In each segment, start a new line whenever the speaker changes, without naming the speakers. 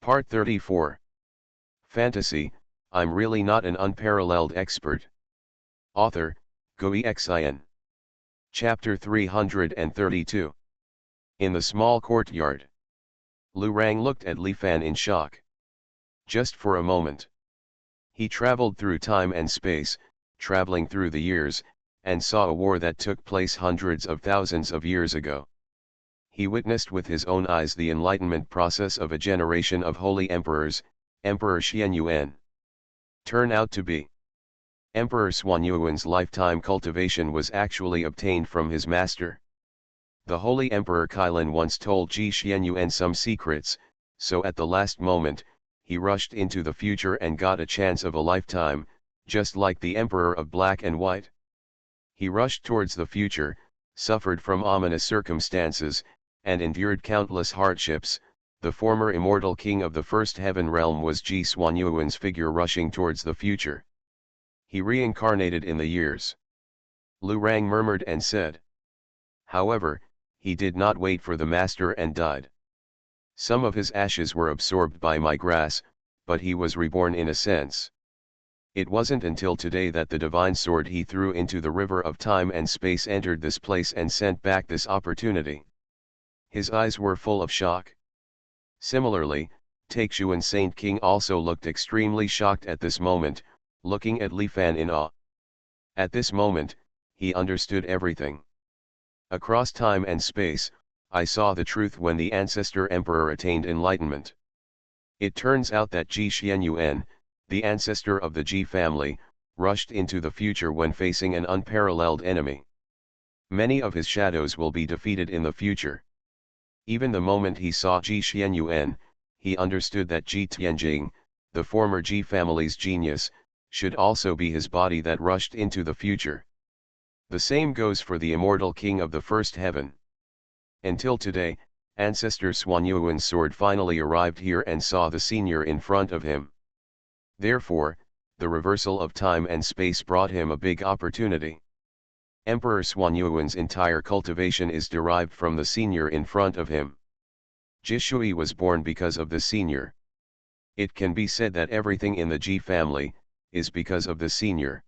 Part 34. Fantasy, I'm really not an unparalleled expert. Author, Xuanhuan. Chapter 332. In the small courtyard. Lu Rang looked at Li Fan in shock. Just for a moment. He traveled through time and space, traveling through the years, and saw a war that took place hundreds of thousands of years ago. He witnessed with his own eyes the enlightenment process of a generation of holy emperors, Emperor Xuanhuan. Turn out to be. Emperor Xuanhuan's lifetime cultivation was actually obtained from his master. The holy Emperor Kailan once told Xuanhuan some secrets, so at the last moment, he rushed into the future and got a chance of a lifetime, just like the Emperor of Black and White. He rushed towards the future, suffered from ominous circumstances, and endured countless hardships. The former immortal king of the first heaven realm was Xuanhuan's figure rushing towards the future. He reincarnated in the years. Lu Rang murmured and said. However, he did not wait for the master and died. Some of his ashes were absorbed by my grass, but he was reborn in a sense. It wasn't until today that the divine sword he threw into the river of time and space entered this place and sent back this opportunity. His eyes were full of shock. Similarly, Taixuan Saint King also looked extremely shocked at this moment, looking at Li Fan in awe. At this moment, he understood everything. Across time and space, I saw the truth when the ancestor emperor attained enlightenment. It turns out that Xuanhuan, the ancestor of the Ji family, rushed into the future when facing an unparalleled enemy. Many of his shadows will be defeated in the future. Even the moment he saw Xuanhuan, he understood that Ji Tianjing, the former Ji family's genius, should also be his body that rushed into the future. The same goes for the immortal king of the first heaven. Until today, ancestor Xuanhuan's sword finally arrived here and saw the senior in front of him. Therefore, the reversal of time and space brought him a big opportunity. Emperor Xuanhuan's entire cultivation is derived from the senior in front of him. Jishui was born because of the senior. It can be said that everything in the Ji family is because of the senior.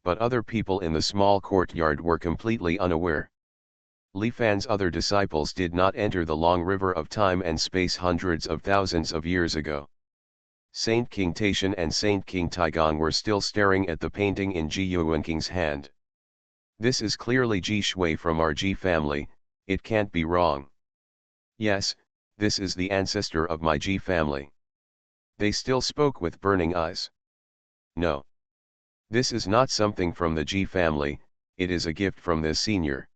But other people in the small courtyard were completely unaware. Li Fan's other disciples did not enter the long river of time and space hundreds of thousands of years ago. Saint King Taishan and Saint King Taigong were still staring at the painting in Ji Yuanking's hand. This is clearly Ji Shui from our Ji family, it can't be wrong. Yes, this is the ancestor of my Ji family. They still spoke with burning eyes. No. This is not something from the Ji family, it is a gift from the senior.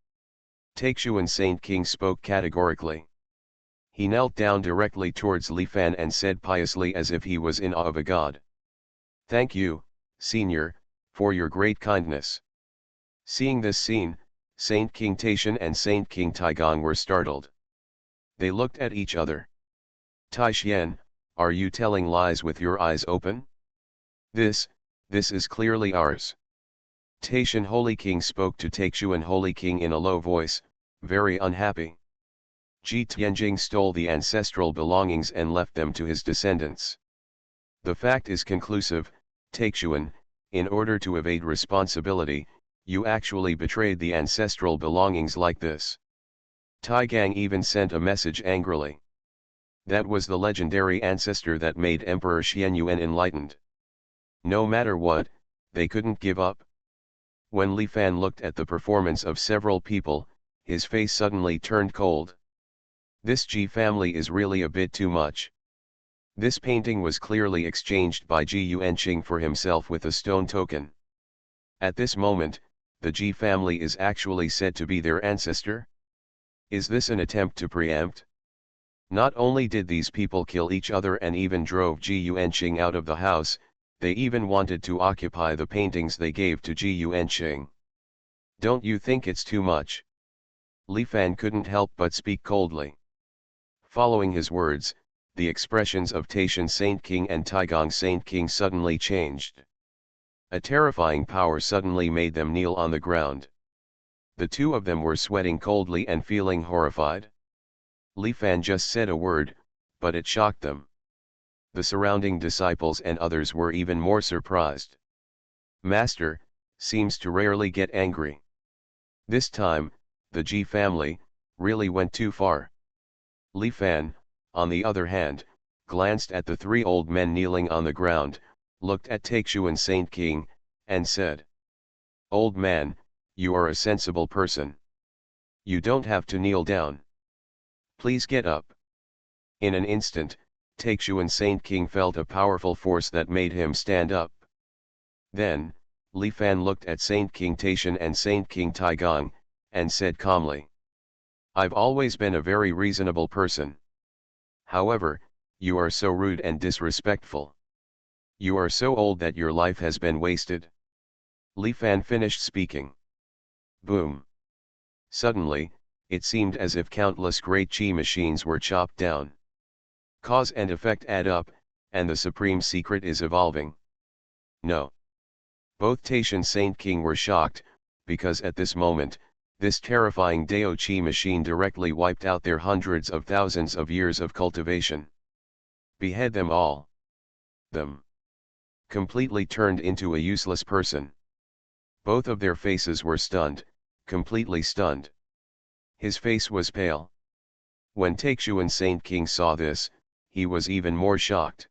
Taixuan Saint King spoke categorically. He knelt down directly towards Li Fan and said piously as if he was in awe of a god. Thank you, senior, for your great kindness. Seeing this scene, Saint King Taishan and Saint King Taigong were startled. They looked at each other. Taishan, are you telling lies with your eyes open? This is clearly ours. Taishan Holy King spoke to Taixuan Holy King in a low voice, very unhappy. Ji Tianjing stole the ancestral belongings and left them to his descendants. The fact is conclusive, Taixuan, in order to evade responsibility, you actually betrayed the ancestral belongings like this. Taigang even sent a message angrily. That was the legendary ancestor that made Emperor Xuanhuan enlightened. No matter what, they couldn't give up. When Li Fan looked at the performance of several people, his face suddenly turned cold. This Ji family is really a bit too much. This painting was clearly exchanged by Ji Yuanqing for himself with a stone token. At this moment, the Ji family is actually said to be their ancestor? Is this an attempt to preempt? Not only did these people kill each other and even drove Ji Yuanqing out of the house, they even wanted to occupy the paintings they gave to Ji Yuanqing. Don't you think it's too much? Li Fan couldn't help but speak coldly. Following his words, the expressions of Taishan Saint King and Taigong Saint King suddenly changed. A terrifying power suddenly made them kneel on the ground. The two of them were sweating coldly and feeling horrified. Li Fan just said a word, but it shocked them. The surrounding disciples and others were even more surprised. Master, seems to rarely get angry. This time, the Ji family, really went too far. Li Fan, on the other hand, glanced at the three old men kneeling on the ground, looked at Taixuan Saint King, and said, "Old man, you are a sensible person. You don't have to kneel down. Please get up." In an instant, Taixuan Saint King felt a powerful force that made him stand up. Then, Li Fan looked at Saint King Taishan and Saint King Taigong, and said calmly, "I've always been a very reasonable person. However, you are so rude and disrespectful. You are so old that your life has been wasted." Li Fan finished speaking. Boom. Suddenly, it seemed as if countless great chi machines were chopped down. Cause and effect add up, and the supreme secret is evolving. No. Both Taishan Saint King were shocked, because at this moment, this terrifying Dao Qi machine directly wiped out their hundreds of thousands of years of cultivation. Behead them all. Them. Completely turned into a useless person. Both of their faces were stunned, completely stunned. His face was pale. When Taixuan Saint King saw this, he was even more shocked.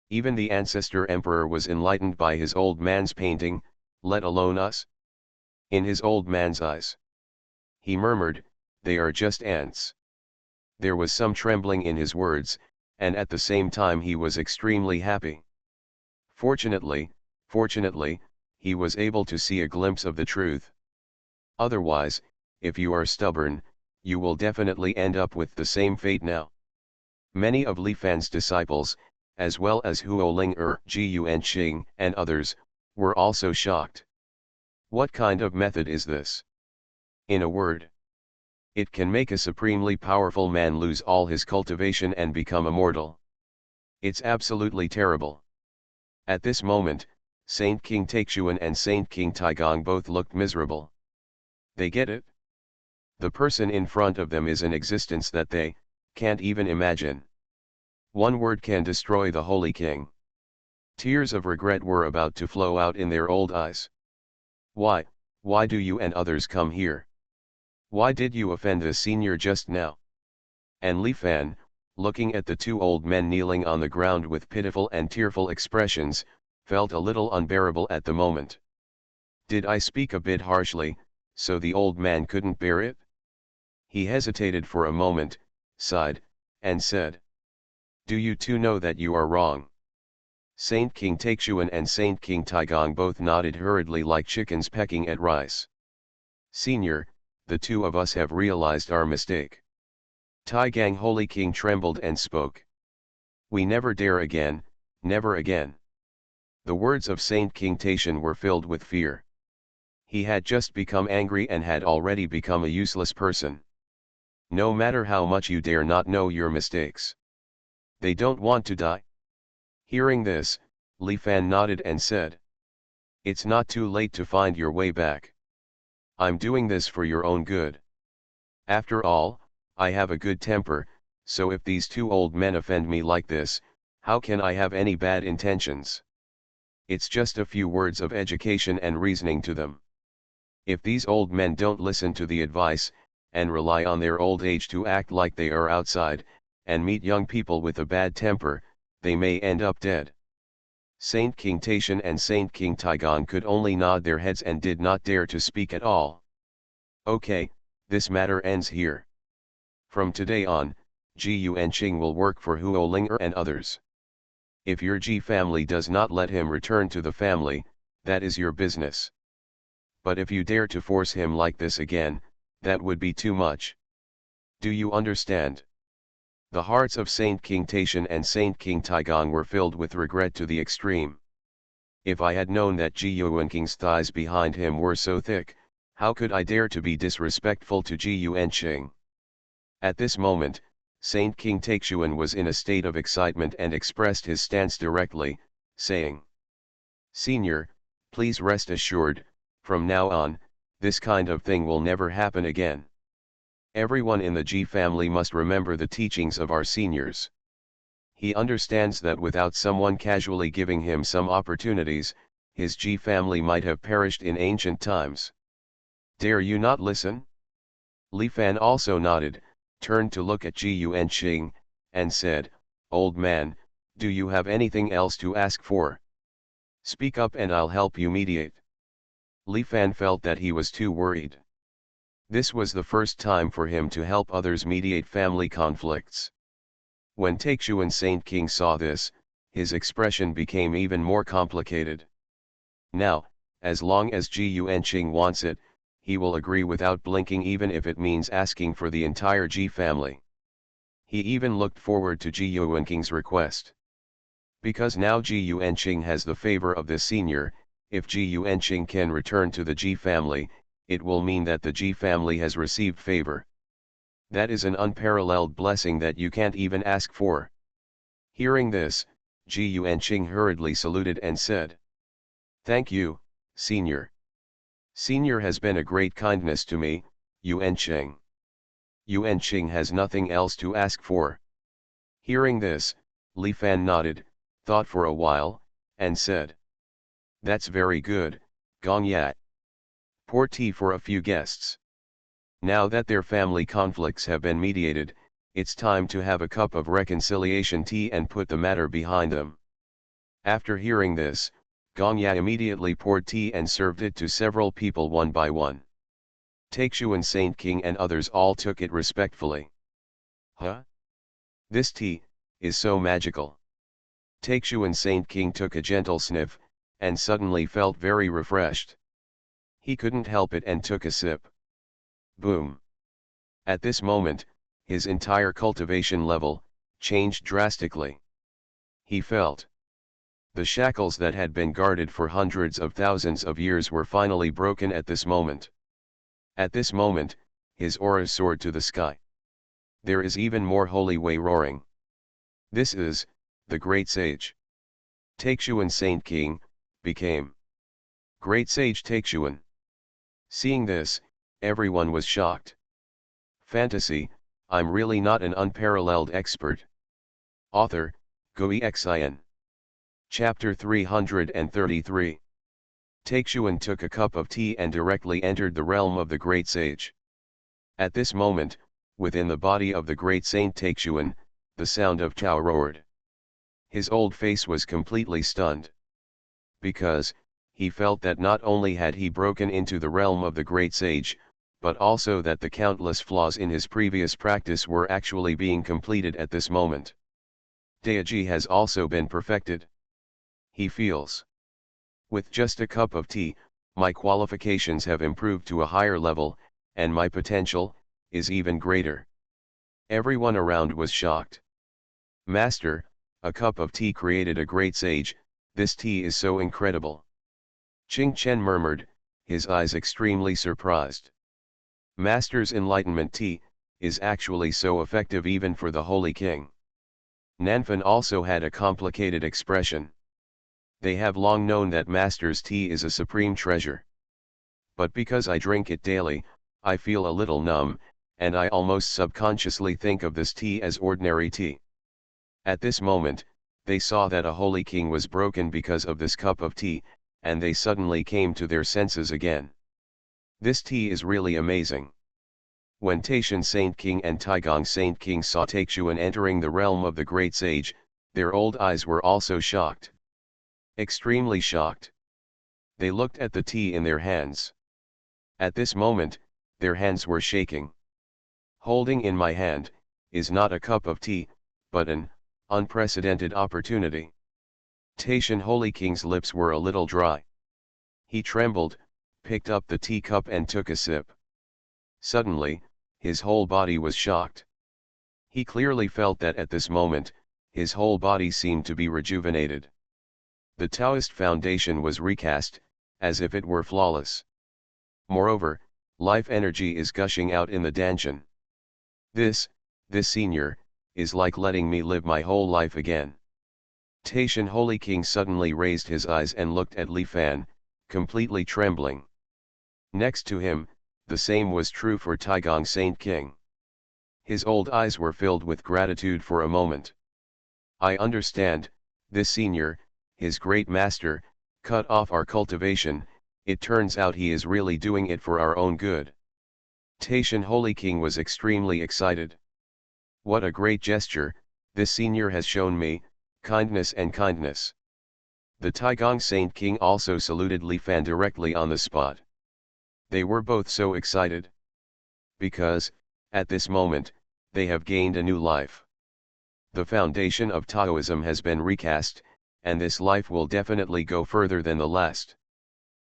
Even the ancestor emperor was enlightened by his old man's painting, let alone us. In his old man's eyes, he murmured, "They are just ants." There was some trembling in his words, and at the same time he was extremely happy. Fortunately, he was able to see a glimpse of the truth. Otherwise, if you are stubborn, you will definitely end up with the same fate now. Many of Li Fan's disciples, as well as Huo Ling Ji Yuanqing and others, were also shocked. What kind of method is this? In a word, it can make a supremely powerful man lose all his cultivation and become immortal. It's absolutely terrible. At this moment, Saint King Taixuan and Saint King Taigong both looked miserable. They get it? The person in front of them is an existence that they can't even imagine. One word can destroy the Holy King. Tears of regret were about to flow out in their old eyes. Why do you and others come here? Why did you offend the senior just now? And Li Fan, looking at the two old men kneeling on the ground with pitiful and tearful expressions, felt a little unbearable at the moment. Did I speak a bit harshly, so the old man couldn't bear it? He hesitated for a moment, sighed, and said, "Do you two know that you are wrong?" Saint King Taixuan and Saint King Taigong both nodded hurriedly like chickens pecking at rice. "Senior, the two of us have realized our mistake." Taigang Holy King trembled and spoke. "We never dare again, never again." The words of Saint King Taishan were filled with fear. He had just become angry and had already become a useless person. No matter how much you dare not know your mistakes. They don't want to die. Hearing this, Li Fan nodded and said, "It's not too late to find your way back. I'm doing this for your own good. After all, I have a good temper, so if these two old men offend me like this, how can I have any bad intentions? It's just a few words of education and reasoning to them. If these old men don't listen to the advice, and rely on their old age to act like they are outside, and meet young people with a bad temper, they may end up dead." Saint King Taishan and Saint King Taigong could only nod their heads and did not dare to speak at all. "Okay, this matter ends here. From today on, Ji Yuanqing will work for Huo Linger and others. If your Ji family does not let him return to the family, that is your business. But if you dare to force him like this again, that would be too much. Do you understand?" The hearts of Saint King Taishan and Saint King Taigong were filled with regret to the extreme. If I had known that Ji Yuanqing's thighs behind him were so thick, how could I dare to be disrespectful to Ji Yuanqing? At this moment, Saint King Taixuan was in a state of excitement and expressed his stance directly, saying, "Senior, please rest assured, from now on, this kind of thing will never happen again. Everyone in the Ji family must remember the teachings of our seniors." He understands that without someone casually giving him some opportunities, his Ji family might have perished in ancient times. Dare you not listen? Li Fan also nodded, turned to look at Ji Yuanqing, and said, "Old man, do you have anything else to ask for? Speak up and I'll help you mediate." Li Fan felt that he was too worried. This was the first time for him to help others mediate family conflicts. When Taixuan Saint King saw this, his expression became even more complicated. Now, as long as Ji Yuanqing wants it, he will agree without blinking even if it means asking for the entire Ji family. He even looked forward to Ji Yuanqing's request. Because now Ji Yuanqing has the favor of this senior, if Ji Yuanqing can return to the Ji family, it will mean that the Ji family has received favor. That is an unparalleled blessing that you can't even ask for. Hearing this, Ji Yuanqing hurriedly saluted and said, "Thank you, senior. Senior has been a great kindness to me, Yuanqing." Yuanqing has nothing else to ask for. Hearing this, Li Fan nodded, thought for a while, and said, "That's very good, Gong Yat. Pour tea for a few guests." Now that their family conflicts have been mediated, it's time to have a cup of reconciliation tea and put the matter behind them. After hearing this, Gong Ya immediately poured tea and served it to several people one by one. Taixuan Saint King and others all took it respectfully. "Huh? This tea is so magical." Taixuan Saint King took a gentle sniff, and suddenly felt very refreshed. He couldn't help it and took a sip. Boom! At this moment, his entire cultivation level changed drastically. He felt the shackles that had been guarded for hundreds of thousands of years were finally broken at this moment. At this moment, his aura soared to the sky. There is even more holy way roaring. This is the great sage. Taixuan Saint King became Great Sage Taixuan. Seeing this, everyone was shocked. Fantasy, I'm really not an unparalleled expert. Author, Xuanhuan. Chapter 333. Taixuan took a cup of tea and directly entered the realm of the great sage. At this moment, within the body of the great saint Taixuan, the sound of Tao roared. His old face was completely stunned. Because, he felt that not only had he broken into the realm of the great sage, but also that the countless flaws in his previous practice were actually being completed at this moment. Deiji has also been perfected. He feels. With just a cup of tea, my qualifications have improved to a higher level, and my potential is even greater. Everyone around was shocked. "Master, a cup of tea created a great sage, this tea is so incredible." Qing Chen murmured, his eyes extremely surprised. Master's enlightenment tea is actually so effective even for the Holy King. Nanfan also had a complicated expression. They have long known that Master's tea is a supreme treasure. But because I drink it daily, I feel a little numb, and I almost subconsciously think of this tea as ordinary tea. At this moment, they saw that a holy king was broken because of this cup of tea, and they suddenly came to their senses again. This tea is really amazing. When Taishan Saint King and Taigong Saint King saw Taixuan entering the realm of the great sage, their old eyes were also shocked. Extremely shocked. They looked at the tea in their hands. At this moment, their hands were shaking. Holding in my hand, is not a cup of tea, but an unprecedented opportunity. Taishan Holy King's lips were a little dry. He trembled, picked up the teacup and took a sip. Suddenly, his whole body was shocked. He clearly felt that at this moment, his whole body seemed to be rejuvenated. The Taoist foundation was recast, as if it were flawless. Moreover, life energy is gushing out in the Danshan. This senior, is like letting me live my whole life again. Taishan Holy King suddenly raised his eyes and looked at Li Fan, completely trembling. Next to him, the same was true for Taigong Saint King. His old eyes were filled with gratitude for a moment. I understand, this senior, his great master, cut off our cultivation. It turns out he is really doing it for our own good. Taishan Holy King was extremely excited. What a great gesture, this senior has shown me, kindness and kindness. The Taigong Saint King also saluted Li Fan directly on the spot. They were both so excited. Because, at this moment, they have gained a new life. The foundation of Taoism has been recast, and this life will definitely go further than the last.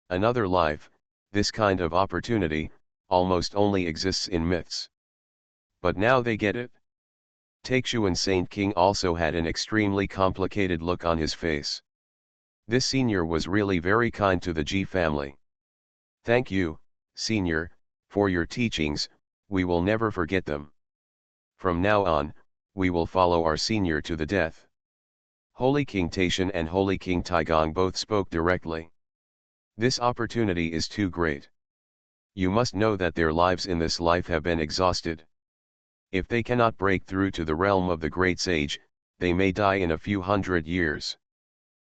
Another life, this kind of opportunity, almost only exists in myths. But now they get it. Xuanhuan Saint King also had an extremely complicated look on his face. This senior was really very kind to the Ji family. Thank you, senior, for your teachings, we will never forget them. From now on, we will follow our senior to the death. Holy King Taishan and Holy King Taigong both spoke directly. This opportunity is too great. You must know that their lives in this life have been exhausted. If they cannot break through to the realm of the great sage, they may die in a few hundred years.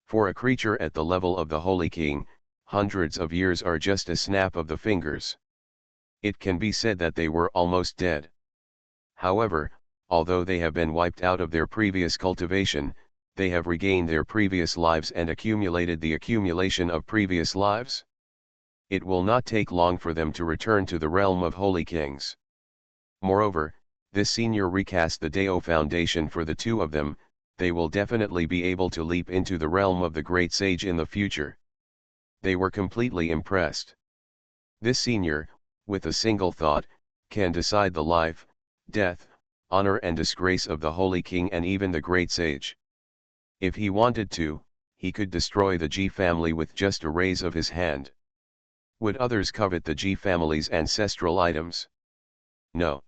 For a creature at the level of the Holy King, hundreds of years are just a snap of the fingers. It can be said that they were almost dead. However, although they have been wiped out of their previous cultivation, they have regained their previous lives and accumulated the accumulation of previous lives. It will not take long for them to return to the realm of Holy Kings. Moreover, this senior recast the Dao foundation for the two of them. They will definitely be able to leap into the realm of the great sage in the future. They were completely impressed. This senior, with a single thought, can decide the life, death, honor and disgrace of the Holy King and even the great sage. If he wanted to, he could destroy the Ji family with just a raise of his hand. Would others covet the Ji family's ancestral items? No.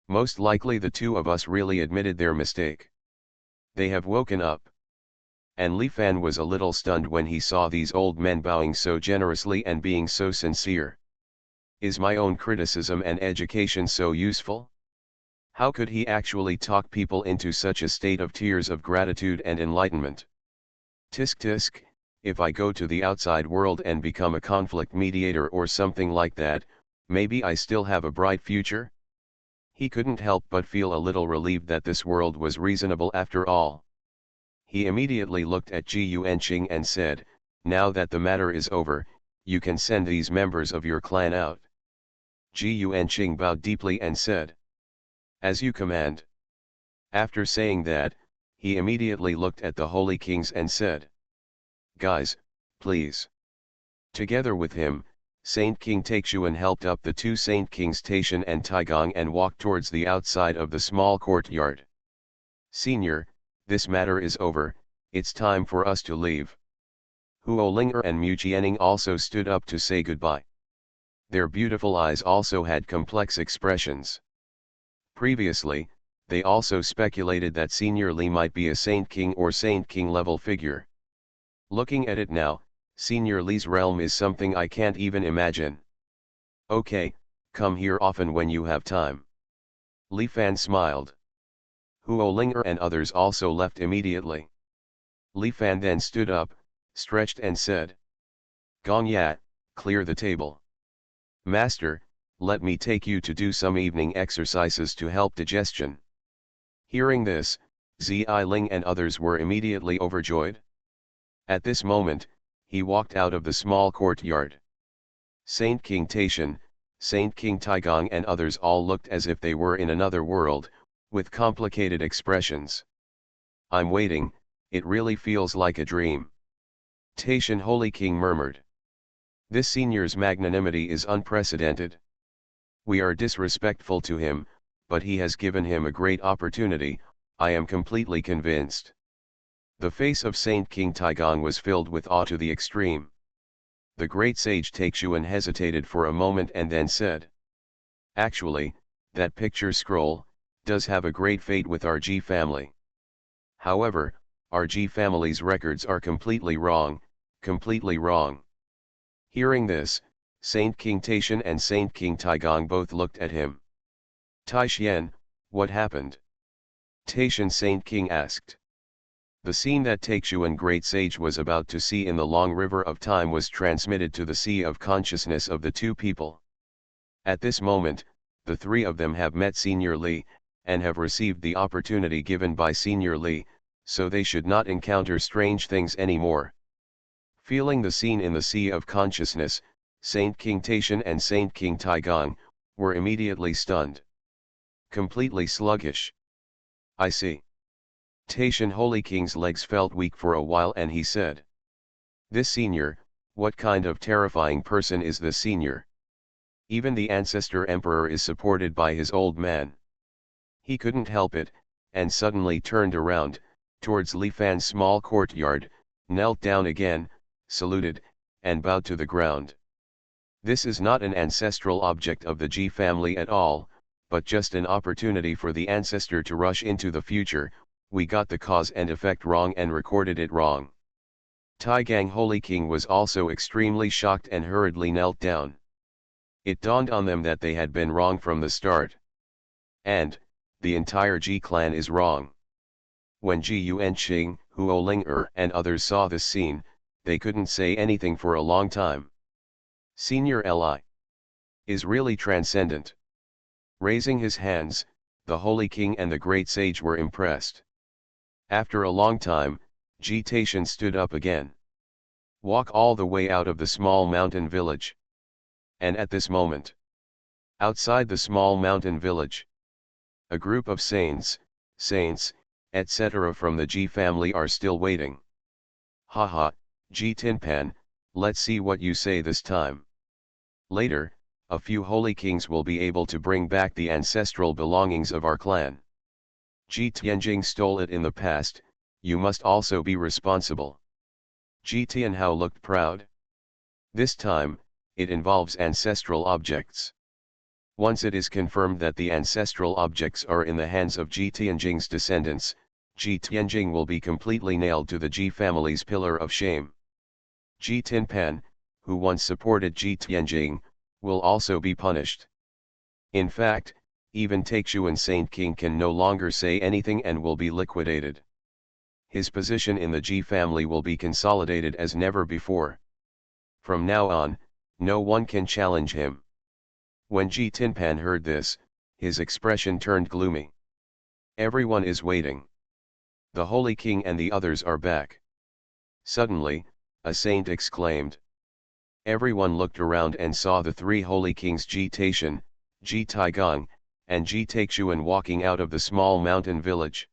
Most likely the two of us really admitted their mistake. They have woken up. And Li Fan was a little stunned when he saw these old men bowing so generously and being so sincere. Is my own criticism and education so useful? How could he actually talk people into such a state of tears of gratitude and enlightenment? Tisk tisk, if I go to the outside world and become a conflict mediator or something like that, maybe I still have a bright future? He couldn't help but feel a little relieved that this world was reasonable after all. He immediately looked at Ji Yuanqing and said, now that the matter is over, you can send these members of your clan out. Ji Yuanqing bowed deeply and said, as you command. After saying that, he immediately looked at the Holy Kings and said, guys, please. Together with him, Saint King Taixuan helped up the two Saint Kings Taishan and Taigong and walked towards the outside of the small courtyard. Senior, this matter is over, it's time for us to leave. Huo Linger and Mu Jianing also stood up to say goodbye. Their beautiful eyes also had complex expressions. Previously, they also speculated that Senior Li might be a Saint King or Saint King level figure. Looking at it now, Senior Li's realm is something I can't even imagine. Okay, come here often when you have time. Li Fan smiled. Huo Linger and others also left immediately. Li Fan then stood up, stretched and said, Gong Ya, clear the table. Master, let me take you to do some evening exercises to help digestion. Hearing this, Zi Ling and others were immediately overjoyed. At this moment, he walked out of the small courtyard. Saint King Taishan, Saint King Taigong and others all looked as if they were in another world, with complicated expressions. I'm waiting, it really feels like a dream. Taishan Holy King murmured. This senior's magnanimity is unprecedented. We are disrespectful to him, but he has given him a great opportunity, I am completely convinced. The face of Saint King Taigong was filled with awe to the extreme. The great sage Taixuan hesitated for a moment and then said, actually, that picture scroll does have a great fate with our Ji family. However, our Ji family's records are completely wrong, completely wrong. Hearing this, Saint King Taishan and Saint King Taigong both looked at him. Taishan, what happened? Taishan Saint King asked. The scene that Taixuan great sage was about to see in the long river of time was transmitted to the sea of consciousness of the two people. At this moment, the three of them have met Senior Li, and have received the opportunity given by Senior Li, so they should not encounter strange things anymore. Feeling the scene in the sea of consciousness, Saint King Taishan and Saint King Taigong were immediately stunned. Completely sluggish. I see. Taishan Holy King's legs felt weak for a while and he said. This senior, what kind of terrifying person is this senior? Even the ancestor emperor is supported by his old man. He couldn't help it, and suddenly turned around, towards Li Fan's small courtyard, knelt down again, saluted, and bowed to the ground. This is not an ancestral object of the Ji family at all, but just an opportunity for the ancestor to rush into the future. We got the cause and effect wrong and recorded it wrong. Taigang Holy King was also extremely shocked and hurriedly knelt down. It dawned on them that they had been wrong from the start. And, the entire Ji clan is wrong. When Ji Yuanqing, Huo Ling and others saw this scene, they couldn't say anything for a long time. Senior Li is really transcendent. Raising his hands, the Holy King and the Great Sage were impressed. After a long time, Ji Taishan stood up again. Walk all the way out of the small mountain village. And at this moment, outside the small mountain village, a group of saints, etc. from the Ji family are still waiting. Haha, Ji Tinpan, let's see what you say this time. Later, a few holy kings will be able to bring back the ancestral belongings of our clan. Ji Tianjing stole it in the past, you must also be responsible. Ji Tianhao looked proud. This time, it involves ancestral objects. Once it is confirmed that the ancestral objects are in the hands of Ji Tianjing's descendants, Ji Tianjing will be completely nailed to the Ji family's pillar of shame. Ji Tinpan, who once supported Ji Tianjing, will also be punished. In fact, even Taixuan Saint King can no longer say anything and will be liquidated. His position in the Ji family will be consolidated as never before. From now on, no one can challenge him. When Ji Tinpan heard this, his expression turned gloomy. Everyone is waiting. The Holy King and the others are back. Suddenly, a saint exclaimed. Everyone looked around and saw the three holy kings Ji Taishan, Ji Taigong, and Ji Taixuan walking out of the small mountain village.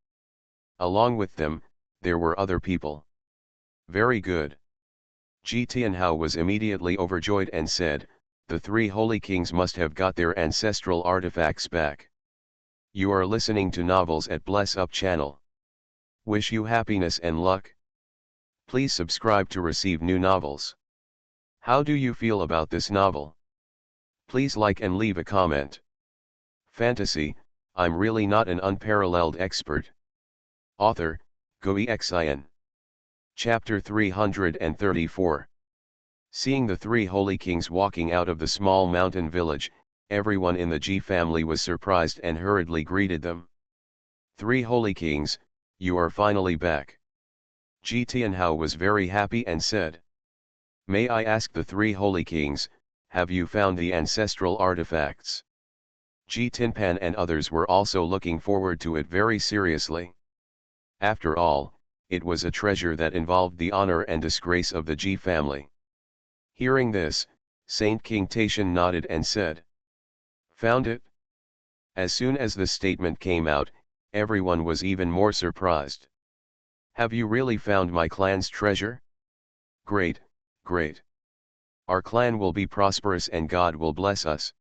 Along with them, there were other people. Very good. Ji Tianhao was immediately overjoyed and said, the three holy kings must have got their ancestral artifacts back. You are listening to Novels at Bless Up channel. Wish you happiness and luck. Please subscribe to receive new novels. How do you feel about this novel? Please like and leave a comment. Fantasy, I'm really not an unparalleled expert. Author, Xuanhuan. Chapter 334. Seeing the three holy kings walking out of the small mountain village, everyone in the Ji family was surprised and hurriedly greeted them. Three holy kings, you are finally back. Ji Tianhao was very happy and said. May I ask the three holy kings, have you found the ancestral artifacts? Ji Tinpan and others were also looking forward to it very seriously. After all, it was a treasure that involved the honor and disgrace of the Ji family. Hearing this, Saint King Taishan nodded and said. Found it? As soon as the statement came out, everyone was even more surprised. Have you really found my clan's treasure? Great, great. Our clan will be prosperous and God will bless us.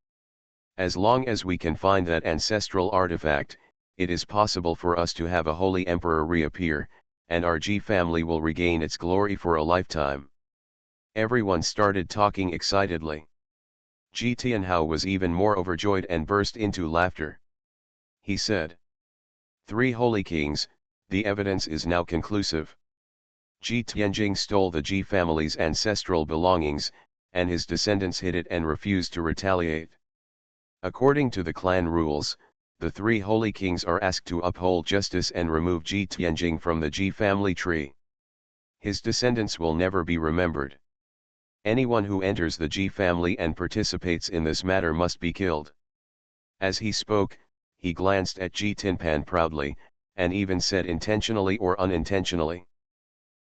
As long as we can find that ancestral artifact, it is possible for us to have a holy emperor reappear, and our Ji family will regain its glory for a lifetime. Everyone started talking excitedly. Ji Tianhao was even more overjoyed and burst into laughter. He said. Three holy kings, the evidence is now conclusive. Ji Tianjing stole the Ji family's ancestral belongings, and his descendants hid it and refused to retaliate. According to the clan rules, the three holy kings are asked to uphold justice and remove Ji Tianjing from the Ji family tree. His descendants will never be remembered. Anyone who enters the Ji family and participates in this matter must be killed. As he spoke, he glanced at Ji Tinpan proudly, and even said intentionally or unintentionally.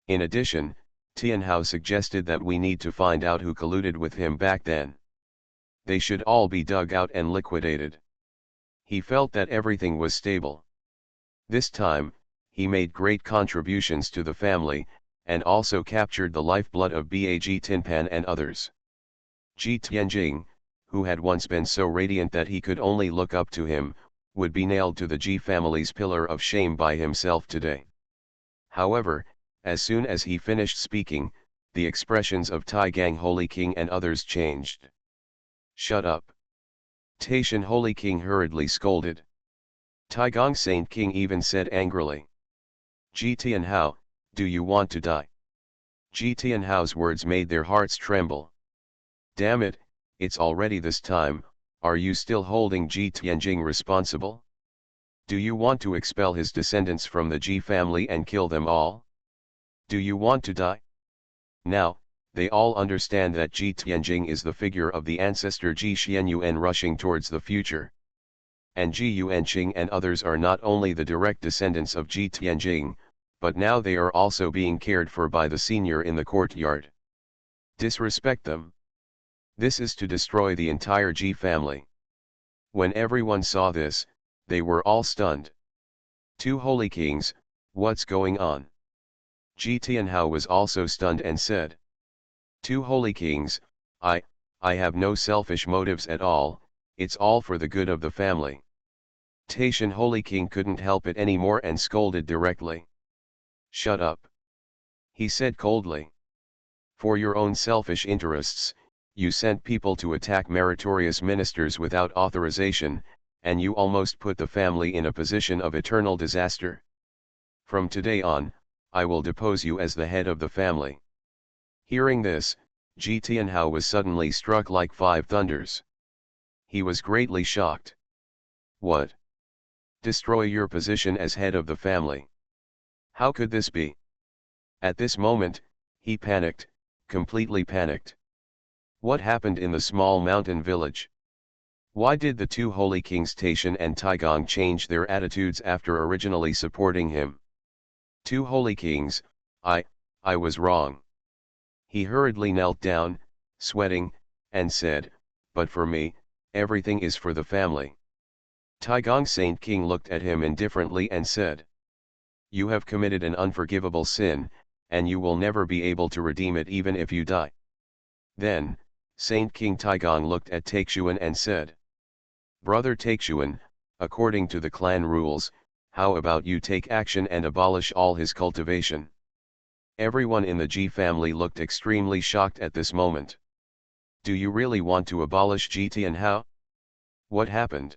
In addition, Tianhao suggested that we need to find out who colluded with him back then. They should all be dug out and liquidated. He felt that everything was stable. This time, he made great contributions to the family, and also captured the lifeblood of Bag Tinpan and others. Ji Tianjing, who had once been so radiant that he could only look up to him, would be nailed to the Ji family's pillar of shame by himself today. However, as soon as he finished speaking, the expressions of Taigang Holy King and others changed. "Shut up!" Taishan Holy King hurriedly scolded. Taigong Saint King even said angrily, "Ji Tianhao, do you want to die?" Ji Tianhao's words made their hearts tremble. "Damn it, it's already this time, are you still holding Ji Tianjing responsible? Do you want to expel his descendants from the Ji family and kill them all? Do you want to die?" Now, they all understand that Ji Tianjing is the figure of the ancestor Ji Xuanhuan rushing towards the future. And Ji Yuanqing and others are not only the direct descendants of Ji Tianjing, but now they are also being cared for by the senior in the courtyard. Disrespect them. This is to destroy the entire Ji family. When everyone saw this, they were all stunned. Two holy kings, what's going on? Ji Tianhao was also stunned and said, "Two holy kings, I have no selfish motives at all, it's all for the good of the family." Taishan Holy King couldn't help it anymore and scolded directly. "Shut up," he said coldly. "For your own selfish interests, you sent people to attack meritorious ministers without authorization, and you almost put the family in a position of eternal disaster. From today on, I will depose you as the head of the family." Hearing this, Ji Tianhao was suddenly struck like five thunders. He was greatly shocked. "What? Destroy your position as head of the family? How could this be?" At this moment, he panicked, completely panicked. What happened in the small mountain village? Why did the two holy kings Taishan and Taigong change their attitudes after originally supporting him? Two holy kings, I was wrong. He hurriedly knelt down, sweating, and said, "But for me, everything is for the family." Taigong Saint King looked at him indifferently and said, "You have committed an unforgivable sin, and you will never be able to redeem it even if you die." Then, Saint King Taigong looked at Taixuan and said, "Brother Taixuan, according to the clan rules, how about you take action and abolish all his cultivation?" Everyone in the Ji family looked extremely shocked at this moment. "Do you really want to abolish Ji Tianhao? What happened?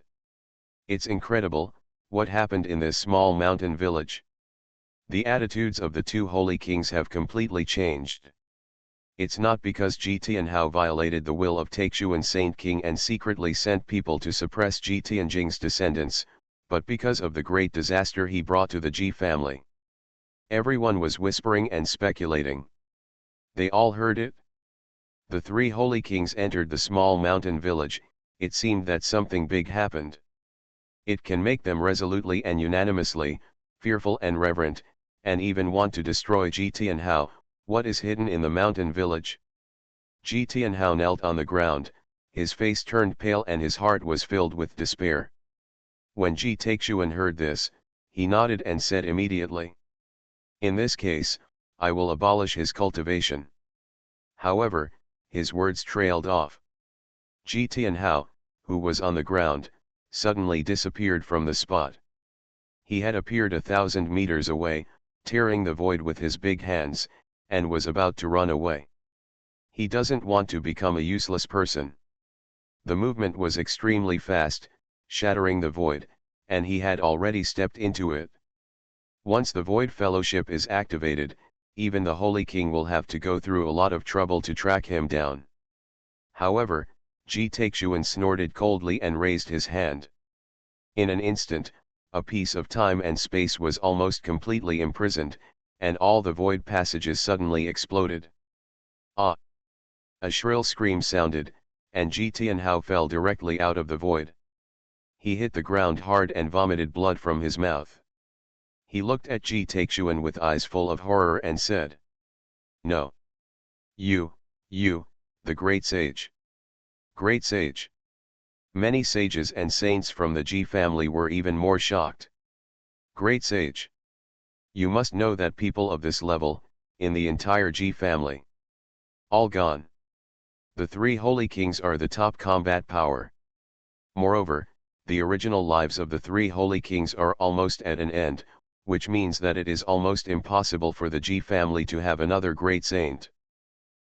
It's incredible, what happened in this small mountain village. The attitudes of the two holy kings have completely changed. It's not because Ji Tianhao violated the will of Taixuan Saint King and secretly sent people to suppress Ji Tianjing's descendants, but because of the great disaster he brought to the Ji family." Everyone was whispering and speculating. They all heard it. The three holy kings entered the small mountain village. It seemed that something big happened. It can make them resolutely and unanimously, fearful and reverent, and even want to destroy Ji Tianhao. What is hidden in the mountain village? Ji Tianhao knelt on the ground, his face turned pale and his heart was filled with despair. When Ji Taixuan heard this, he nodded and said immediately, "In this case, I will abolish his cultivation." However, his words trailed off. Ji Tianhao, who was on the ground, suddenly disappeared from the spot. He had appeared 1,000 meters away, tearing the void with his big hands, and was about to run away. He doesn't want to become a useless person. The movement was extremely fast, shattering the void, and he had already stepped into it. Once the Void Fellowship is activated, even the Holy King will have to go through a lot of trouble to track him down. However, Ji Taixuan snorted coldly and raised his hand. In an instant, a piece of time and space was almost completely imprisoned, and all the void passages suddenly exploded. Ah! A shrill scream sounded, and Ji Tianhao fell directly out of the void. He hit the ground hard and vomited blood from his mouth. He looked at Ji Taixuan with eyes full of horror and said, "No. You, the great sage. Great sage." Many sages and saints from the Ji family were even more shocked. Great sage. You must know that people of this level, in the entire Ji family, all gone. The three holy kings are the top combat power. Moreover, the original lives of the three holy kings are almost at an end, which means that it is almost impossible for the Ji family to have another great saint.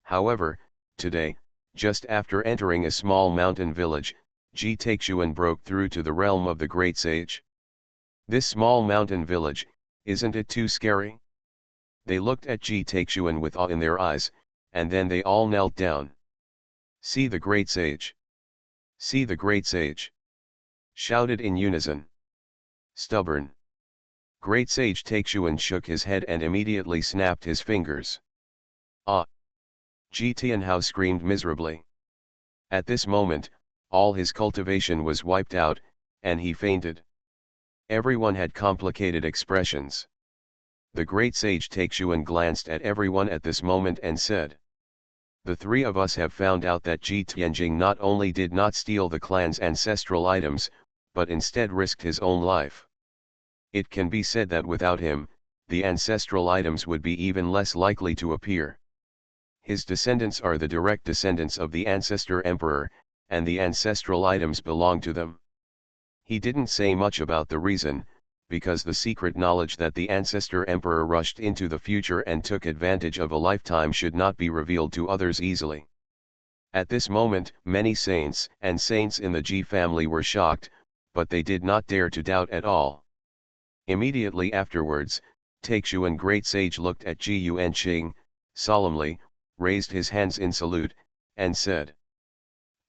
However, today, just after entering a small mountain village, Ji Taixuan broke through to the realm of the great sage. This small mountain village, isn't it too scary? They looked at Ji Taixuan with awe in their eyes, and then they all knelt down. "See the great sage! See the great sage!" shouted in unison. Stubborn. Great sage Taixuan shook his head and immediately snapped his fingers. "Ah!" Ji Tianhao screamed miserably. At this moment, all his cultivation was wiped out, and he fainted. Everyone had complicated expressions. The great sage Taixuan glanced at everyone at this moment and said, "The three of us have found out that Ji Tianjing not only did not steal the clan's ancestral items, but instead risked his own life. It can be said that without him, the ancestral items would be even less likely to appear. His descendants are the direct descendants of the ancestor emperor, and the ancestral items belong to them." He didn't say much about the reason, because the secret knowledge that the ancestor emperor rushed into the future and took advantage of a lifetime should not be revealed to others easily. At this moment, many saints and saints in the Ji family were shocked, but they did not dare to doubt at all. Immediately afterwards, Taixuan great sage looked at Ji Yuanqing, solemnly, raised his hands in salute, and said,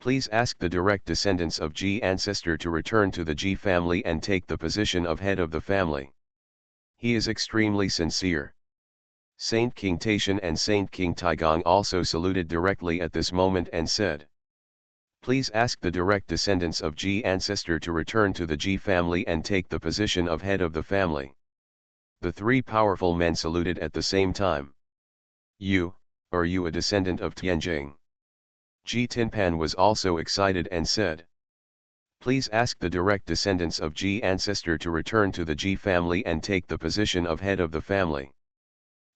"Please ask the direct descendants of Ji ancestor to return to the Ji family and take the position of head of the family. He is extremely sincere." Saint King Taishan and Saint King Taigong also saluted directly at this moment and said, "Please ask the direct descendants of Ji ancestor to return to the Ji family and take the position of head of the family." The three powerful men saluted at the same time. Are you a descendant of Tianjing?" Ji Tinpan was also excited and said, "Please ask the direct descendants of Ji ancestor to return to the Ji family and take the position of head of the family."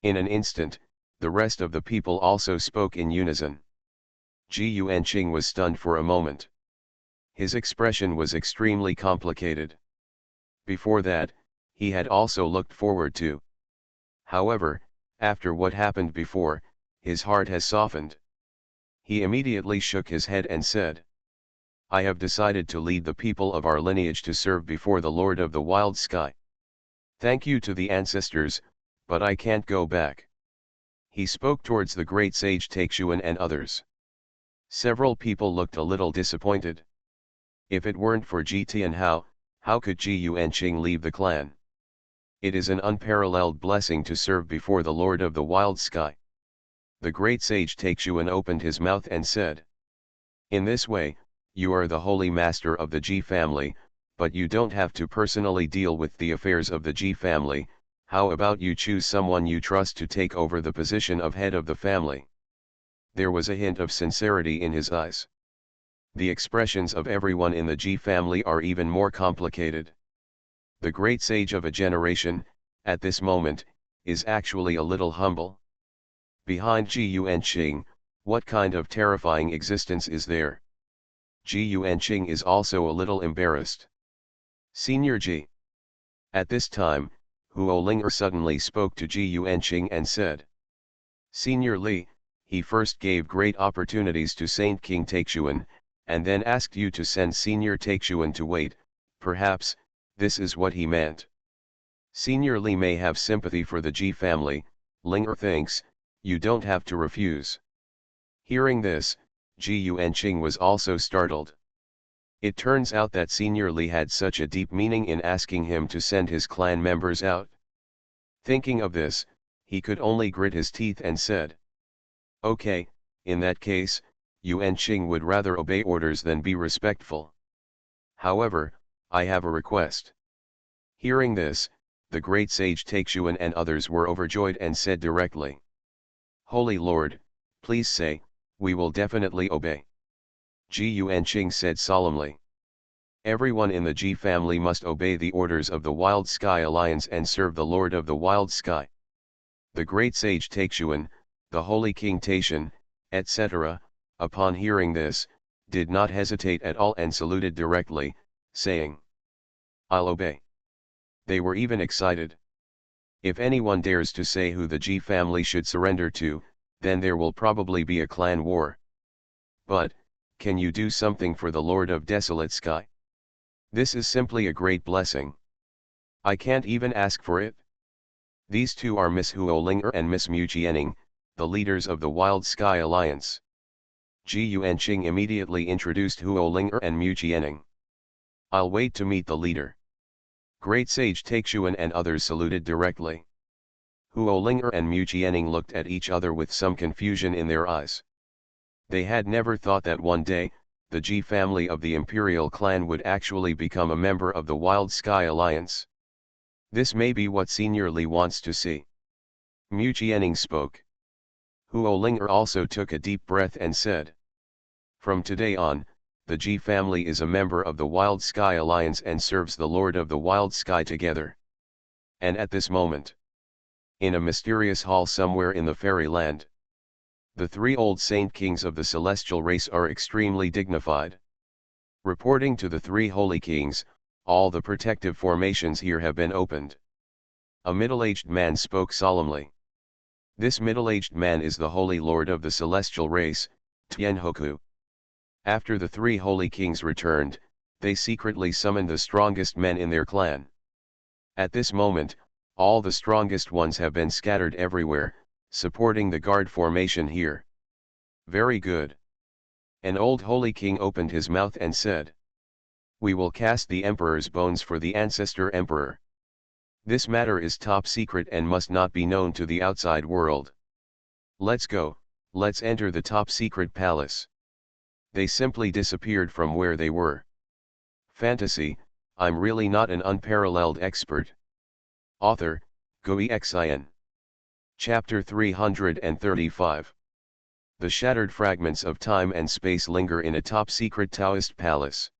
In an instant, the rest of the people also spoke in unison. Ji Yuanqing was stunned for a moment. His expression was extremely complicated. Before that, he had also looked forward to. However, after what happened before, his heart has softened. He immediately shook his head and said, "I have decided to lead the people of our lineage to serve before the Lord of the Wild Sky. Thank you to the ancestors, but I can't go back." He spoke towards the great sage Taixuan and others. Several people looked a little disappointed. If it weren't for Ji Tianhao, how could Ji Yuanqing leave the clan? It is an unparalleled blessing to serve before the Lord of the Wild Sky. The great sage Taixuan opened his mouth and said, "In this way, you are the holy master of the Ji family, but you don't have to personally deal with the affairs of the Ji family. How about you choose someone you trust to take over the position of head of the family?" There was a hint of sincerity in his eyes. The expressions of everyone in the Ji family are even more complicated. The great sage of a generation, at this moment, is actually a little humble. Behind Ji Yuanqing, what kind of terrifying existence is there? Ji Yuanqing is also a little embarrassed. "Senior Ji." At this time, Huo Linger suddenly spoke to Ji Yuanqing and said, "Senior Li, he first gave great opportunities to Saint King Taixuan, and then asked you to send Senior Taixuan to wait. Perhaps, this is what he meant. Senior Li may have sympathy for the Ji family. Linger thinks, you don't have to refuse." Hearing this, Ji Yuanqing was also startled. It turns out that Senior Li had such a deep meaning in asking him to send his clan members out. Thinking of this, he could only grit his teeth and said, "Okay, in that case, Yuan Qing would rather obey orders than be respectful. However, I have a request." Hearing this, the great sage Xuanhuan and others were overjoyed and said directly, "Holy Lord, please say, we will definitely obey." Yuan Qing said solemnly, "Everyone in the Ji family must obey the orders of the Wild Sky Alliance and serve the Lord of the Wild Sky." The great sage Xuanhuan, the holy king Taishan, etc., upon hearing this, did not hesitate at all and saluted directly, saying, "I'll obey." They were even excited. If anyone dares to say who the Ji family should surrender to, then there will probably be a clan war. But, can you do something for the Lord of Desolate Sky? This is simply a great blessing. I can't even ask for it. These two are Miss Huolinger and Miss Mu Jianing, the leaders of the Wild Sky Alliance. Yuan Qing immediately introduced Huolinger and Mu Jianing. "I'll wait to meet the leader." Great sage Xuanhuan and others saluted directly. Huolinger and Mu Jianing looked at each other with some confusion in their eyes. They had never thought that one day, the Ji family of the Imperial clan would actually become a member of the Wild Sky Alliance. This may be what Senior Li wants to see. Mu Jianing spoke. Huolinger also took a deep breath and said, "From today on, the Ji family is a member of the Wild Sky Alliance and serves the Lord of the Wild Sky together." And at this moment, in a mysterious hall somewhere in the fairyland, the three old saint kings of the celestial race are extremely dignified. Reporting to the three holy kings, all the protective formations here have been opened. A middle-aged man spoke solemnly. This middle-aged man is the holy lord of the celestial race, Tianhoku. After the three holy kings returned, they secretly summoned the strongest men in their clan. At this moment, all the strongest ones have been scattered everywhere, supporting the guard formation here. Very good. An old holy king opened his mouth and said, "We will cast the emperor's bones for the ancestor emperor. This matter is top secret and must not be known to the outside world. Let's go, let's enter the top secret palace." They simply disappeared from where they were. Fantasy, I'm really not an unparalleled expert. Author, Xuanhuan. Chapter 335. The shattered fragments of time and space linger in a top-secret Taoist palace.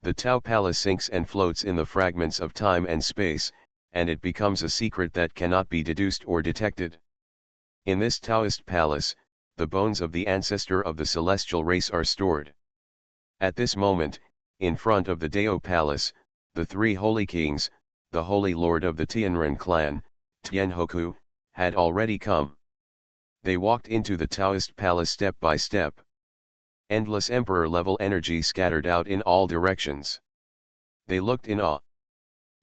The Tao Palace sinks and floats in the fragments of time and space, and it becomes a secret that cannot be deduced or detected. In this Taoist palace, the bones of the ancestor of the celestial race are stored. At this moment, in front of the Dao Palace, the three holy kings, the holy lord of the Tianren clan, Tianhoku, had already come. They walked into the Taoist palace step by step. Endless emperor-level energy scattered out in all directions. They looked in awe.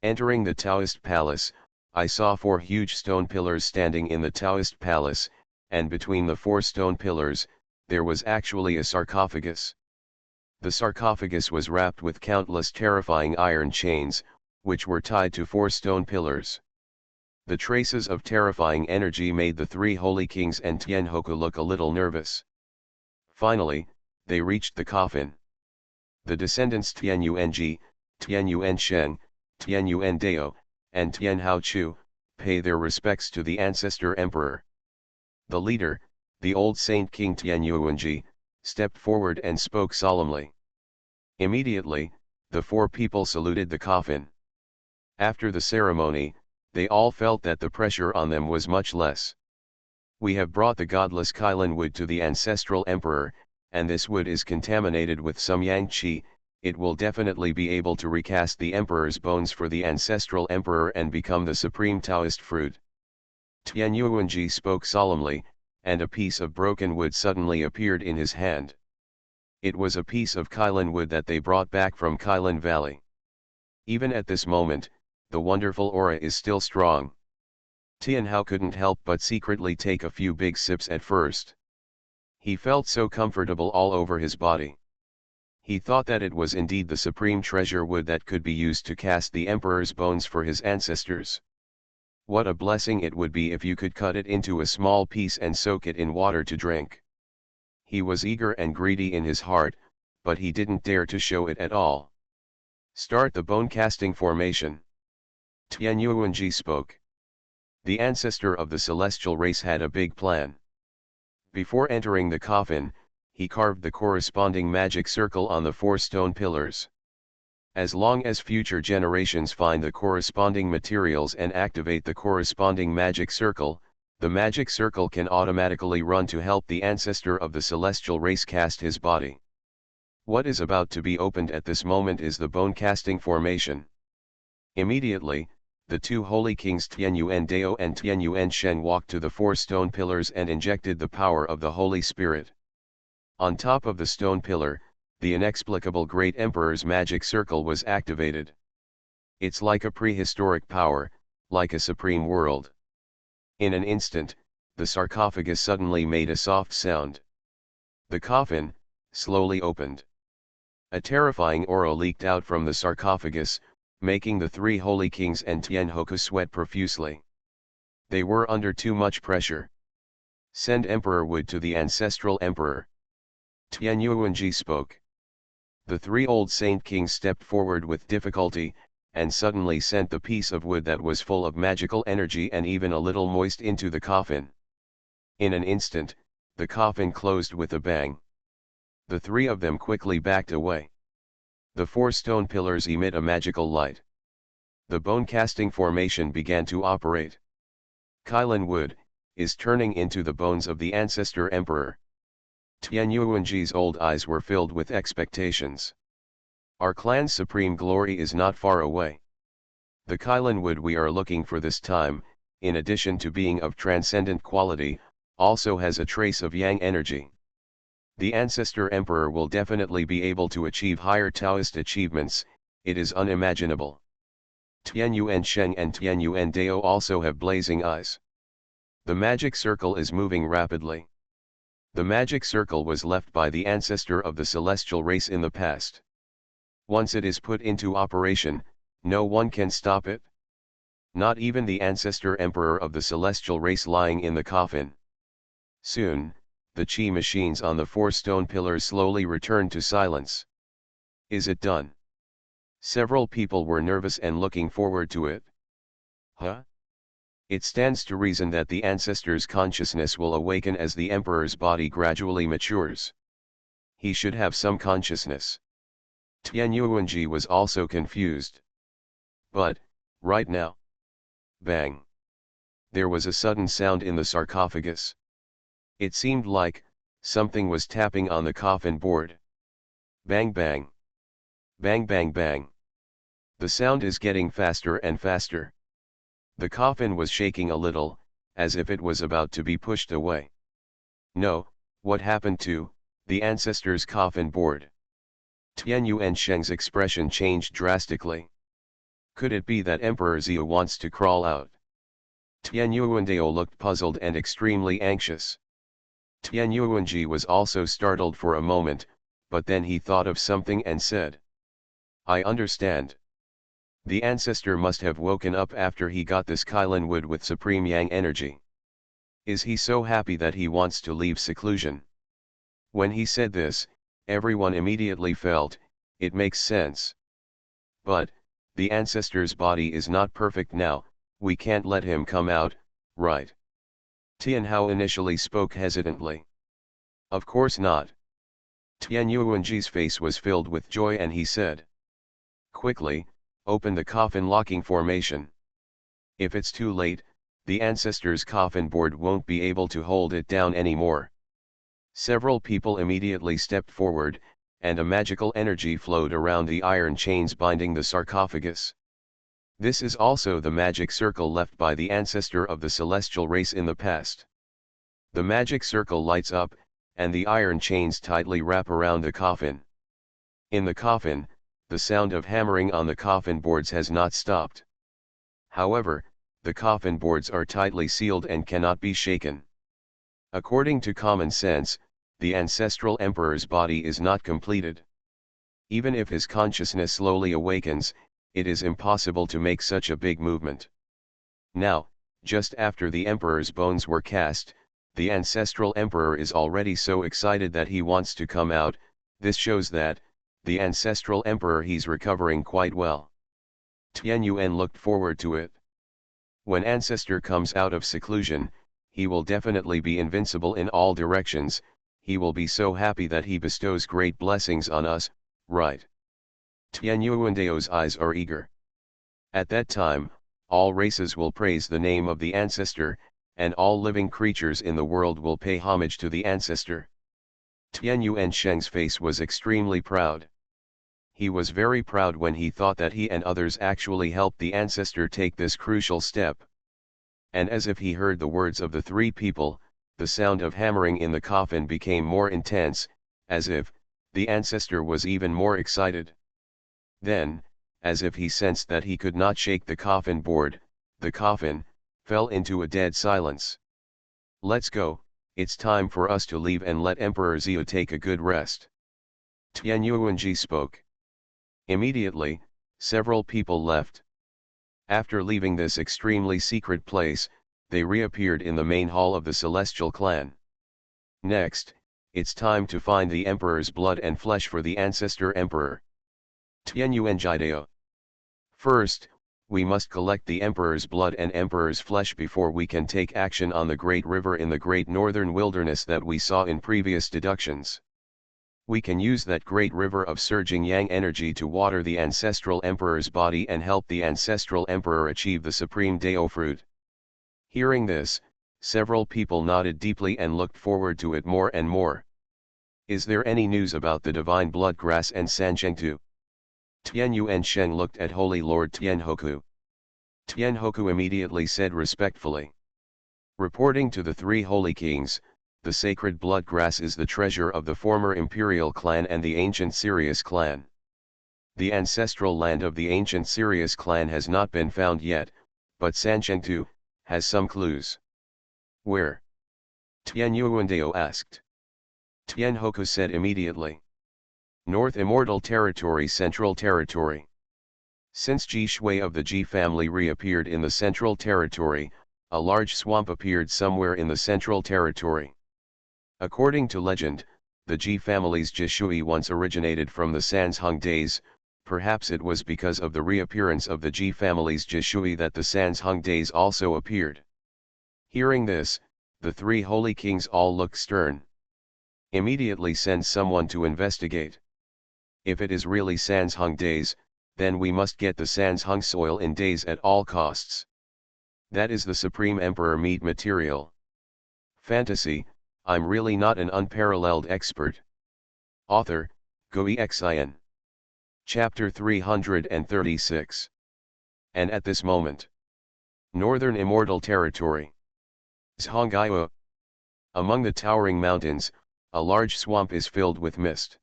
Entering the Taoist palace, I saw 4 huge stone pillars standing in the Taoist palace, and between the 4 stone pillars, there was actually a sarcophagus. The sarcophagus was wrapped with countless terrifying iron chains, which were tied to 4 stone pillars. The traces of terrifying energy made the 3 holy kings and Tianhoku look a little nervous. Finally, they reached the coffin. The descendants Tianyuanji, Tianyuansheng, Tianyuandao, and Tianhaochu, pay their respects to the ancestor emperor. The leader, the old saint king Tianyuanji, stepped forward and spoke solemnly. Immediately, the 4 people saluted the coffin. After the ceremony, they all felt that the pressure on them was much less. "We have brought the godless Kylan wood to the ancestral emperor, and this wood is contaminated with some yang qi. It will definitely be able to recast the emperor's bones for the ancestral emperor and become the supreme Taoist fruit." Tianyuanji spoke solemnly, and a piece of broken wood suddenly appeared in his hand. It was a piece of Kylan wood that they brought back from Kylan Valley. Even at this moment, the wonderful aura is still strong. Tianhao couldn't help but secretly take a few big sips at first. He felt so comfortable all over his body. He thought that it was indeed the supreme treasure wood that could be used to cast the emperor's bones for his ancestors. What a blessing it would be if you could cut it into a small piece and soak it in water to drink. He was eager and greedy in his heart, but he didn't dare to show it at all. Start the bone casting formation. Xuanhuan spoke. The ancestor of the celestial race had a big plan. Before entering the coffin, he carved the corresponding magic circle on the 4 stone pillars. As long as future generations find the corresponding materials and activate the corresponding magic circle, the magic circle can automatically run to help the ancestor of the celestial race cast his body. What is about to be opened at this moment is the bone casting formation. Immediately, the 2 holy kings Tianyuan Dao and Tianyuan Shen walked to the 4 stone pillars and injected the power of the Holy Spirit. On top of the stone pillar, the inexplicable Great Emperor's magic circle was activated. It's like a prehistoric power, like a supreme world. In an instant, the sarcophagus suddenly made a soft sound. The coffin slowly opened. A terrifying aura leaked out from the sarcophagus, making the 3 holy kings and Tianhoku sweat profusely. They were under too much pressure. Send Emperor Wood to the ancestral emperor. Tianyuan spoke. The 3 old saint kings stepped forward with difficulty, and suddenly sent the piece of wood that was full of magical energy and even a little moist into the coffin. In an instant, the coffin closed with a bang. The 3 of them quickly backed away. The 4 stone pillars emit a magical light. The bone casting formation began to operate. Kylan wood is turning into the bones of the ancestor emperor. Tianyuanji's old eyes were filled with expectations. Our clan's supreme glory is not far away. The Kylan wood we are looking for this time, in addition to being of transcendent quality, also has a trace of yang energy. The ancestor emperor will definitely be able to achieve higher Taoist achievements, it is unimaginable. Tianyuan Sheng and Tianyuan Dao also have blazing eyes. The magic circle is moving rapidly. The magic circle was left by the ancestor of the celestial race in the past. Once it is put into operation, no one can stop it. Not even the ancestor emperor of the celestial race lying in the coffin. Soon, the chi machines on the 4 stone pillars slowly returned to silence. Is it done? Several people were nervous and looking forward to it. Huh? It stands to reason that the ancestor's consciousness will awaken as the emperor's body gradually matures. He should have some consciousness. Tianyuanji was also confused. But, right now. Bang. There was a sudden sound in the sarcophagus. It seemed like something was tapping on the coffin board. Bang bang. Bang bang bang. The sound is getting faster and faster. The coffin was shaking a little, as if it was about to be pushed away. No, what happened to the ancestor's coffin board? Tianyuan Sheng's expression changed drastically. Could it be that Emperor Zia wants to crawl out? Tianyuandao looked puzzled and extremely anxious. Tianyuanji was also startled for a moment, but then he thought of something and said, I understand. The ancestor must have woken up after he got this Kylan wood with supreme yang energy. Is he so happy that he wants to leave seclusion? When he said this, everyone immediately felt, it makes sense. But, the ancestor's body is not perfect now, we can't let him come out, right? Tianhao initially spoke hesitantly. Of course not. Tianyuanji's face was filled with joy and he said, quickly, open the coffin locking formation. If it's too late, the ancestor's coffin board won't be able to hold it down anymore. Several people immediately stepped forward, and a magical energy flowed around the iron chains binding the sarcophagus. This is also the magic circle left by the ancestor of the celestial race in the past. The magic circle lights up, and the iron chains tightly wrap around the coffin. In the coffin, the sound of hammering on the coffin boards has not stopped. However, the coffin boards are tightly sealed and cannot be shaken. According to common sense, the ancestral emperor's body is not completed. Even if his consciousness slowly awakens, it is impossible to make such a big movement. Now, just after the emperor's bones were cast, the ancestral emperor is already so excited that he wants to come out. This shows that, the ancestral emperor, he's recovering quite well. Tianyuan looked forward to it. When ancestor comes out of seclusion, he will definitely be invincible in all directions. He will be so happy that he bestows great blessings on us, right? Tianyuandeo's eyes are eager. At that time, all races will praise the name of the ancestor, and all living creatures in the world will pay homage to the ancestor. Tianyuan Sheng's face was extremely proud. He was very proud when he thought that he and others actually helped the ancestor take this crucial step. And as if he heard the words of the three people, the sound of hammering in the coffin became more intense, as if the ancestor was even more excited. Then, as if he sensed that he could not shake the coffin board, the coffin fell into a dead silence. Let's go, it's time for us to leave and let Emperor Zia take a good rest. Tianyuanji spoke. Immediately, several people left. After leaving this extremely secret place, they reappeared in the main hall of the Celestial Clan. Next, it's time to find the Emperor's blood and flesh for the Ancestor Emperor. Tianyuanjideo. First, we must collect the Emperor's blood and Emperor's flesh before we can take action on the great river in the great northern wilderness that we saw in previous deductions. We can use that great river of surging yang energy to water the ancestral emperor's body and help the ancestral emperor achieve the supreme Dao fruit. Hearing this, several people nodded deeply and looked forward to it more and more. Is there any news about the divine blood grass and Sanchengtu? Tianyuan Sheng looked at Holy Lord Tianhoku. Tianhoku immediately said respectfully. Reporting to the three holy kings, the sacred blood grass is the treasure of the former imperial clan and the ancient Sirius clan. The ancestral land of the ancient Sirius clan has not been found yet, but Sanchengtu has some clues. Where? Tianyuandeo asked. Tianhoku said immediately. North Immortal Territory, Central Territory. Since Ji Shui of the Ji family reappeared in the Central Territory, a large swamp appeared somewhere in the Central Territory. According to legend, the Ji family's Jishui once originated from the Sansheng days. Perhaps it was because of the reappearance of the Ji family's Jishui that the Sansheng days also appeared. Hearing this, the three holy kings all looked stern. Immediately send someone to investigate. If it is really Sansheng days, then we must get the Sansheng soil in days at all costs. That is the Supreme Emperor meat material. Fantasy, I'm really not an unparalleled expert. Author, Xuanhuan. Chapter 336. And at this moment, Northern Immortal Territory. Zhongyao. Among the towering mountains, a large swamp is filled with mist.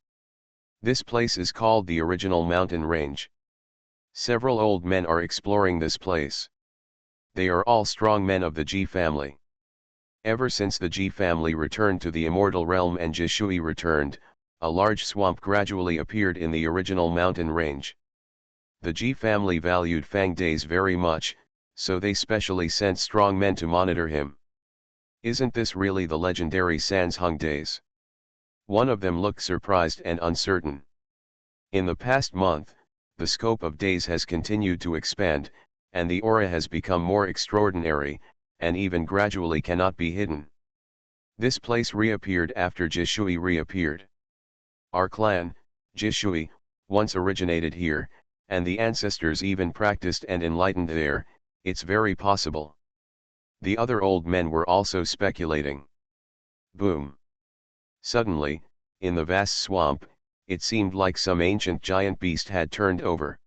This place is called the original mountain range. Several old men are exploring this place. They are all strong men of the Ji family. Ever since the Ji family returned to the immortal realm and Jishui returned, a large swamp gradually appeared in the original mountain range. The Ji family valued Fang Days very much, so they specially sent strong men to monitor him. Isn't this really the legendary Sansheng Days? One of them looked surprised and uncertain. In the past month, the scope of days has continued to expand, and the aura has become more extraordinary, and even gradually cannot be hidden. This place reappeared after Jishui reappeared. Our clan, Jishui, once originated here, and the ancestors even practiced and enlightened there. It's very possible. The other old men were also speculating. Boom. Suddenly, in the vast swamp, it seemed like some ancient giant beast had turned over.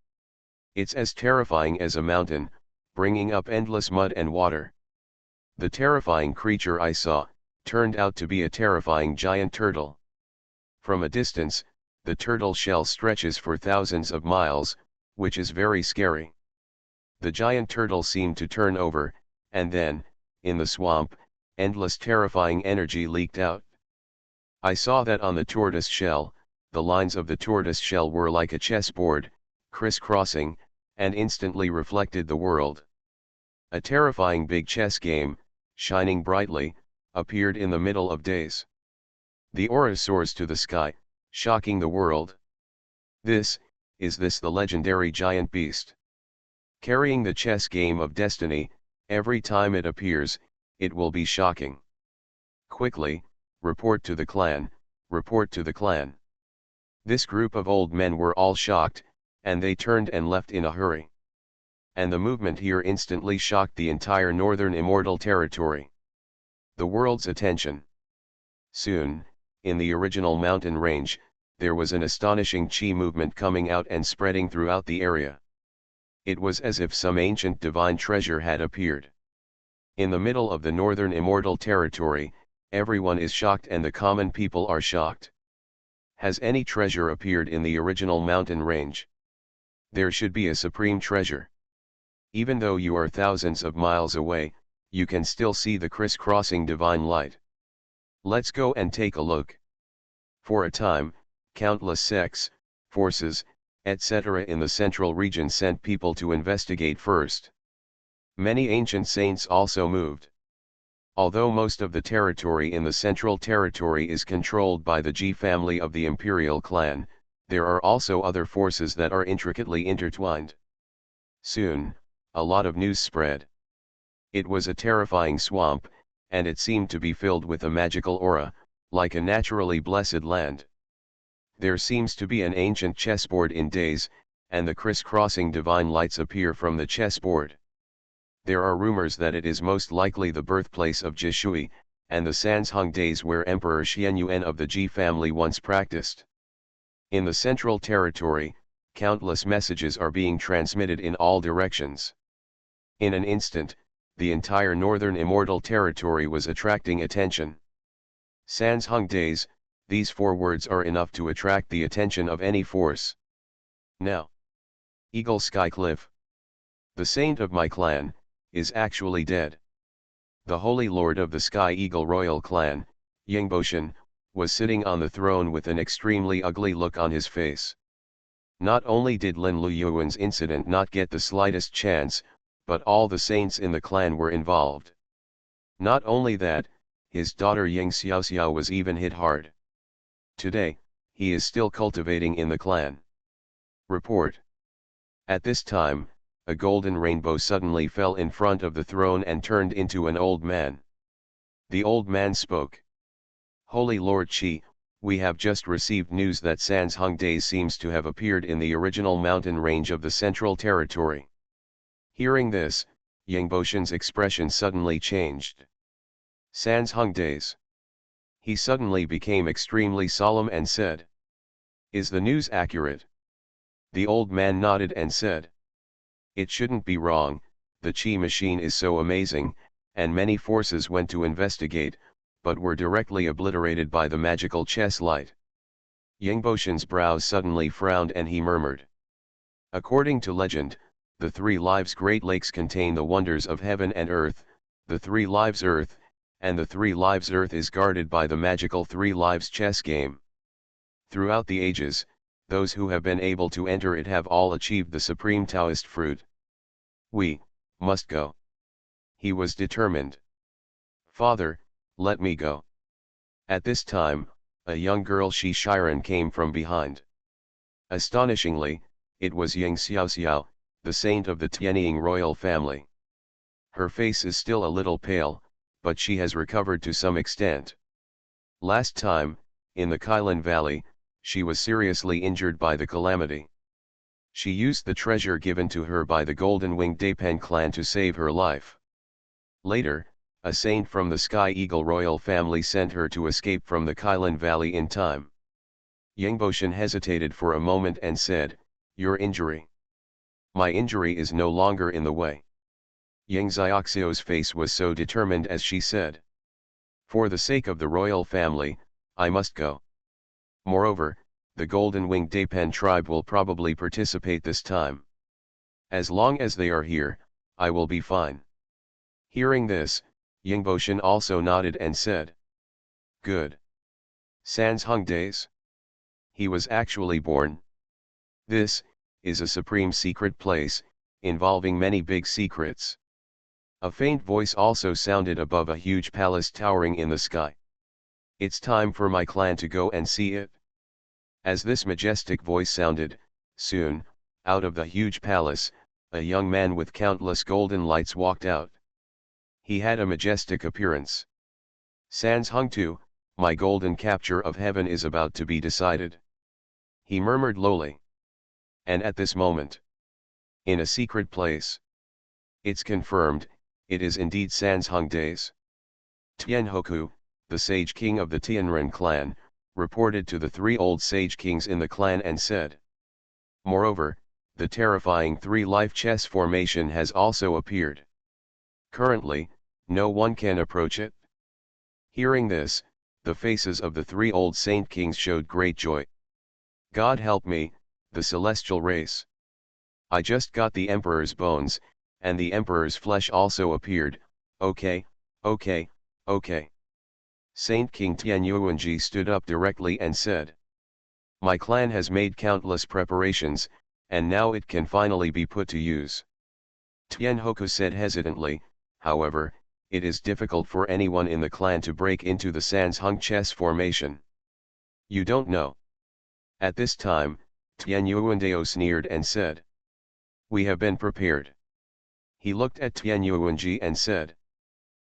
It's as terrifying as a mountain, bringing up endless mud and water. The terrifying creature I saw turned out to be a terrifying giant turtle. From a distance, the turtle shell stretches for thousands of miles, which is very scary. The giant turtle seemed to turn over, and then, in the swamp, endless terrifying energy leaked out. I saw that on the tortoise shell, the lines of the tortoise shell were like a chessboard, crisscrossing, and instantly reflected the world. A terrifying big chess game, shining brightly, appeared in the middle of days. The aura soars to the sky, shocking the world. Is this the legendary giant beast? Carrying the chess game of destiny, every time it appears, it will be shocking. Quickly, report to the clan, report to the clan. This group of old men were all shocked, and they turned and left in a hurry. And the movement here instantly shocked the entire northern immortal territory. The world's attention. Soon, in the original mountain range, there was an astonishing chi movement coming out and spreading throughout the area. It was as if some ancient divine treasure had appeared. In the middle of the northern immortal territory, everyone is shocked and the common people are shocked. Has any treasure appeared in the original mountain range? There should be a supreme treasure. Even though you are thousands of miles away, you can still see the crisscrossing divine light. Let's go and take a look. For a time, countless sects, forces, etc. in the central region sent people to investigate first. Many ancient saints also moved. Although most of the territory in the central territory is controlled by the G family of the imperial clan, there are also other forces that are intricately intertwined. Soon, a lot of news spread. It was a terrifying swamp, and it seemed to be filled with a magical aura, like a naturally blessed land. There seems to be an ancient chessboard in days, and the crisscrossing divine lights appear from the chessboard. There are rumors that it is most likely the birthplace of Jishui, and the Sansheng days where Emperor Xuanhuan of the Ji family once practiced. In the central territory, countless messages are being transmitted in all directions. In an instant, the entire northern immortal territory was attracting attention. Sansheng days, these 4 words are enough to attract the attention of any force. Now, Eagle Skycliff, the saint of my clan, is actually dead. The Holy Lord of the Sky Eagle royal clan, Yangboshan, was sitting on the throne with an extremely ugly look on his face. Not only did Lin Luyuan's incident not get the slightest chance, but all the saints in the clan were involved. Not only that, his daughter Yang Xiaoxiao was even hit hard. Today, he is still cultivating in the clan. Report. At this time, a golden rainbow suddenly fell in front of the throne and turned into an old man. The old man spoke. Holy Lord Qi, we have just received news that Sansheng days seems to have appeared in the original mountain range of the central territory. Hearing this, Yangboshan's expression suddenly changed. Sansheng days. He suddenly became extremely solemn and said, "Is the news accurate?" The old man nodded and said, "It shouldn't be wrong, the Qi machine is so amazing, and many forces went to investigate, but were directly obliterated by the magical chess light." Yangboshan's brows suddenly frowned and he murmured, "According to legend, the 3 lives Great Lakes contain the wonders of heaven and earth, the 3 lives earth, and the 3 lives earth is guarded by the magical 3 lives chess game. Throughout the ages, those who have been able to enter it have all achieved the supreme Taoist fruit. We must go." He was determined. "Father, let me go." At this time, a young girl Shi Shiren came from behind. Astonishingly, it was Yang Xiaoxiao, the saint of the Tianying royal family. Her face is still a little pale, but she has recovered to some extent. Last time, in the Kailan Valley, she was seriously injured by the calamity. She used the treasure given to her by the Golden Winged Dapen clan to save her life. Later, a saint from the Sky Eagle royal family sent her to escape from the Kailan Valley in time. Yangboshan hesitated for a moment and said, "Your injury." "My injury is no longer in the way." Yang Xiaoxiao's face was so determined as she said, "For the sake of the royal family, I must go. Moreover, the Golden Winged Dapen tribe will probably participate this time. As long as they are here, I will be fine." Hearing this, Yangboshan also nodded and said, "Good. Sansheng days. He was actually born. This is a supreme secret place, involving many big secrets. A faint voice also sounded above a huge palace towering in the sky. It's time for my clan to go and see it. As this majestic voice sounded, soon, out of the huge palace, a young man with countless golden lights walked out. He had a majestic appearance. Sans hung to, my golden capture of heaven is about to be decided. He murmured lowly. And at this moment, in a secret place, it's confirmed, it is indeed Sans Hung days. Tianhoku, the sage king of the Tianren clan, reported to the three old sage kings in the clan and said. Moreover, the terrifying three-life chess formation has also appeared. Currently, no one can approach it. Hearing this, the faces of the three old saint kings showed great joy. God help me, the celestial race. I just got the emperor's bones, and the emperor's flesh also appeared. Okay. Saint King Tianyuanji stood up directly and said. My clan has made countless preparations, and now it can finally be put to use. Tianhoku said hesitantly, however, it is difficult for anyone in the clan to break into the Sans Hung chess formation. You don't know. At this time, Tianyuandeo sneered and said. We have been prepared. He looked at Tianyuanji and said.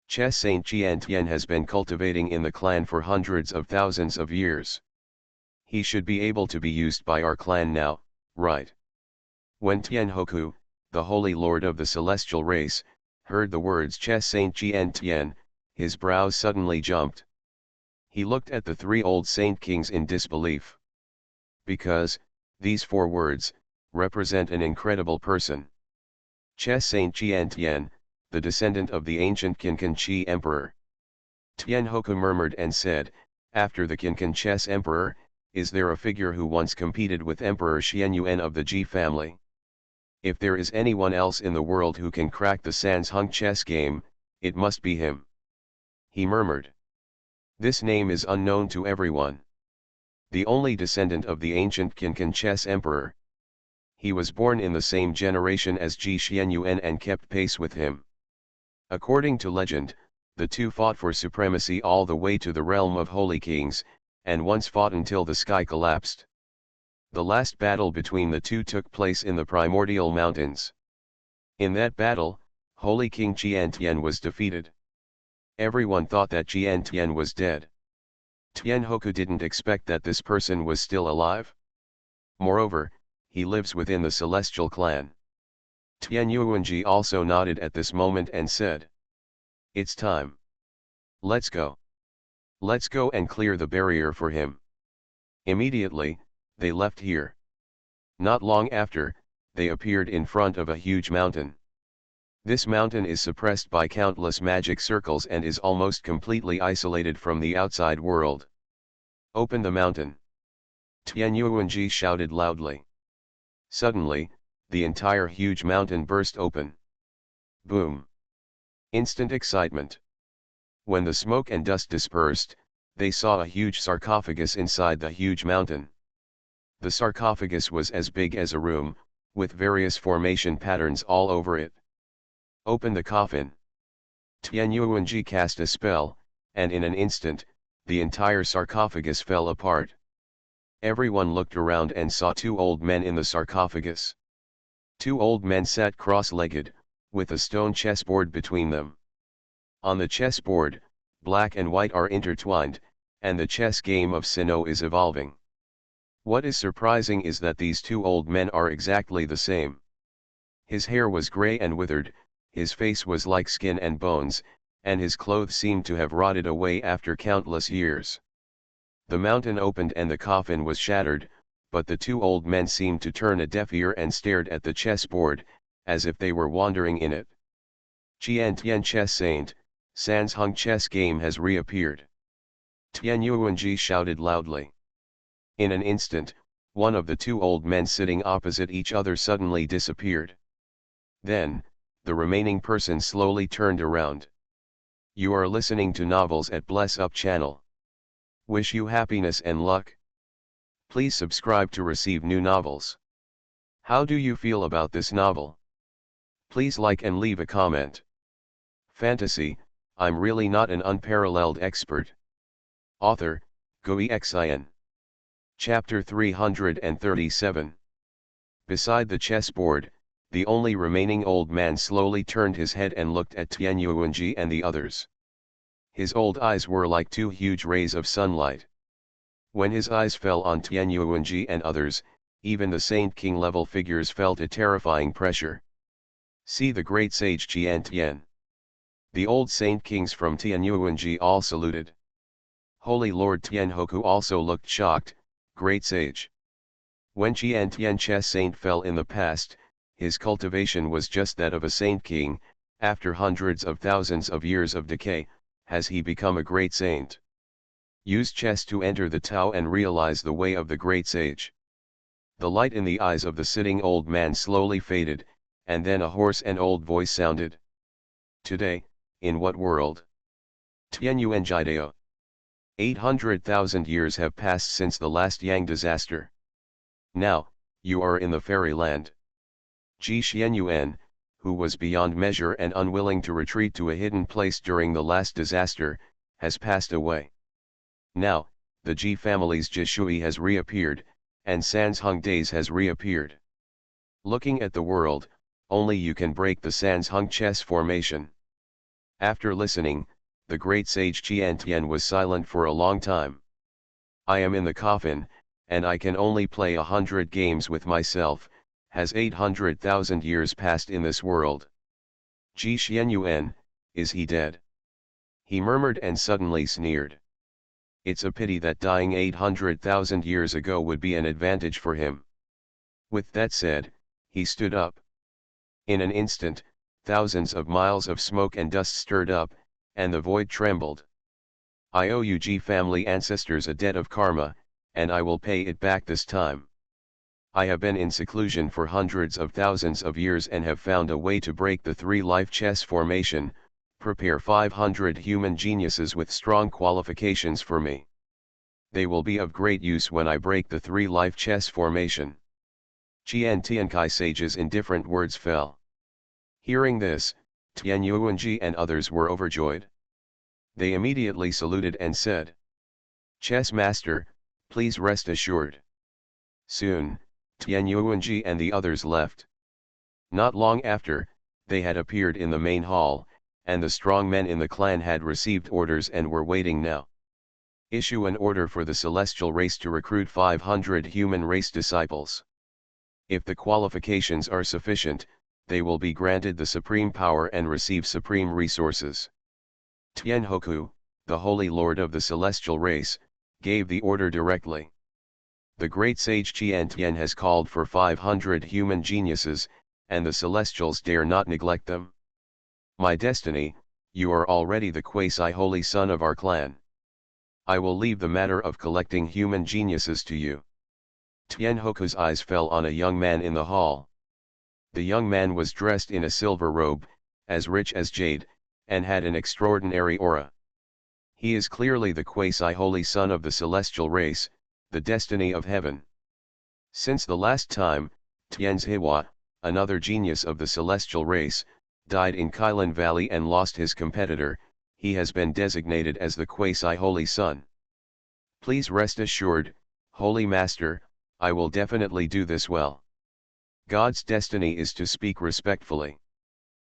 Chess Saint Jian has been cultivating in the clan for hundreds of thousands of years. He should be able to be used by our clan now, right? When Tianhoku, the holy lord of the celestial race, heard the words Chess Saint Jian, his brows suddenly jumped. He looked at the three old saint kings in disbelief. Because, these four words, represent an incredible person. Chess Saint Jian, the descendant of the ancient Qinkan Qi emperor. Tianhoku murmured and said, after the Qinkan chess emperor, is there a figure who once competed with Emperor Xuanhuan of the Ji family? If there is anyone else in the world who can crack the Sans Hung chess game, it must be him. He murmured. This name is unknown to everyone. The only descendant of the ancient Qinkan chess emperor. He was born in the same generation as Ji Xuanhuan and kept pace with him. According to legend, the two fought for supremacy all the way to the realm of holy kings, and once fought until the sky collapsed. The last battle between the two took place in the primordial mountains. In that battle, Holy King Jiantian was defeated. Everyone thought that Jiantian was dead. Tianhoku didn't expect that this person was still alive. Moreover, he lives within the celestial clan. Tianyuanji also nodded at this moment and said. It's time. Let's go. Let's go and clear the barrier for him. Immediately, they left here. Not long after, they appeared in front of a huge mountain. This mountain is suppressed by countless magic circles and is almost completely isolated from the outside world. Open the mountain. Tianyuanji shouted loudly. Suddenly, the entire huge mountain burst open. Boom! Instant excitement. When the smoke and dust dispersed, they saw a huge sarcophagus inside the huge mountain. The sarcophagus was as big as a room, with various formation patterns all over it. Open the coffin. Tianyuanji cast a spell, and in an instant, the entire sarcophagus fell apart. Everyone looked around and saw two old men in the sarcophagus. Two old men sat cross-legged, with a stone chessboard between them. On the chessboard, black and white are intertwined, and the chess game of Sinnoh is evolving. What is surprising is that these two old men are exactly the same. His hair was grey and withered, his face was like skin and bones, and his clothes seemed to have rotted away after countless years. The mountain opened and the coffin was shattered, but the two old men seemed to turn a deaf ear and stared at the chessboard, as if they were wandering in it. Jiantian Chess Saint, Sans Hung chess game has reappeared. Tianyuanji shouted loudly. In an instant, one of the two old men sitting opposite each other suddenly disappeared. Then, the remaining person slowly turned around. You are listening to novels at Bless Up channel. Wish you happiness and luck. Please subscribe to receive new novels. How do you feel about this novel? Please like and leave a comment. Fantasy, I'm really not an unparalleled expert. Author, Xuanhuan. Chapter 337. Beside the chessboard, the only remaining old man slowly turned his head and looked at Tianyuanji and the others. His old eyes were like two huge rays of sunlight. When his eyes fell on Tianyuanji and others, even the Saint King level figures felt a terrifying pressure. See the great sage Qian Tian. The old Saint Kings from Tianyuanji all saluted. Holy Lord Tianhoku also looked shocked, great sage. When Qian Tian Chess Saint fell in the past, his cultivation was just that of a Saint King. After hundreds of thousands of years of decay, has he become a great saint. Use chess to enter the Tao and realize the way of the great sage. The light in the eyes of the sitting old man slowly faded, and then a hoarse and old voice sounded. Today, in what world? Tianyuan Jideo. 800,000 years have passed since the last Yang disaster. Now, you are in the fairyland. Ji Xianyuan, who was beyond measure and unwilling to retreat to a hidden place during the last disaster, has passed away. Now, the Ji family's Jishui has reappeared, and Sansheng Days has reappeared. Looking at the world, only you can break the Sansheng chess formation. After listening, the great sage Qian Tian was silent for a long time. I am in the coffin, and I can only play 100 games with myself. Has 800,000 years passed in this world? Ji Xianyuan, is he dead? He murmured and suddenly sneered. It's a pity that dying 800,000 years ago would be an advantage for him. With that said, he stood up. In an instant, thousands of miles of smoke and dust stirred up, and the void trembled. I owe you Ji family ancestors a debt of karma, and I will pay it back this time. I have been in seclusion for hundreds of thousands of years and have found a way to break the three-life chess formation. Prepare 500 human geniuses with strong qualifications for me. They will be of great use when I break the three-life chess formation. Qian Tiankai sages in different words fell. Hearing this, Tianyuanji and others were overjoyed. They immediately saluted and said, Chess Master, please rest assured. Soon, Tianyuanji and the others left. Not long after, they had appeared in the main hall, and the strong men in the clan had received orders and were waiting now. Issue an order for the celestial race to recruit 500 human race disciples. If the qualifications are sufficient, they will be granted the supreme power and receive supreme resources. Tianhoku, the holy lord of the celestial race, gave the order directly. The great sage Qian Tian has called for 500 human geniuses, and the celestials dare not neglect them. My destiny, you are already the quasi-holy son of our clan. I will leave the matter of collecting human geniuses to you. Tianhoku's eyes fell on a young man in the hall. The young man was dressed in a silver robe, as rich as jade, and had an extraordinary aura. He is clearly the quasi-holy son of the celestial race, the destiny of heaven. Since the last time, Tianzhiwa, another genius of the celestial race, died in Kailan Valley and lost his competitor, he has been designated as the quasi-holy son. Please rest assured, Holy Master, I will definitely do this well. God's destiny is to speak respectfully.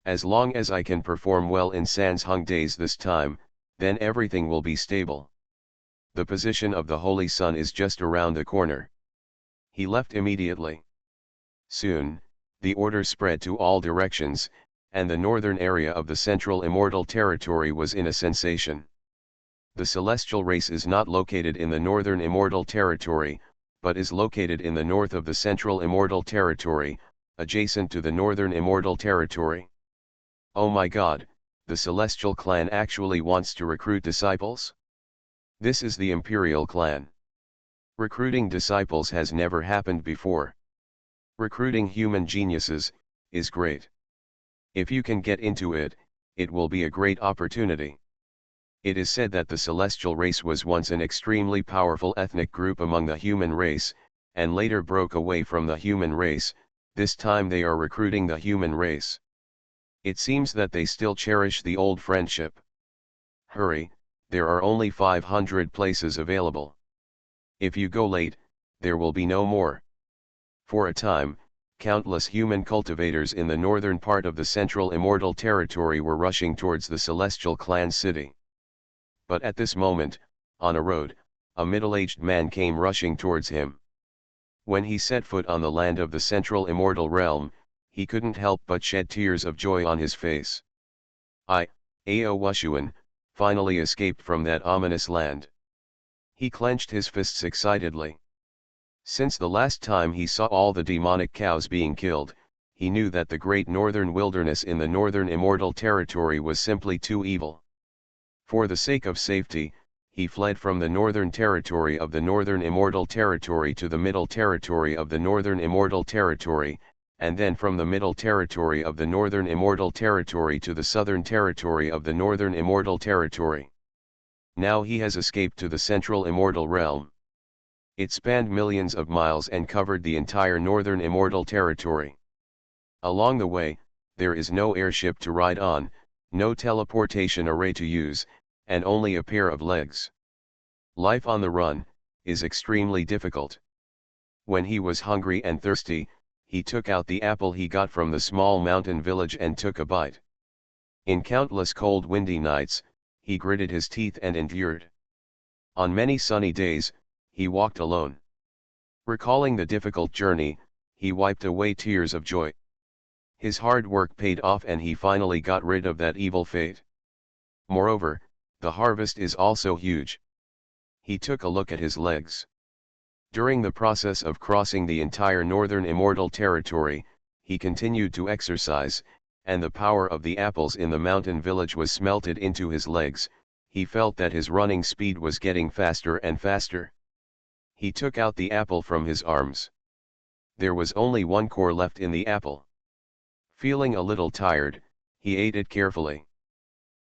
As long as I can perform well in Sansheng Days this time, then everything will be stable. The position of the Holy Son is just around the corner. He left immediately. Soon, the order spread to all directions, and the northern area of the central immortal territory was in a sensation. The celestial race is not located in the northern immortal territory, but is located in the north of the central immortal territory, adjacent to the northern immortal territory. Oh my God, the celestial clan actually wants to recruit disciples? This is the imperial clan. Recruiting disciples has never happened before. Recruiting human geniuses is great. If you can get into it, it will be a great opportunity. It is said that the celestial race was once an extremely powerful ethnic group among the human race, and later broke away from the human race. This time they are recruiting the human race. It seems that they still cherish the old friendship. Hurry, there are only 500 places available. If you go late, there will be no more. For a time, countless human cultivators in the northern part of the central immortal territory were rushing towards the celestial clan city. But at this moment, on a road, a middle-aged man came rushing towards him. When he set foot on the land of the central immortal realm, he couldn't help but shed tears of joy on his face. Xuanhuan, finally escaped from that ominous land. He clenched his fists excitedly. Since the last time he saw all the demonic cows being killed, he knew that the great northern wilderness in the northern immortal territory was simply too evil. For the sake of safety, he fled from the northern territory of the northern immortal territory to the middle territory of the northern immortal territory, and then from the middle territory of the northern immortal territory to the southern territory of the northern immortal territory. Now he has escaped to the central immortal realm. It spanned millions of miles and covered the entire northern immortal territory. Along the way, there is no airship to ride on, no teleportation array to use, and only a pair of legs. Life on the run is extremely difficult. When he was hungry and thirsty, he took out the apple he got from the small mountain village and took a bite. In countless cold windy nights, he gritted his teeth and endured. On many sunny days, he walked alone. Recalling the difficult journey, he wiped away tears of joy. His hard work paid off and he finally got rid of that evil fate. Moreover, the harvest is also huge. He took a look at his legs. During the process of crossing the entire northern immortal territory, he continued to exercise, and the power of the apples in the mountain village was smelted into his legs. He felt that his running speed was getting faster and faster. He took out the apple from his arms. There was only one core left in the apple. Feeling a little tired, he ate it carefully.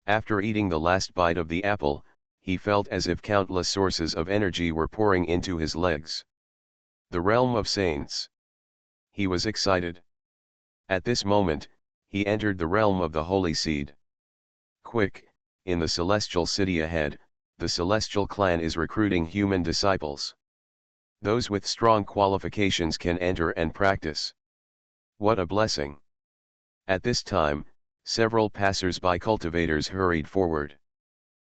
After eating the last bite of the apple, he felt as if countless sources of energy were pouring into his legs. The realm of saints. He was excited. At this moment, he entered the realm of the holy seed. Quick, in the celestial city ahead, the celestial clan is recruiting human disciples. Those with strong qualifications can enter and practice. What a blessing! At this time, several passers-by cultivators hurried forward.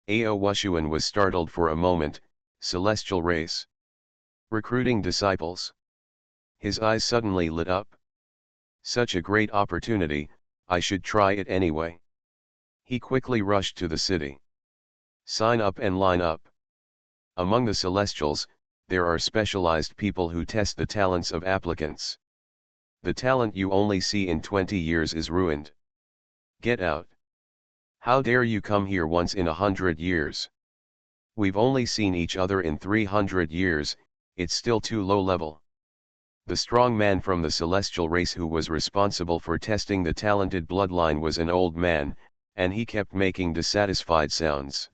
Xuanhuan was startled for a moment. Celestial race. Recruiting disciples. His eyes suddenly lit up. Such a great opportunity, I should try it anyway. He quickly rushed to the city. Sign up and line up. Among the Celestials, there are specialized people who test the talents of applicants. The talent you only see in 20 years is ruined. Get out. How dare you come here once in 100 years? We've only seen each other in 300 years, it's still too low level. The strong man from the celestial race who was responsible for testing the talented bloodline was an old man, and he kept making dissatisfied sounds.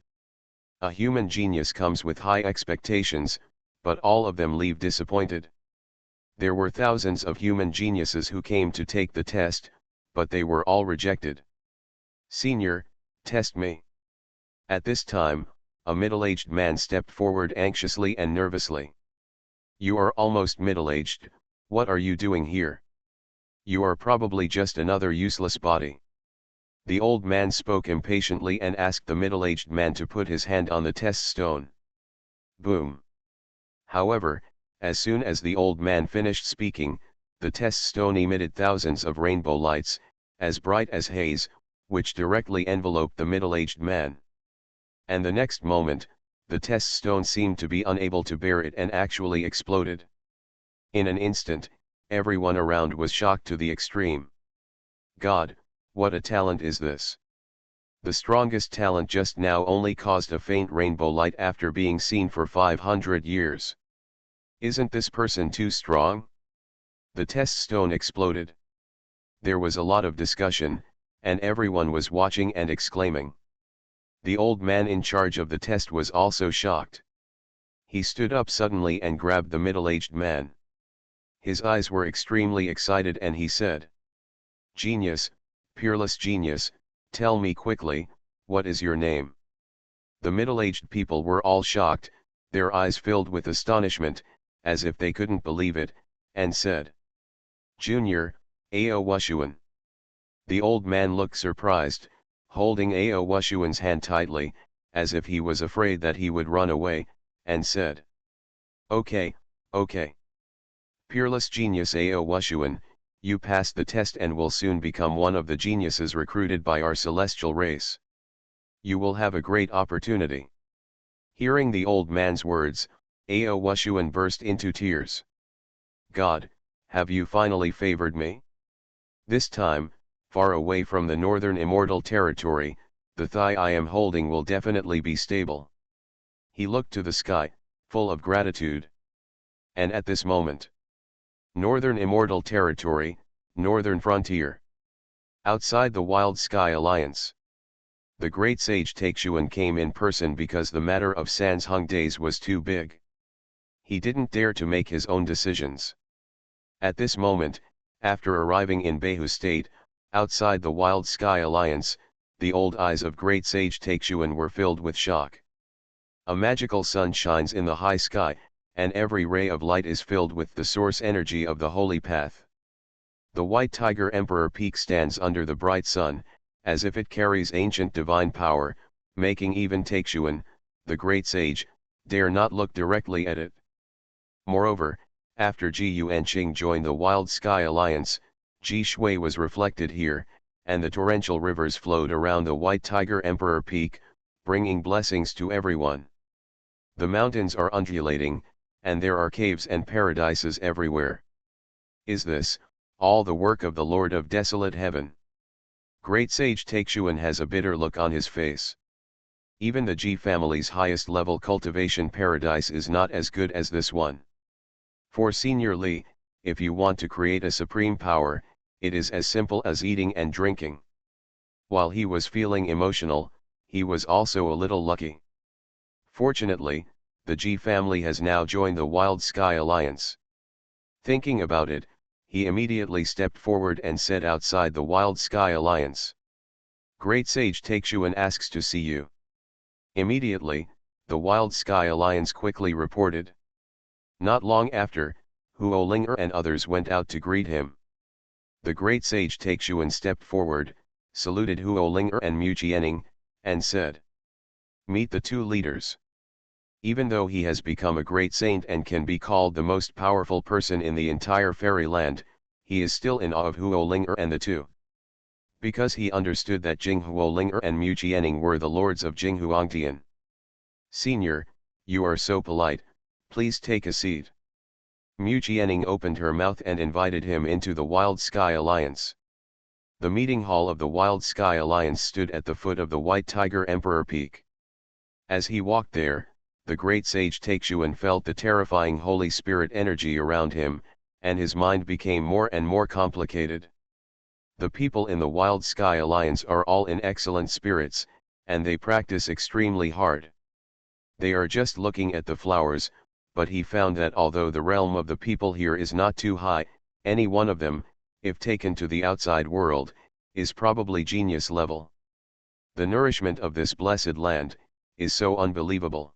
A human genius comes with high expectations, but all of them leave disappointed. There were thousands of human geniuses who came to take the test, but they were all rejected. Senior, test me. At this time, a middle-aged man stepped forward anxiously and nervously. You are almost middle-aged, what are you doing here? You are probably just another useless body. The old man spoke impatiently and asked the middle-aged man to put his hand on the test stone. Boom. However, as soon as the old man finished speaking, the test stone emitted thousands of rainbow lights, as bright as haze, which directly enveloped the middle-aged man. And the next moment, the test stone seemed to be unable to bear it and actually exploded. In an instant, everyone around was shocked to the extreme. God, what a talent is this! The strongest talent just now only caused a faint rainbow light after being seen for 500 years. Isn't this person too strong? The test stone exploded. There was a lot of discussion, and everyone was watching and exclaiming. The old man in charge of the test was also shocked. He stood up suddenly and grabbed the middle-aged man. His eyes were extremely excited and he said, "Genius, peerless genius, tell me quickly, what is your name?" The middle-aged people were all shocked, their eyes filled with astonishment, as if they couldn't believe it, and said, "Junior, Xuanhuan." The old man looked surprised, holding Xuanhuan's hand tightly, as if he was afraid that he would run away, and said, "Okay, okay. Peerless genius Xuanhuan, you passed the test and will soon become one of the geniuses recruited by our celestial race. You will have a great opportunity." Hearing the old man's words, Xuanhuan burst into tears. "God, have you finally favored me? This time, far away from the northern immortal territory, the thigh I am holding will definitely be stable." He looked to the sky, full of gratitude. And at this moment, northern immortal territory, northern frontier. Outside the Wild Sky Alliance. The great sage Taixuan came in person because the matter of Xuanhuan days was too big. He didn't dare to make his own decisions. At this moment, after arriving in Behu State, outside the Wild Sky Alliance, the old eyes of great sage Taixuan were filled with shock. A magical sun shines in the high sky, and every ray of light is filled with the source energy of the holy path. The White Tiger Emperor Peak stands under the bright sun, as if it carries ancient divine power, making even Taixuan, the great sage, dare not look directly at it. Moreover, after Ji Yuanqing joined the Wild Sky Alliance, Ji Shui was reflected here, and the torrential rivers flowed around the White Tiger Emperor Peak, bringing blessings to everyone. The mountains are undulating, and there are caves and paradises everywhere. Is this, all the work of the Lord of Desolate Heaven? Great sage Taixuan has a bitter look on his face. Even the Ji family's highest level cultivation paradise is not as good as this one. For Senior Li, if you want to create a supreme power, it is as simple as eating and drinking. While he was feeling emotional, he was also a little lucky. Fortunately, the Ji family has now joined the Wild Sky Alliance. Thinking about it, he immediately stepped forward and said outside the Wild Sky Alliance. "Great Sage Taixuan asks to see you." Immediately, the Wild Sky Alliance quickly reported. Not long after, Huo Linger and others went out to greet him. The great sage Taixuan stepped forward, saluted Huo Linger and Mu Jianing, and said, "Meet the two leaders." Even though he has become a great saint and can be called the most powerful person in the entire fairyland, he is still in awe of Huo Linger and the two. Because he understood that Jing Huo Linger and Mu Jianing were the lords of Jinghuangtian. "Senior, you are so polite, please take a seat." Mu Jianing opened her mouth and invited him into the Wild Sky Alliance. The meeting hall of the Wild Sky Alliance stood at the foot of the White Tiger Emperor Peak. As he walked there, the great sage Taixuan felt the terrifying Holy Spirit energy around him, and his mind became more and more complicated. The people in the Wild Sky Alliance are all in excellent spirits, and they practice extremely hard. They are just looking at the flowers, but he found that although the realm of the people here is not too high, any one of them, if taken to the outside world, is probably genius level. The nourishment of this blessed land is so unbelievable.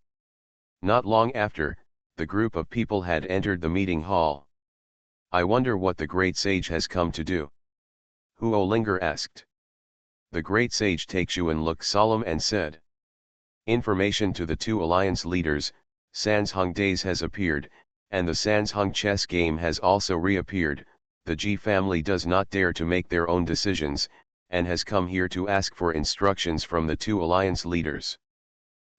Not long after, the group of people had entered the meeting hall. "I wonder what the great sage has come to do?" Huo Linger asked. The great sage Taixuan looked solemn and said, "Information to the two alliance leaders, Xuanhuan days has appeared, and the Xuanhuan chess game has also reappeared. The Ji family does not dare to make their own decisions, and has come here to ask for instructions from the two alliance leaders."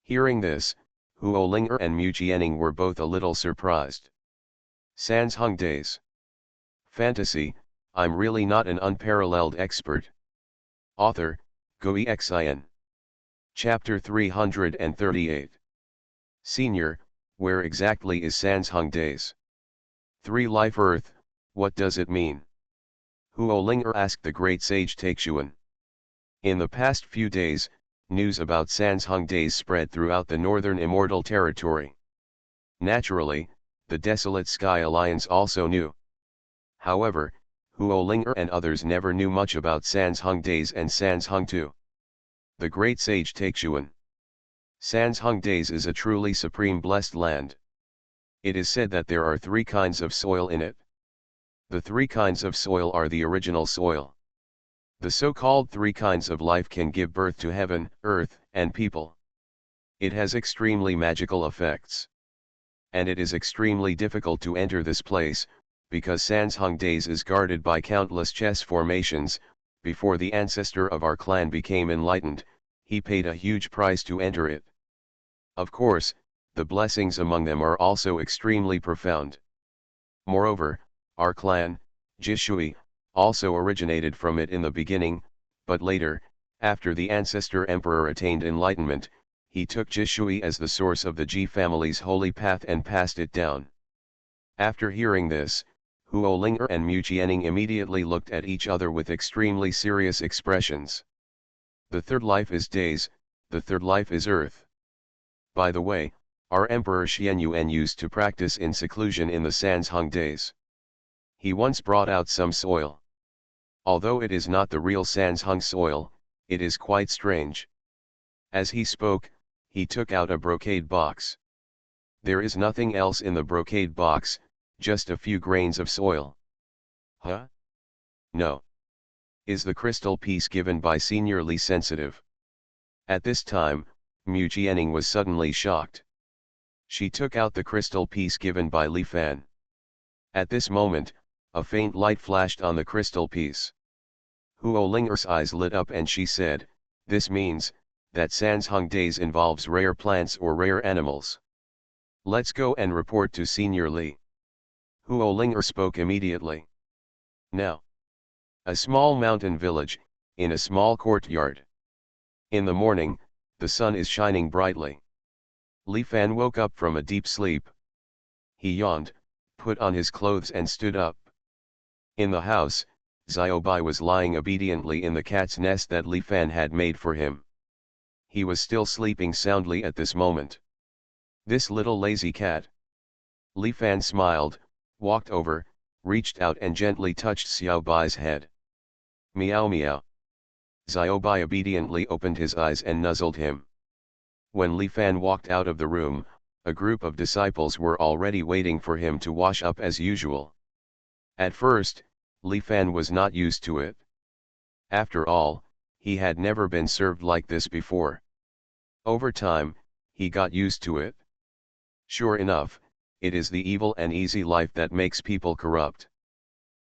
Hearing this, Huo Linger and Mu Jianing were both a little surprised. Xuanhuan days. Fantasy, I'm really not an unparalleled expert. Author, Xuanhuan. Chapter 338. Senior, where exactly is Xuanhuan days? 3 Life Earth, what does it mean? Huo Linger asked the great sage Taixuan. In the past few days, News about Sanzheng days spread throughout the northern immortal territory. Naturally, the desolate Sky Alliance also knew. However, Huo Linger and others never knew much about Sanzheng days and Sanzheng too. The great sage Xuanhuan. Sanzheng days is a truly supreme blessed land. It is said that there are 3 kinds of soil in it. The 3 kinds of soil are the original soil. The so-called 3 kinds of life can give birth to heaven, earth, and people. It has extremely magical effects. And it is extremely difficult to enter this place, because Sanzheng days is guarded by countless chess formations. Before the ancestor of our clan became enlightened, he paid a huge price to enter it. Of course, the blessings among them are also extremely profound. Moreover, our clan, Jishui, also originated from it in the beginning, but later, after the ancestor emperor attained enlightenment, he took Jishui as the source of the Ji family's holy path and passed it down. After hearing this, Huo Linger and Mu Qianing immediately looked at each other with extremely serious expressions. The third life is days, the third life is earth. By the way, our Emperor Xuanhuan used to practice in seclusion in the Sanzheng days. He once brought out some soil. Although it is not the real Sanzheng soil, it is quite strange. As he spoke, he took out a brocade box. There is nothing else in the brocade box, just a few grains of soil. Huh? No. Is the crystal piece given by Senior Li sensitive? At this time, Mu Qianing was suddenly shocked. She took out the crystal piece given by Li Fan. At this moment, a faint light flashed on the crystal piece. Huo Linger's eyes lit up and she said, "This means that Sanzheng days involves rare plants or rare animals. Let's go and report to Senior Li." Huo Linger spoke immediately. Now. A small mountain village, in a small courtyard. In the morning, the sun is shining brightly. Li Fan woke up from a deep sleep. He yawned, put on his clothes and stood up. In the house, Xiaobai was lying obediently in the cat's nest that Li Fan had made for him. He was still sleeping soundly at this moment. This little lazy cat. Li Fan smiled, walked over, reached out and gently touched Xiaobai's head. Meow meow. Xiaobai obediently opened his eyes and nuzzled him. When Li Fan walked out of the room, a group of disciples were already waiting for him to wash up as usual. At first, Li Fan was not used to it. After all, he had never been served like this before. Over time, he got used to it. Sure enough, it is the evil and easy life that makes people corrupt.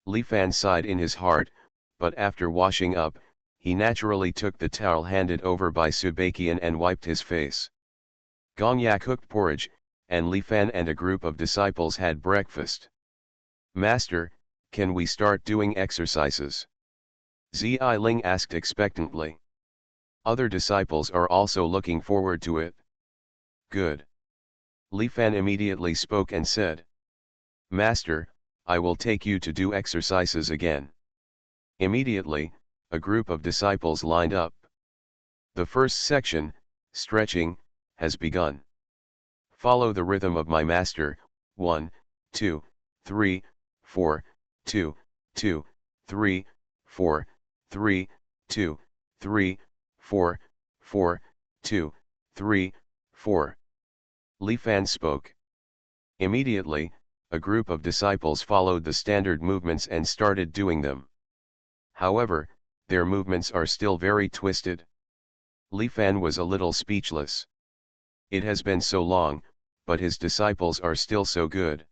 Li Fan sighed in his heart, but after washing up, he naturally took the towel handed over by Subakian and wiped his face. Gongya cooked porridge, and Li Fan and a group of disciples had breakfast. "Master, can we start doing exercises?" Zi Ling asked expectantly. Other disciples are also looking forward to it. Good. Li Fan immediately spoke and said, "Master, I will take you to do exercises again." Immediately, a group of disciples lined up. The first section, stretching, has begun. Follow the rhythm of my master, 1, 2, 3, 4, 2, 2, 3, 4, 3, 2, 3, 4, 4, 2, 3, 4. Li Fan spoke. Immediately, a group of disciples followed the standard movements and started doing them. However, their movements are still very twisted. Li Fan was a little speechless. It has been so long, but his disciples are still so good.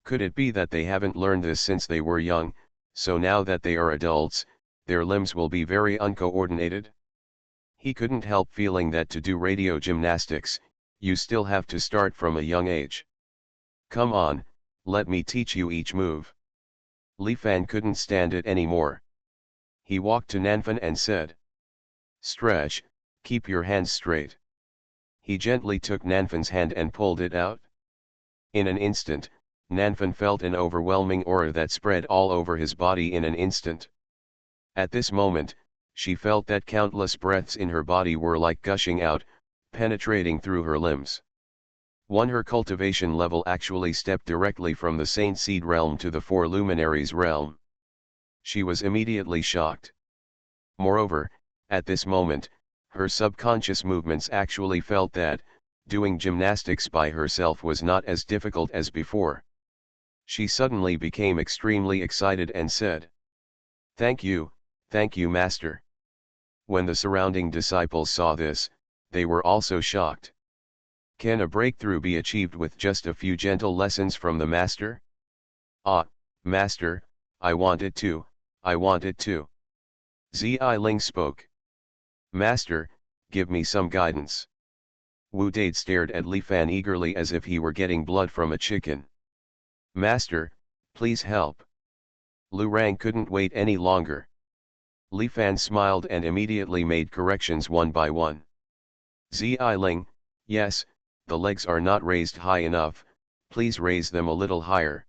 Could it be that they haven't learned this since they were young, so now that they are adults, their limbs will be very uncoordinated? He couldn't help feeling that to do radio gymnastics, you still have to start from a young age. Come on, let me teach you each move. Li Fan couldn't stand it anymore. He walked to Nanfan and said, "Stretch, keep your hands straight." He gently took Nanfan's hand and pulled it out. In an instant, Nanfan felt an overwhelming aura that spread all over his body in an instant. At this moment, She felt that countless breaths in her body were like gushing out, penetrating through her limbs. Her cultivation level actually stepped directly from the Saint Seed realm to the Four Luminaries realm. She was immediately shocked. Moreover, at this moment, her subconscious movements actually felt that, doing gymnastics by herself was not as difficult as before. She suddenly became extremely excited and said, thank you, Master." When the surrounding disciples saw this, they were also shocked. Can a breakthrough be achieved with just a few gentle lessons from the Master? Ah, Master, I want it too, I want it too. Zai Ling spoke. Master, give me some guidance. Wu Dade stared at Li Fan eagerly as if he were getting blood from a chicken. Master, please help. Lu Rang couldn't wait any longer. Li Fan smiled and immediately made corrections one by one. Zai Ling, yes, the legs are not raised high enough, please raise them a little higher.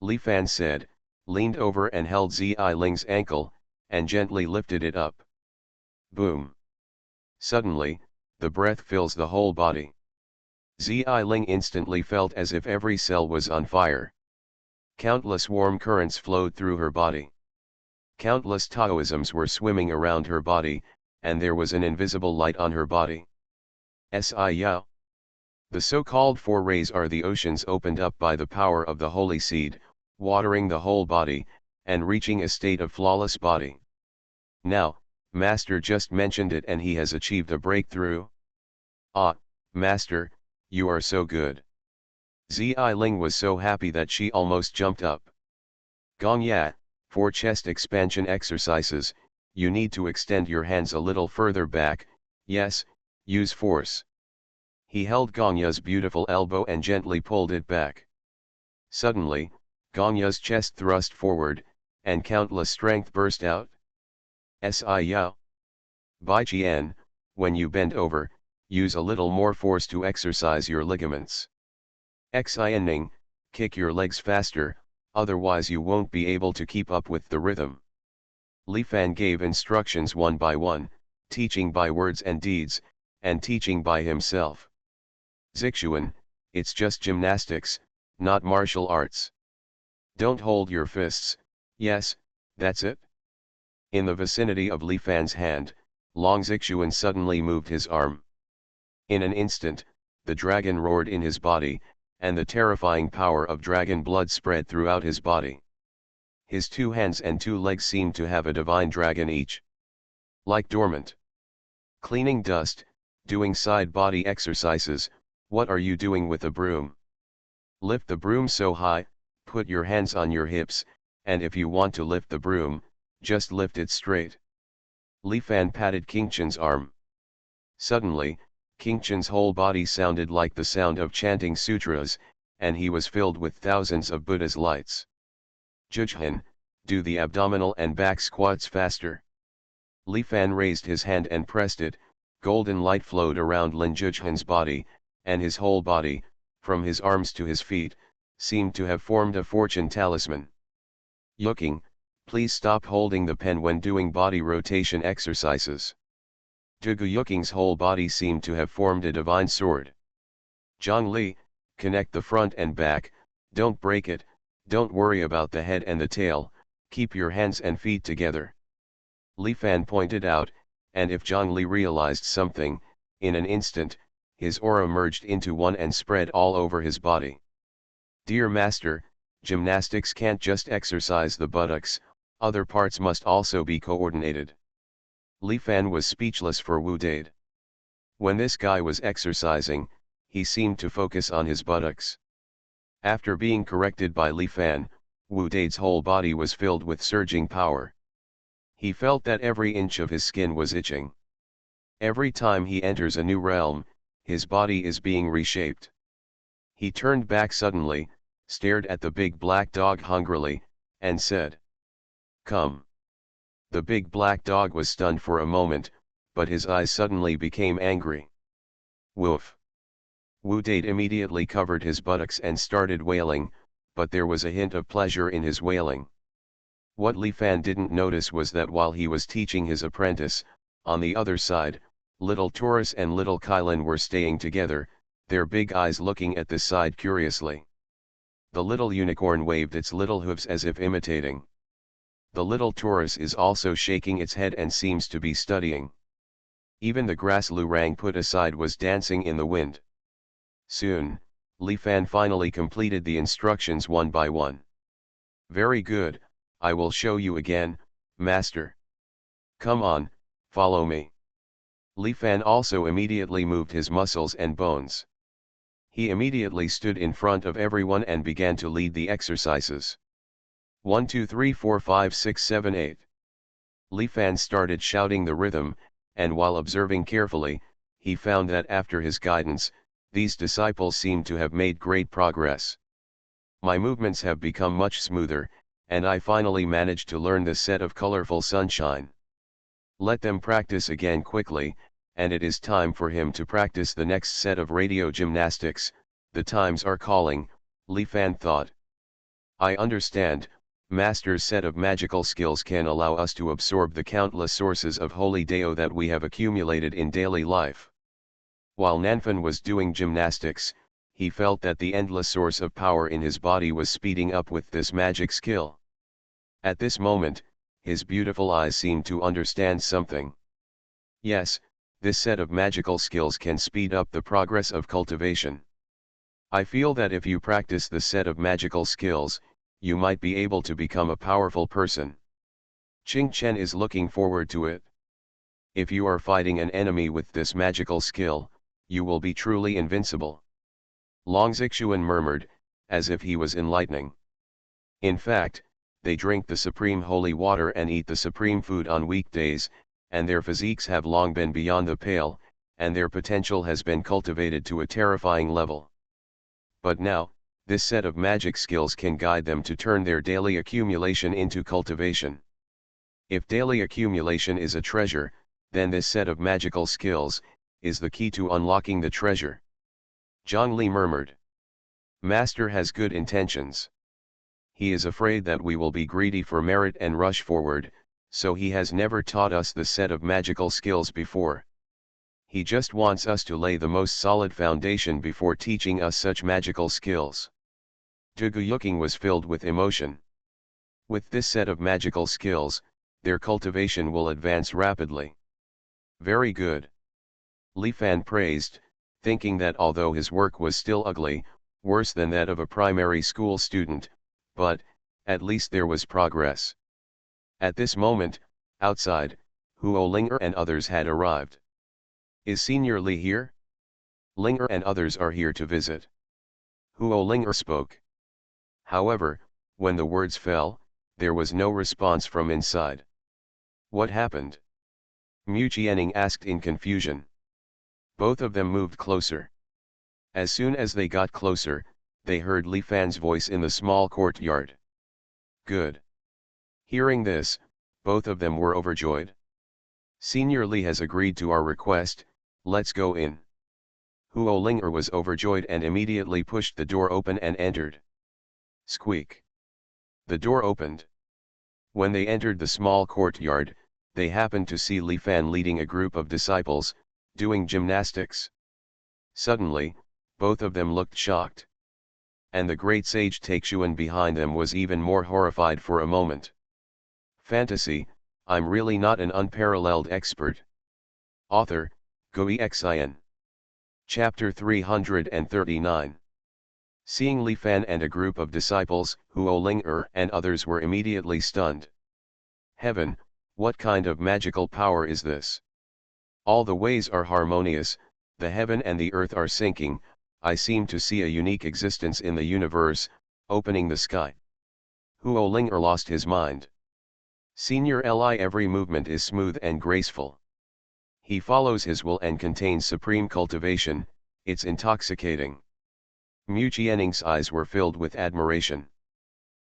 Li Fan said, leaned over and held Zai Ling's ankle, and gently lifted it up. Boom. Suddenly, the breath fills the whole body. Zai Ling instantly felt as if every cell was on fire. Countless warm currents flowed through her body. Countless Taoisms were swimming around her body, and there was an invisible light on her body. Yao. The so-called four rays are the oceans opened up by the power of the holy seed, watering the whole body, and reaching a state of flawless body. Now, Master just mentioned it and he has achieved a breakthrough. Ah, Master, you are so good. Zai Ling was so happy that she almost jumped up. Gong Ya, for chest expansion exercises, you need to extend your hands a little further back, yes, use force. He held Gong Ya's beautiful elbow and gently pulled it back. Suddenly, Gong Ya's chest thrust forward, and countless strength burst out. Yao. Bai Qian, when you bend over, use a little more force to exercise your ligaments. Ning, kick your legs faster, otherwise you won't be able to keep up with the rhythm. Li Fan gave instructions one by one, teaching by words and deeds, and teaching by himself. Xuanhuan, it's just gymnastics, not martial arts. Don't hold your fists, yes, that's it. In the vicinity of Li Fan's hand, Long Xuanhuan suddenly moved his arm. In an instant, the dragon roared in his body, and the terrifying power of dragon blood spread throughout his body. His 2 hands and 2 legs seemed to have a divine dragon each. Like dormant. Cleaning dust, doing side body exercises, what are you doing with a broom? Lift the broom so high, put your hands on your hips, and if you want to lift the broom, just lift it straight. Li Fan patted Qingchen's arm. Suddenly, Qingchen's whole body sounded like the sound of chanting sutras, and he was filled with thousands of Buddha's lights. Zhujian, do the abdominal and back squats faster. Li Fan raised his hand and pressed it, golden light flowed around Lin Zhujian's body, and his whole body, from his arms to his feet, seemed to have formed a fortune talisman. Yuking, please stop holding the pen when doing body rotation exercises. Zhuge Yuking's whole body seemed to have formed a divine sword. Zhang Li, connect the front and back, don't break it, don't worry about the head and the tail, keep your hands and feet together. Li Fan pointed out, and if Zhang Li realized something, in an instant, his aura merged into one and spread all over his body. Dear Master, gymnastics can't just exercise the buttocks, other parts must also be coordinated. Li Fan was speechless for Wu Dade. When this guy was exercising, he seemed to focus on his buttocks. After being corrected by Li Fan, Wu Dade's whole body was filled with surging power. He felt that every inch of his skin was itching. Every time he enters a new realm, his body is being reshaped. He turned back suddenly, stared at the big black dog hungrily, and said, "Come." The big black dog was stunned for a moment, but his eyes suddenly became angry. Woof. Wu Dade immediately covered his buttocks and started wailing, but there was a hint of pleasure in his wailing. What Li Fan didn't notice was that while he was teaching his apprentice, on the other side, little Taurus and little Kylin were staying together, their big eyes looking at this side curiously. The little unicorn waved its little hooves as if imitating. The little Taurus is also shaking its head and seems to be studying. Even the grass lurang put aside was dancing in the wind. Soon, Li Fan finally completed the instructions one by one. Very good, I will show you again, master. Come on, follow me. Li Fan also immediately moved his muscles and bones. He immediately stood in front of everyone and began to lead the exercises. 1 2 3 4 5 6 7 8. Li Fan started shouting the rhythm, and while observing carefully, he found that after his guidance, these disciples seemed to have made great progress. My movements have become much smoother, and I finally managed to learn the set of colorful sunshine. Let them practice again quickly, and it is time for him to practice the next set of radio gymnastics. The times are calling, Li Fan thought. I understand. Master's set of magical skills can allow us to absorb the countless sources of holy Dao that we have accumulated in daily life. While Nanfan was doing gymnastics, he felt that the endless source of power in his body was speeding up with this magic skill. At this moment, his beautiful eyes seemed to understand something. Yes, this set of magical skills can speed up the progress of cultivation. I feel that if you practice the set of magical skills, you might be able to become a powerful person. Qing Chen is looking forward to it. If you are fighting an enemy with this magical skill, you will be truly invincible. Long Xuanhuan murmured, as if he was enlightening. In fact, they drink the supreme holy water and eat the supreme food on weekdays, and their physiques have long been beyond the pale, and their potential has been cultivated to a terrifying level. But now, this set of magic skills can guide them to turn their daily accumulation into cultivation. If daily accumulation is a treasure, then this set of magical skills is the key to unlocking the treasure. Zhang Li murmured. Master has good intentions. He is afraid that we will be greedy for merit and rush forward, so he has never taught us the set of magical skills before. He just wants us to lay the most solid foundation before teaching us such magical skills. Du Guyuking was filled with emotion. With this set of magical skills, their cultivation will advance rapidly. Very good. Li Fan praised, thinking that although his work was still ugly, worse than that of a primary school student, but, at least there was progress. At this moment, outside, Huo Linger and others had arrived. Is Senior Li here? Linger and others are here to visit. Huo Linger spoke. However, when the words fell, there was no response from inside. What happened? Mu Qianning asked in confusion. Both of them moved closer. As soon as they got closer, they heard Li Fan's voice in the small courtyard. Good. Hearing this, both of them were overjoyed. Senior Li has agreed to our request, let's go in. Huo Linger was overjoyed and immediately pushed the door open and entered. Squeak. The door opened. When they entered the small courtyard, they happened to see Li Fan leading a group of disciples, doing gymnastics. Suddenly, both of them looked shocked. And the great sage Taixuan behind them was even more horrified for a moment. Fantasy, I'm really not an unparalleled expert. Author, Xuanhuan. Chapter 339. Seeing Li Fan and a group of disciples, Huo Linger and others were immediately stunned. Heaven, what kind of magical power is this? All the ways are harmonious, the heaven and the earth are sinking, I seem to see a unique existence in the universe, opening the sky. Huo Linger lost his mind. Senior Li every movement is smooth and graceful. He follows his will and contains supreme cultivation, it's intoxicating. Mu Qianning's eyes were filled with admiration.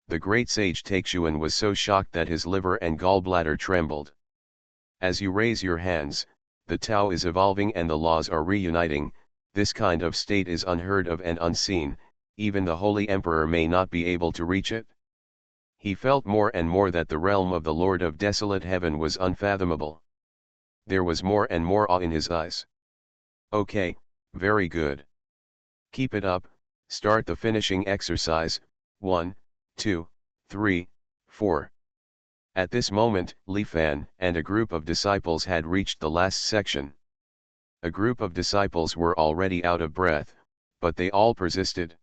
The great sage Taixuan was so shocked that his liver and gallbladder trembled. As you raise your hands, the Tao is evolving and the laws are reuniting, this kind of state is unheard of and unseen, even the Holy Emperor may not be able to reach it. He felt more and more that the realm of the Lord of Desolate Heaven was unfathomable. There was more and more awe in his eyes. Okay, very good. Keep it up, start the finishing exercise, 1, 2, 3, 4. At this moment, Li Fan and a group of disciples had reached the last section. A group of disciples were already out of breath, but they all persisted.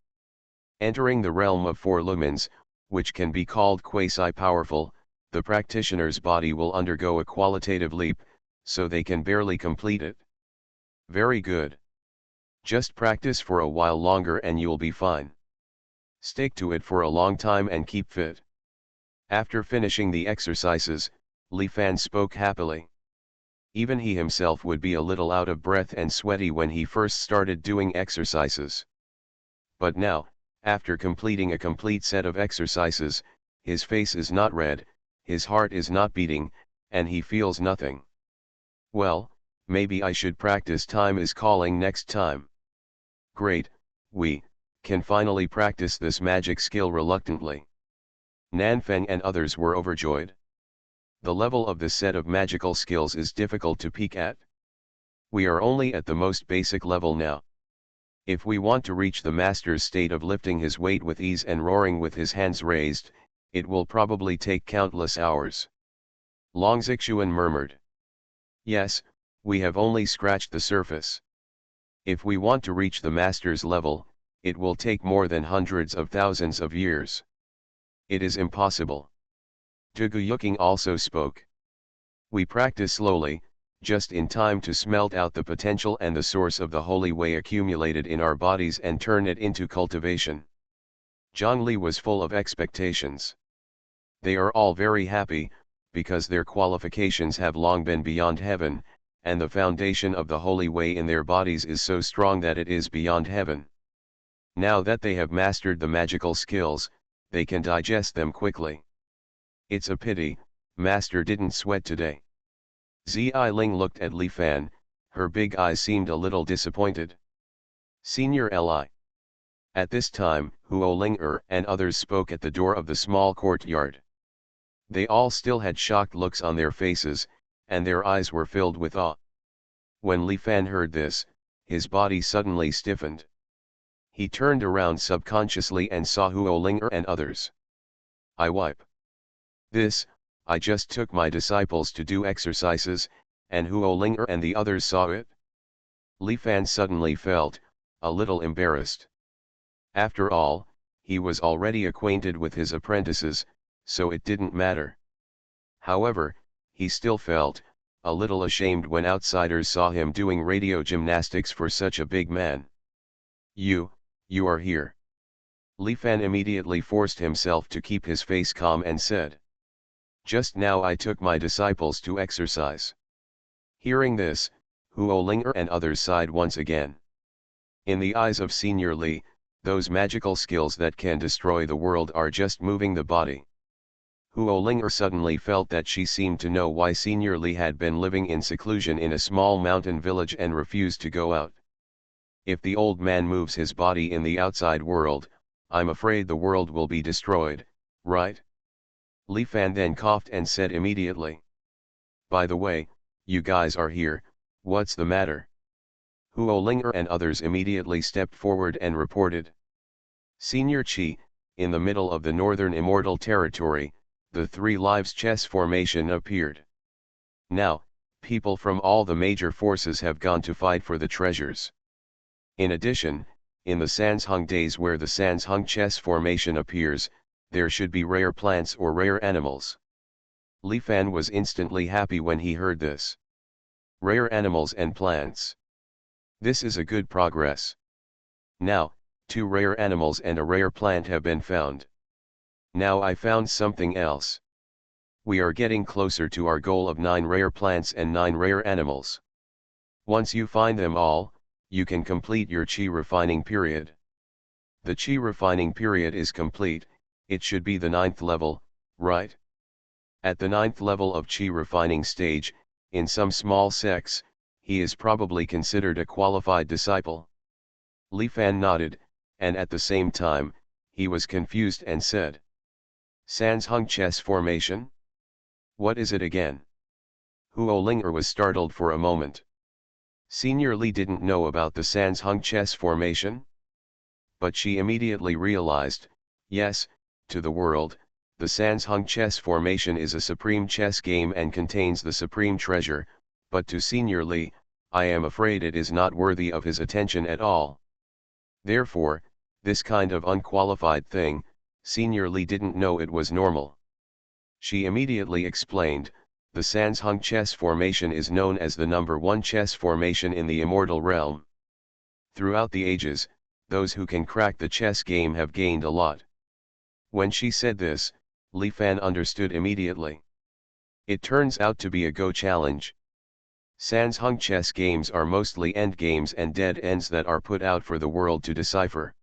Entering the realm of four lumens, which can be called quasi-powerful, the practitioner's body will undergo a qualitative leap, so they can barely complete it. Very good. Just practice for a while longer and you'll be fine. Stick to it for a long time and keep fit. After finishing the exercises, Li Fan spoke happily. Even he himself would be a little out of breath and sweaty when he first started doing exercises. But now, after completing a complete set of exercises, his face is not red, his heart is not beating, and he feels nothing. Well, maybe I should practice. Time is calling next time. Great, we can finally practice this magic skill reluctantly. Nanfeng and others were overjoyed. The level of this set of magical skills is difficult to peak at. We are only at the most basic level now. If we want to reach the master's state of lifting his weight with ease and roaring with his hands raised, it will probably take countless hours. Xuanhuan murmured. Yes, we have only scratched the surface. If we want to reach the master's level, it will take more than hundreds of thousands of years. It is impossible. Tuguyuking also spoke. We practice slowly, just in time to smelt out the potential and the source of the holy way accumulated in our bodies and turn it into cultivation. Zhongli was full of expectations. They are all very happy, because their qualifications have long been beyond heaven, and the foundation of the holy way in their bodies is so strong that it is beyond heaven. Now that they have mastered the magical skills, they can digest them quickly. It's a pity, Master didn't sweat today. Ziling looked at Li Fan, her big eyes seemed a little disappointed. Senior Li. At this time, Huo Ling'er and others spoke at the door of the small courtyard. They all still had shocked looks on their faces, and their eyes were filled with awe. When Li Fan heard this, his body suddenly stiffened. He turned around subconsciously and saw Huo Ling'er and others. I wipe. This, I just took my disciples to do exercises, and Huo Ling'er and the others saw it. Li Fan suddenly felt a little embarrassed. After all, he was already acquainted with his apprentices, so it didn't matter. However, he still felt a little ashamed when outsiders saw him doing radio gymnastics for such a big man. You are here. Li Fan immediately forced himself to keep his face calm and said. Just now I took my disciples to exercise. Hearing this, Huo Ling'er and others sighed once again. In the eyes of Senior Li, those magical skills that can destroy the world are just moving the body. Huo Ling'er suddenly felt that she seemed to know why Senior Li had been living in seclusion in a small mountain village and refused to go out. If the old man moves his body in the outside world, I'm afraid the world will be destroyed, right? Li Fan then coughed and said immediately. By the way, you guys are here, what's the matter? Huo Ling'er and others immediately stepped forward and reported. Senior Qi, in the middle of the northern immortal territory, the Three Lives chess formation appeared. Now, people from all the major forces have gone to fight for the treasures. In addition, in the Sansheng days where the Sansheng chess formation appears, there should be rare plants or rare animals. Li Fan was instantly happy when he heard this. Rare animals and plants. This is a good progress. Now, 2 rare animals and a rare plant have been found. Now I found something else. We are getting closer to our goal of 9 rare plants and 9 rare animals. Once you find them all, you can complete your Qi refining period. The Qi refining period is complete, it should be the 9th level, right? At the 9th level of Qi refining stage, in some small sects, he is probably considered a qualified disciple. Li Fan nodded, and at the same time, he was confused and said. Sanzheng chess formation? What is it again? Huo Ling'er was startled for a moment. Senior Li didn't know about the Sanzheng chess formation? But she immediately realized, yes, to the world, the Sanzheng chess formation is a supreme chess game and contains the supreme treasure, but to Senior Li, I am afraid it is not worthy of his attention at all. Therefore, this kind of unqualified thing, Senior Li didn't know it was normal. She immediately explained, the Sanzheng chess formation is known as the number one chess formation in the immortal realm. Throughout the ages, those who can crack the chess game have gained a lot. When she said this, Li Fan understood immediately. It turns out to be a Go challenge. Sanzheng chess games are mostly endgames and dead ends that are put out for the world to decipher.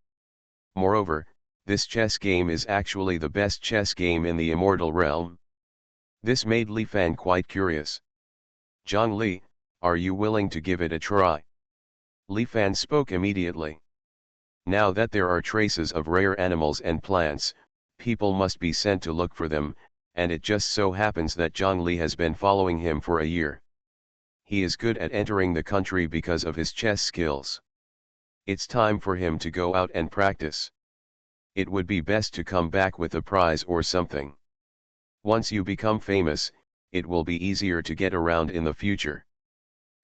Moreover, this chess game is actually the best chess game in the immortal realm. This made Li Fan quite curious. Zhang Li, are you willing to give it a try? Li Fan spoke immediately. Now that there are traces of rare animals and plants, people must be sent to look for them, and it just so happens that Zhang Li has been following him for a year. He is good at entering the country because of his chess skills. It's time for him to go out and practice. It would be best to come back with a prize or something. Once you become famous, it will be easier to get around in the future.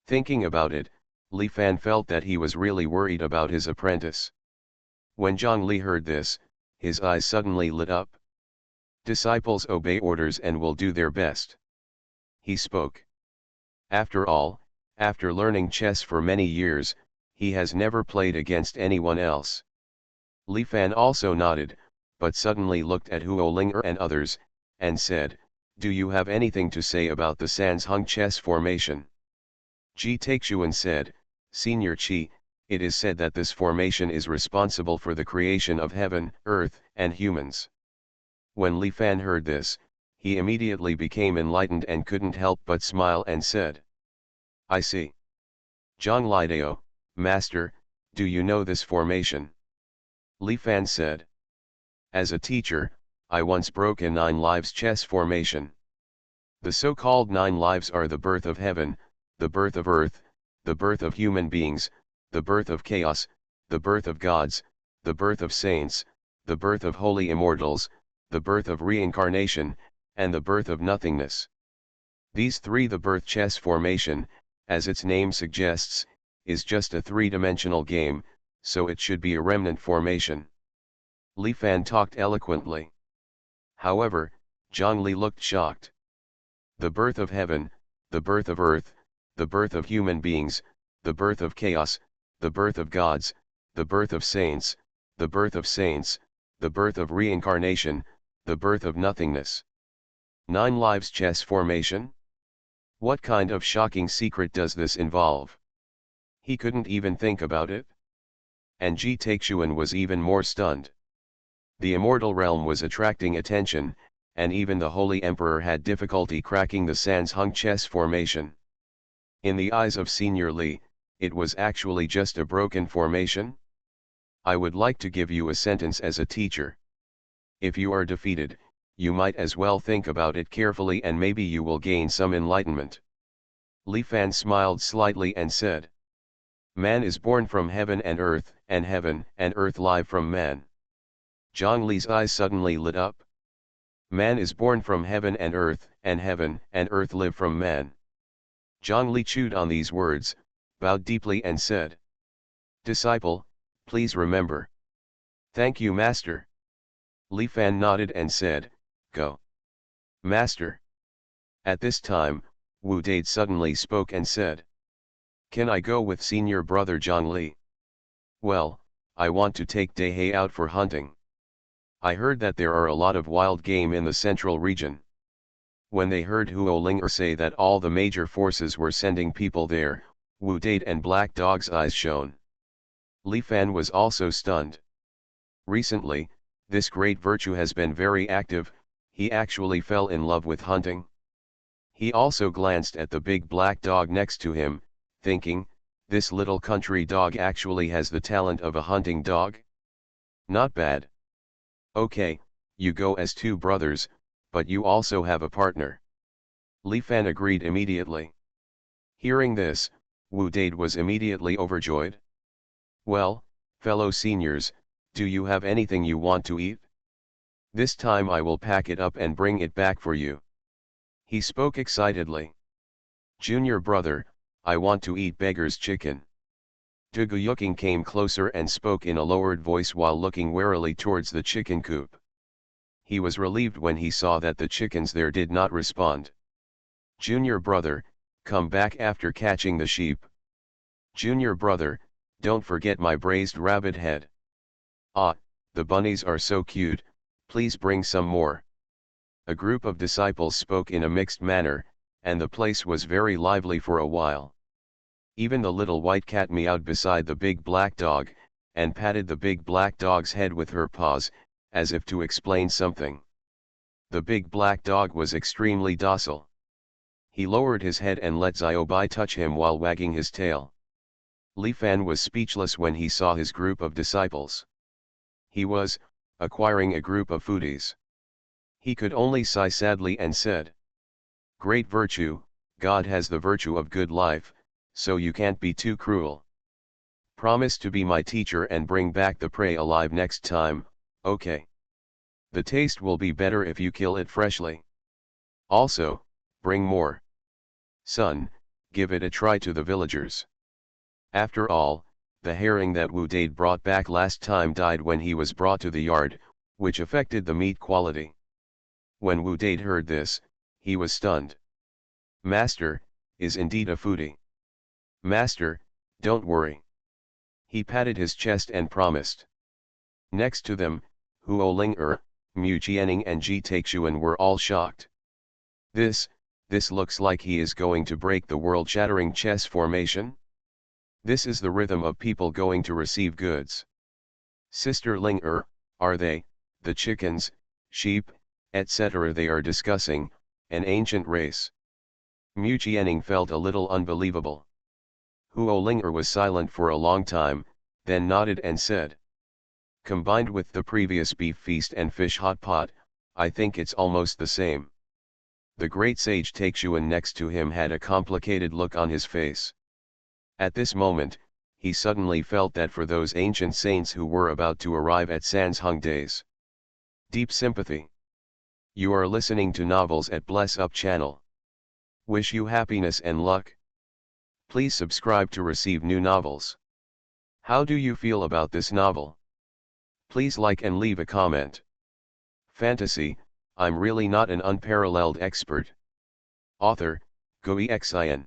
Thinking about it, Li Fan felt that he was really worried about his apprentice. When Zhang Li heard this, his eyes suddenly lit up. Disciples obey orders and will do their best. He spoke. After all, after learning chess for many years, he has never played against anyone else. Li Fan also nodded, but suddenly looked at Huo Ling'er and others, and said, do you have anything to say about the Sanzheng chess formation? Ji Taixuan said, Senior Qi, it is said that this formation is responsible for the creation of heaven, earth, and humans. When Li Fan heard this, he immediately became enlightened and couldn't help but smile and said, I see. Zhang Lidao, Master, do you know this formation? Li Fan said. As a teacher, I once broke a 9 lives chess formation. The so-called 9 lives are the birth of heaven, the birth of earth, the birth of human beings, the birth of chaos, the birth of gods, the birth of saints, the birth of holy immortals, the birth of reincarnation, and the birth of nothingness. These three the birth chess formation, as its name suggests, is just a three-dimensional game, so it should be a remnant formation. Li Fan talked eloquently. However, Zhang Li looked shocked. The birth of heaven, the birth of earth, the birth of human beings, the birth of chaos, the birth of gods, the birth of saints, the birth of saints, the birth of reincarnation, the birth of nothingness. 9 lives chess formation? What kind of shocking secret does this involve? He couldn't even think about it. And Ji Taixuan was even more stunned. The immortal realm was attracting attention, and even the Holy Emperor had difficulty cracking the Sanzheng chess formation. In the eyes of Senior Li, it was actually just a broken formation. I would like to give you a sentence as a teacher. If you are defeated, you might as well think about it carefully and maybe you will gain some enlightenment. Li Fan smiled slightly and said, Man is born from heaven and earth live from man. Zhang Li's eyes suddenly lit up. Man is born from heaven and earth live from man. Zhang Li chewed on these words, bowed deeply and said, Disciple, please remember. Thank you, Master. Li Fan nodded and said, Go. Master. At this time, Wu Dade suddenly spoke and said, Can I go with senior brother Zhang Li? Well, I want to take Dehei out for hunting. I heard that there are a lot of wild game in the central region. When they heard Huo Ling'er say that all the major forces were sending people there, Wu Dade and Black Dog's eyes shone. Li Fan was also stunned. Recently, this great virtue has been very active, he actually fell in love with hunting. He also glanced at the big black dog next to him, thinking, this little country dog actually has the talent of a hunting dog? Not bad. Okay, you go as two brothers, but you also have a partner. Li Fan agreed immediately. Hearing this, Wu Dade was immediately overjoyed. Well, fellow seniors, do you have anything you want to eat? This time I will pack it up and bring it back for you. He spoke excitedly. Junior brother, I want to eat beggar's chicken. Duguyuking came closer and spoke in a lowered voice while looking warily towards the chicken coop. He was relieved when he saw that the chickens there did not respond. Junior brother, come back after catching the sheep. Junior brother, don't forget my braised rabbit head. Ah, the bunnies are so cute, please bring some more. A group of disciples spoke in a mixed manner, and the place was very lively for a while. Even the little white cat meowed beside the big black dog, and patted the big black dog's head with her paws, as if to explain something. The big black dog was extremely docile. He lowered his head and let Xiaobai touch him while wagging his tail. Li Fan was speechless when he saw his group of disciples. He was acquiring a group of foodies. He could only sigh sadly and said, "Great virtue, God has the virtue of good life, so you can't be too cruel. Promise to be my teacher and bring back the prey alive next time, okay? The taste will be better if you kill it freshly. Also, bring more. Son, give it a try to the villagers." After all, the herring that Wu Dade brought back last time died when he was brought to the yard, which affected the meat quality. When Wu Dade heard this, he was stunned. Master, is indeed a foodie. Master, don't worry. He patted his chest and promised. Next to them, Huo Ling Mu Jianing and Ji Taixuan were all shocked. This looks like he is going to break the world-shattering chess formation. This is the rhythm of people going to receive goods. Sister Ling are they, the chickens, sheep, etc. they are discussing, an ancient race? Mu Jianing felt a little unbelievable. Huo Ling was silent for a long time, then nodded and said, "Combined with the previous beef feast and fish hot pot, I think it's almost the same." The great sage Taixuan next to him had a complicated look on his face. At this moment, he suddenly felt that for those ancient saints who were about to arrive at Sansheng days. Deep sympathy. You are listening to Novels at Bless Up channel. Wish you happiness and luck. Please subscribe to receive new novels. How do you feel about this novel? Please like and leave a comment. Fantasy, I'm really not an unparalleled expert. Author, Xuanhuan.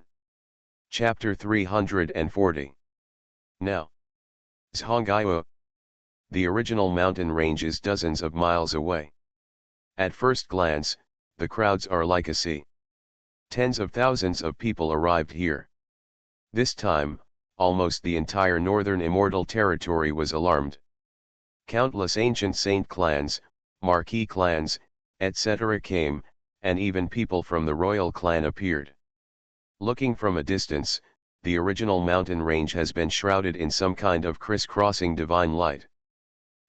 Chapter 340. Now. Zhonghaiwu. The original mountain range is dozens of miles away. At first glance, the crowds are like a sea. Tens of thousands of people arrived here. This time, almost the entire northern immortal territory was alarmed. Countless ancient saint clans, marquis clans, etc. came, and even people from the royal clan appeared. Looking from a distance, the original mountain range has been shrouded in some kind of crisscrossing divine light.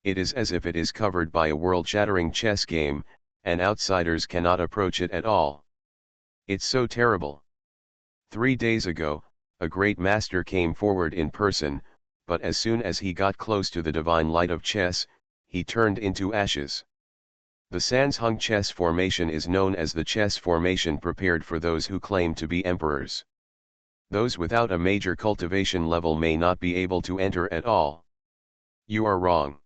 It is as if it is covered by a world-shattering chess game, and outsiders cannot approach it at all. It's so terrible. 3 days ago, a great master came forward in person, but as soon as he got close to the divine light of chess, he turned into ashes. The Sansheng chess formation is known as the chess formation prepared for those who claim to be emperors. Those without a major cultivation level may not be able to enter at all. You are wrong.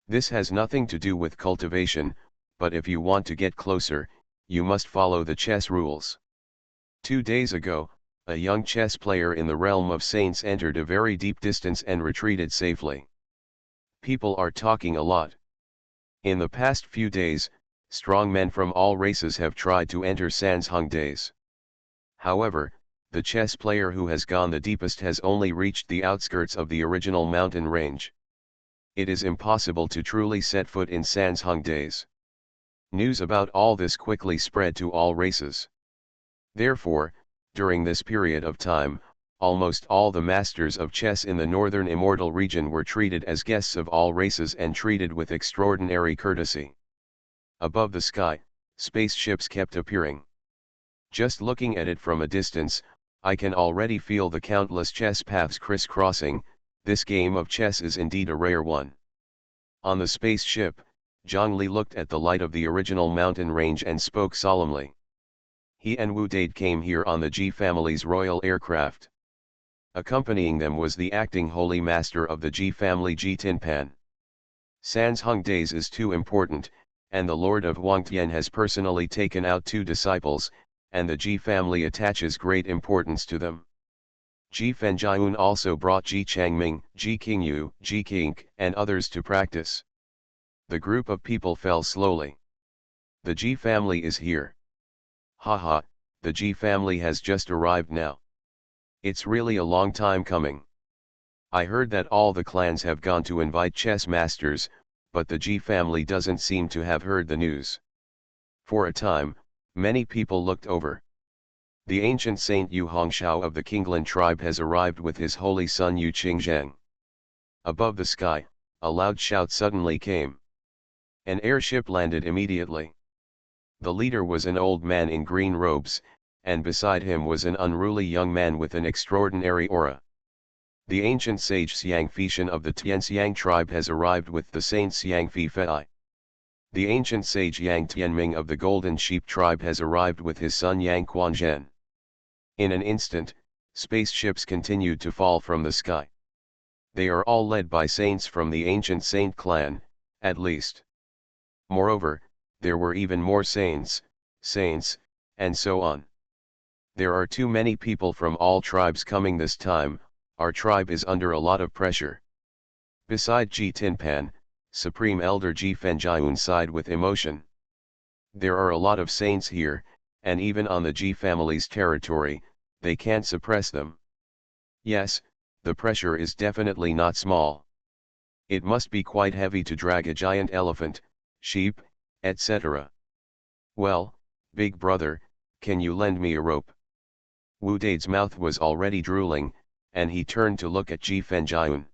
This has nothing to do with cultivation, but if you want to get closer, you must follow the chess rules. 2 days ago, a young chess player in the realm of saints entered a very deep distance and retreated safely. People are talking a lot. In the past few days, strong men from all races have tried to enter Sansheng days. However, the chess player who has gone the deepest has only reached the outskirts of the original mountain range. It is impossible to truly set foot in Sansheng days. News about all this quickly spread to all races. Therefore, during this period of time, almost all the masters of chess in the northern immortal region were treated as guests of all races and treated with extraordinary courtesy. Above the sky, spaceships kept appearing. Just looking at it from a distance, I can already feel the countless chess paths crisscrossing. This game of chess is indeed a rare one. On the spaceship, Zhongli looked at the light of the original mountain range and spoke solemnly. He and Wu Dade came here on the Ji family's royal aircraft. Accompanying them was the acting holy master of the Ji family, Ji Tinpan. Sans Hung days is too important, and the Lord of Huangtian has personally taken out 2 disciples, and the Ji family attaches great importance to them. Ji Fenjiun also brought Ji Changming, Ji Qingyu, Ji Qing, and others to practice. The group of people fell slowly. The Ji family is here. Haha, the Ji family has just arrived now. It's really a long time coming. I heard that all the clans have gone to invite chess masters, but the Ji family doesn't seem to have heard the news. For a time, many people looked over. The ancient saint Yu Hongshao of the Qinglan tribe has arrived with his holy son Yu Qingzheng. Above the sky, a loud shout suddenly came. An airship landed immediately. The leader was an old man in green robes, and beside him was an unruly young man with an extraordinary aura. The ancient sage Xiangfishan of the Tianxiang tribe has arrived with the saint Xiangfi Fei. The ancient sage Yang Tianming of the Golden Sheep tribe has arrived with his son Yang Quanzhen. In an instant, spaceships continued to fall from the sky. They are all led by saints from the ancient saint clan, at least. Moreover, there were even more saints, and so on. There are too many people from all tribes coming this time. Our tribe is under a lot of pressure. Beside Ji Tinpan, Supreme Elder Ji Fenjiun sighed with emotion. There are a lot of saints here, and even on the Ji family's territory, they can't suppress them. Yes, the pressure is definitely not small. It must be quite heavy to drag a giant elephant, sheep, etc. Well, big brother, can you lend me a rope? Wu Dade's mouth was already drooling, and he turned to look at Ji Fenjiun.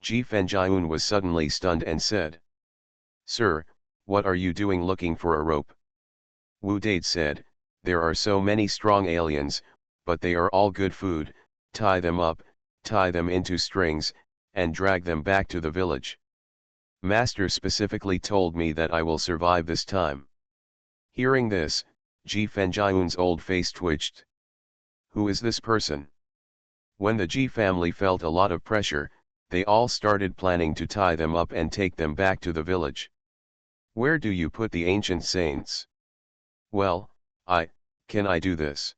Ji Fenjiun was suddenly stunned and said, "Sir, what are you doing looking for a rope?" Wu Dade said, "There are so many strong aliens, but they are all good food. Tie them up, tie them into strings, and drag them back to the village. Master specifically told me that I will survive this time." Hearing this, Ji Fenjiun's old face twitched. Who is this person? When the Ji family felt a lot of pressure, they all started planning to tie them up and take them back to the village. Where do you put the ancient saints? Well, can I do this?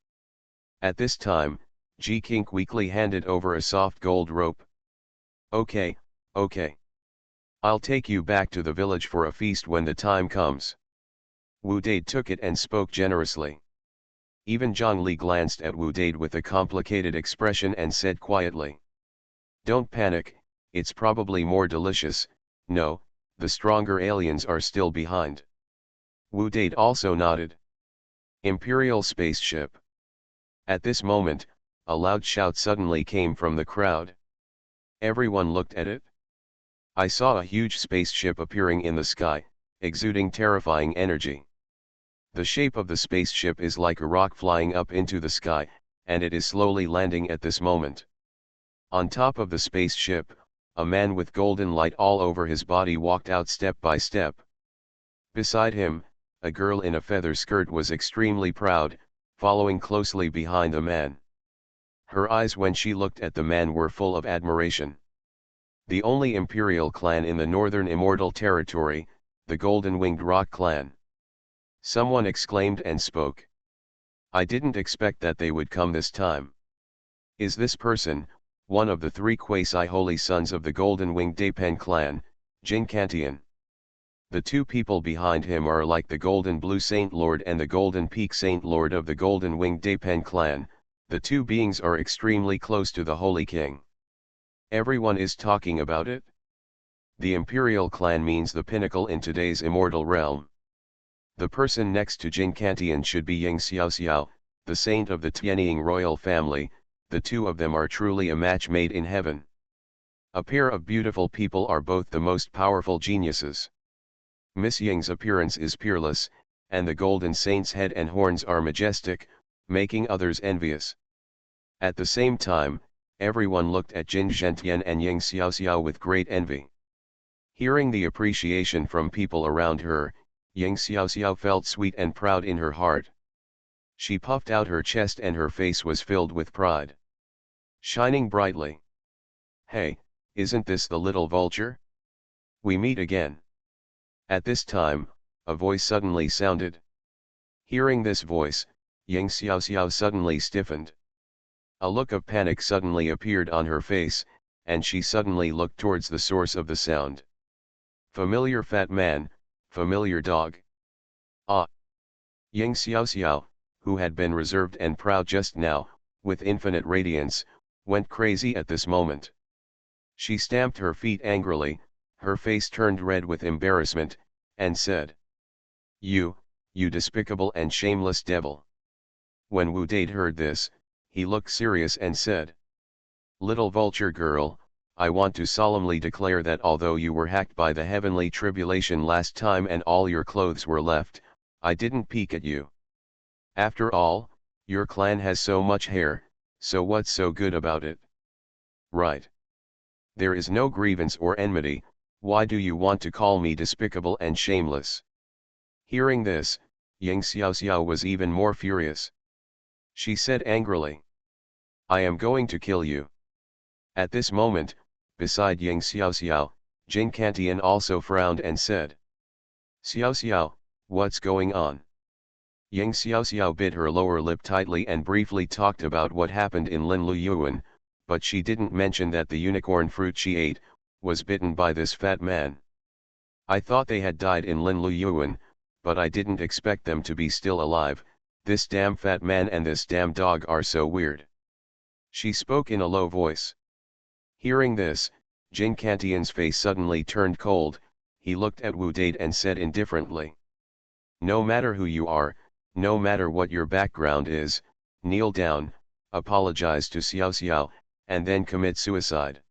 At this time, Ji Qing weakly handed over a soft gold rope. Okay. I'll take you back to the village for a feast when the time comes. Wu Dade took it and spoke generously. Even Zhongli glanced at Wu Dade with a complicated expression and said quietly, "Don't panic, it's probably more delicious. No, the stronger aliens are still behind." Wu Dade also nodded. Imperial spaceship. At this moment, a loud shout suddenly came from the crowd. Everyone looked at it. I saw a huge spaceship appearing in the sky, exuding terrifying energy. The shape of the spaceship is like a rock flying up into the sky, and it is slowly landing at this moment. On top of the spaceship, a man with golden light all over his body walked out step by step. Beside him, a girl in a feather skirt was extremely proud, following closely behind the man. Her eyes when she looked at the man were full of admiration. The only imperial clan in the northern immortal territory, the Golden Winged Rock clan. Someone exclaimed and spoke. I didn't expect that they would come this time. Is this person, one of the 3 quasi-holy sons of the Golden Winged Dapen clan, Jin Kantian? The 2 people behind him are like the Golden Blue Saint Lord and the Golden Peak Saint Lord of the Golden Winged Dapen clan. The 2 beings are extremely close to the Holy King. Everyone is talking about it. The Imperial clan means the pinnacle in today's immortal realm. The person next to Jin Kantian should be Ying Xiaoxiao, the saint of the Tianying royal family. The 2 of them are truly a match made in heaven. A pair of beautiful people are both the most powerful geniuses. Miss Ying's appearance is peerless, and the golden saint's head and horns are majestic, making others envious. At the same time, everyone looked at Jin Zhentian and Ying Xiaoxiao with great envy. Hearing the appreciation from people around her, Ying Xiaoxiao felt sweet and proud in her heart. She puffed out her chest and her face was filled with pride, shining brightly. "Hey, isn't this the little vulture? We meet again." At this time, a voice suddenly sounded. Hearing this voice, Ying Xiaoxiao suddenly stiffened. A look of panic suddenly appeared on her face, and she suddenly looked towards the source of the sound. Familiar fat man, familiar dog. Ah! Ying Xiaoxiao, who had been reserved and proud just now, with infinite radiance, went crazy at this moment. She stamped her feet angrily, her face turned red with embarrassment, and said, You despicable and shameless devil." When Wu Dade heard this, he looked serious and said, "Little vulture girl, I want to solemnly declare that although you were hacked by the heavenly tribulation last time and all your clothes were left, I didn't peek at you. After all, your clan has so much hair, so what's so good about it? Right. There is no grievance or enmity, why do you want to call me despicable and shameless?" Hearing this, Ying Xiaoxiao was even more furious. She said angrily, "I am going to kill you." At this moment, beside Ying Xiaoxiao, Jin Kantian also frowned and said, "Xiaoxiao, what's going on?" Ying Xiaoxiao bit her lower lip tightly and briefly talked about what happened in Linluyuan, but she didn't mention that the unicorn fruit she ate was bitten by this fat man. "I thought they had died in Linluyuan, but I didn't expect them to be still alive. This damn fat man and this damn dog are so weird." She spoke in a low voice. Hearing this, Jin Kantian's face suddenly turned cold. He looked at Wu Dade and said indifferently, "No matter who you are, no matter what your background is, kneel down, apologize to Xiao Xiao, and then commit suicide.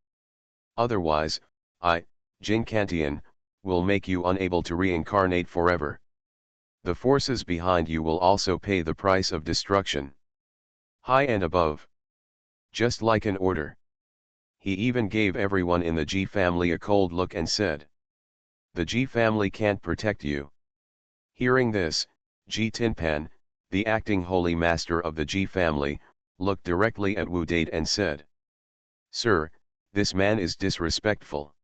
Otherwise, I, Jin Kantian, will make you unable to reincarnate forever. The forces behind you will also pay the price of destruction. High and above." Just like an order. He even gave everyone in the G family a cold look and said, "The G family can't protect you." Hearing this, Ji Tinpan, the acting holy master of the Ji family, looked directly at Wu Dade and said, "Sir, this man is disrespectful.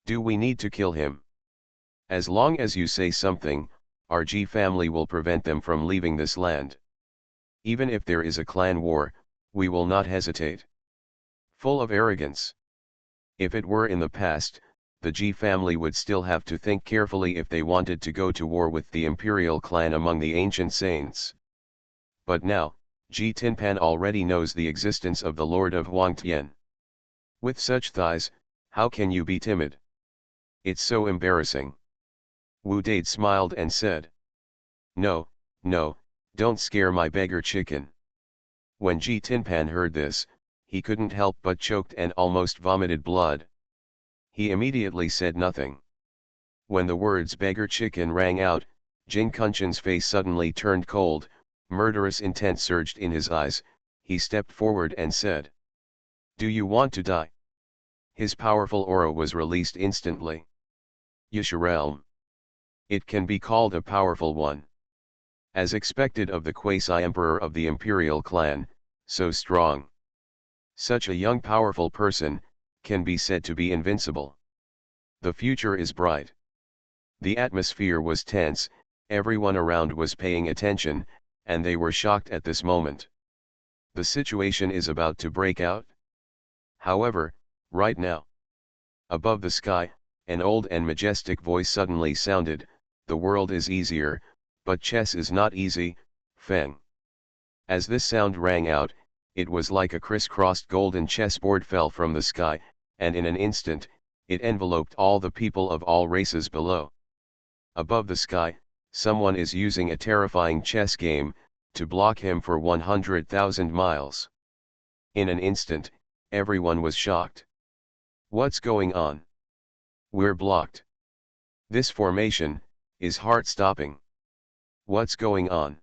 Do we need to kill him? As long as you say something, our Ji family will prevent them from leaving this land. Even if there is a clan war, we will not hesitate." Full of arrogance. If it were in the past, the Ji family would still have to think carefully if they wanted to go to war with the imperial clan among the ancient saints. But now, Ji Tinpan already knows the existence of the Lord of Huangtian. With such thighs, how can you be timid? It's so embarrassing. Wu Dade smiled and said, No, don't scare my beggar chicken." When Ji Tinpan heard this, he couldn't help but choked and almost vomited blood. He immediately said nothing. When the words beggar chicken rang out, Jin Kunshan's face suddenly turned cold, murderous intent surged in his eyes. He stepped forward and said, "Do you want to die?" His powerful aura was released instantly. Yasharelm. It can be called a powerful one. As expected of the quasi-emperor of the imperial clan, so strong. Such a young powerful person, can be said to be invincible. The future is bright. The atmosphere was tense, everyone around was paying attention, and they were shocked at this moment. The situation is about to break out. However, right now, above the sky, an old and majestic voice suddenly sounded, "The world is easier, but chess is not easy, Feng." As this sound rang out, it was like a crisscrossed golden chessboard fell from the sky, and in an instant, it enveloped all the people of all races below. Above the sky, someone is using a terrifying chess game, to block him for 100,000 miles. In an instant, everyone was shocked. What's going on? We're blocked. This formation is heart-stopping. What's going on?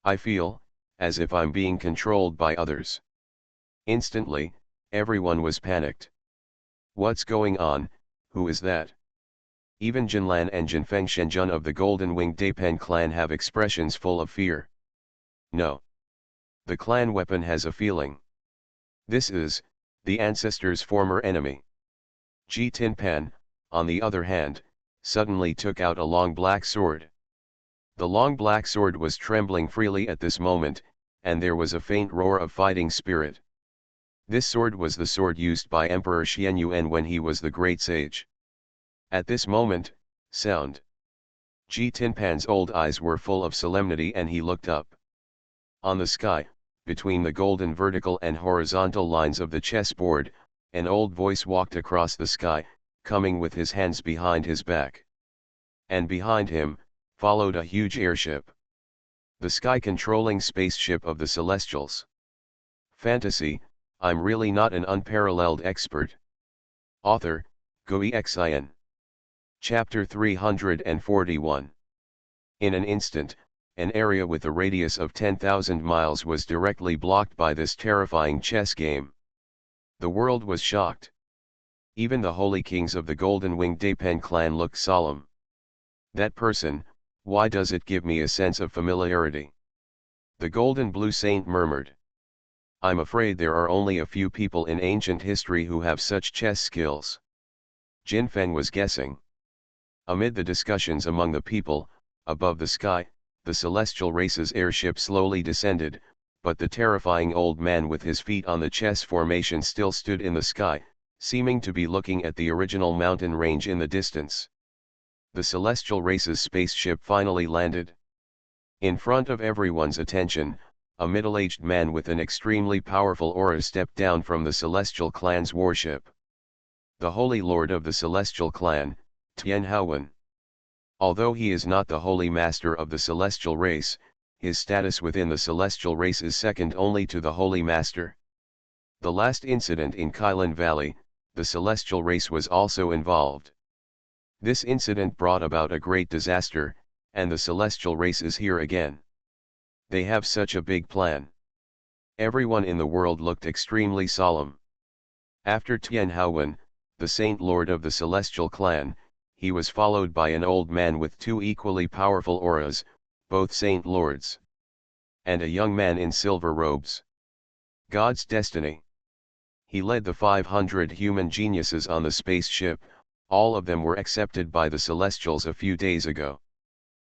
I feel as if I'm being controlled by others. Instantly, everyone was panicked. What's going on? Who is that? Even Jinlan and Jinfeng Shenjun of the Golden Winged Daipen clan have expressions full of fear. No. The clan weapon has a feeling. This is the ancestor's former enemy. Ji Tinpan, on the other hand, suddenly took out a long black sword. The long black sword was trembling freely at this moment, and there was a faint roar of fighting spirit. This sword was the sword used by Emperor Xuanhuan when he was the great sage. At this moment, sound. Ji Tinpan's old eyes were full of solemnity and he looked up. On the sky, between the golden vertical and horizontal lines of the chessboard, an old voice walked across the sky, coming with his hands behind his back. And behind him, followed a huge airship. The sky-controlling spaceship of the Celestials. Fantasy, I'm really not an unparalleled expert. Author, Xuanhuan. Chapter 341. In an instant, an area with a radius of 10,000 miles was directly blocked by this terrifying chess game. The world was shocked. Even the holy kings of the Golden Winged Daipen clan looked solemn. That person, why does it give me a sense of familiarity? The Golden Blue Saint murmured. I'm afraid there are only a few people in ancient history who have such chess skills. Jinfeng was guessing. Amid the discussions among the people, above the sky, the celestial race's airship slowly descended, but the terrifying old man with his feet on the chess formation still stood in the sky, seeming to be looking at the original mountain range in the distance. The celestial race's spaceship finally landed. In front of everyone's attention, a middle-aged man with an extremely powerful aura stepped down from the celestial clan's warship. The Holy Lord of the celestial clan, Xuanhuan. Although he is not the holy master of the celestial race, his status within the celestial race is second only to the holy master. The last incident in Kailan Valley, the celestial race was also involved. This incident brought about a great disaster, and the celestial race is here again. They have such a big plan. Everyone in the world looked extremely solemn. After Xuanhuan, the Saint Lord of the celestial clan, he was followed by an old man with two equally powerful auras, both Saint Lords. And a young man in silver robes. God's destiny. He led the 500 human geniuses on the spaceship, all of them were accepted by the Celestials a few days ago.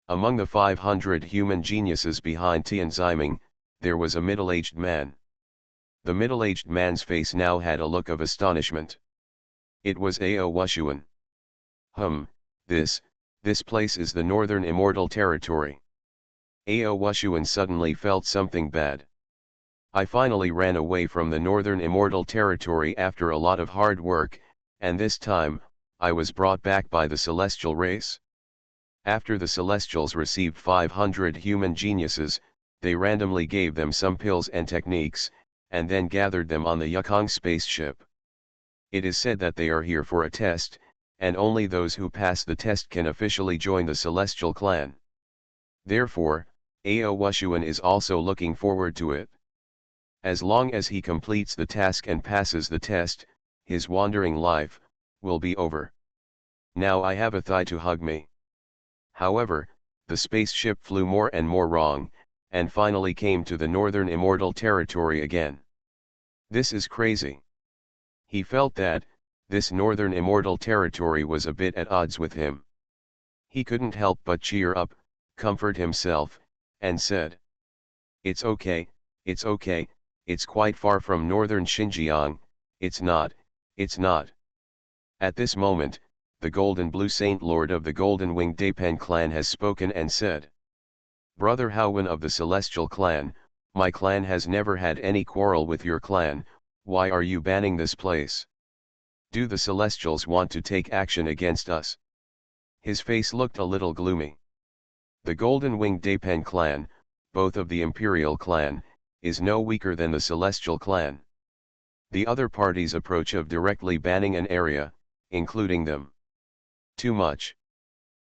Among the 500 human geniuses behind Tianziming, there was a middle-aged man. The middle-aged man's face now had a look of astonishment. It was Xuanhuan. This place is the Northern Immortal Territory. Xuanhuan suddenly felt something bad. I finally ran away from the Northern Immortal Territory after a lot of hard work, and this time, I was brought back by the Celestial race. After the Celestials received 500 human geniuses, they randomly gave them some pills and techniques, and then gathered them on the Yukong spaceship. It is said that they are here for a test, and only those who pass the test can officially join the Celestial clan. Therefore, Xuanhuan is also looking forward to it. As long as he completes the task and passes the test, his wandering life will be over. Now I have a thigh to hug me. However, the spaceship flew more and more wrong, and finally came to the Northern Immortal Territory again. This is crazy. He felt that this Northern Immortal Territory was a bit at odds with him. He couldn't help but cheer up, comfort himself, and said, "It's okay, it's quite far from northern Xinjiang, it's not. At this moment, the Golden Blue Saint Lord of the Golden Winged Daipen clan has spoken and said, Brother Huan of the Celestial clan, my clan has never had any quarrel with your clan, why are you banning this place? Do the Celestials want to take action against us?" His face looked a little gloomy. The Golden Winged Daipen clan, both of the Imperial clan, is no weaker than the Celestial clan. The other party's approach of directly banning an area, including them. Too much.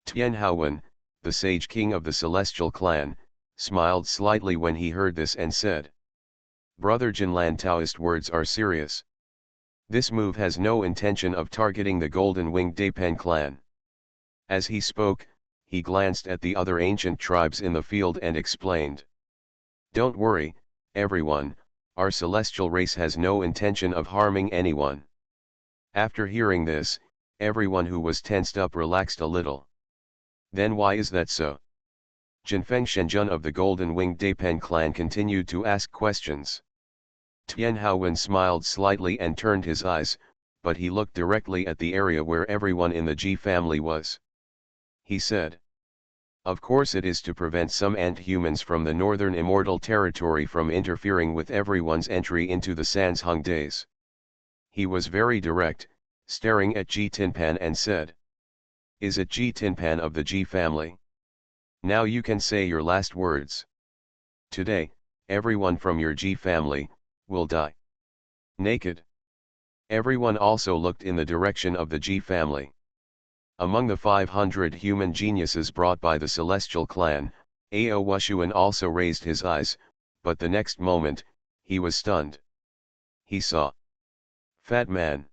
Xuanhuan, the sage king of the celestial clan, smiled slightly when he heard this and said, "Brother Jinlan, Taoist words are serious. This move has no intention of targeting the Golden Winged Dapen clan." As he spoke, he glanced at the other ancient tribes in the field and explained, "Don't worry, everyone, our celestial race has no intention of harming anyone." After hearing this, everyone who was tensed up relaxed a little. "Then why is that so?" Jinfeng Shenjun of the Golden Winged Dapen clan continued to ask questions. Tianhaowen smiled slightly and turned his eyes, but he looked directly at the area where everyone in the Ji family was. He said, "Of course it is to prevent some ant-humans from the northern immortal territory from interfering with everyone's entry into the Sansheng days." He was very direct, staring at Ji Tinpan and said, "Is it Ji Tinpan of the Ji family? Now you can say your last words. Today, everyone from your Ji family will die naked." Everyone also looked in the direction of the Ji family. Among the 500 human geniuses brought by the celestial clan, Ao Wushuan also raised his eyes, but the next moment, he was stunned. He saw Fat Man,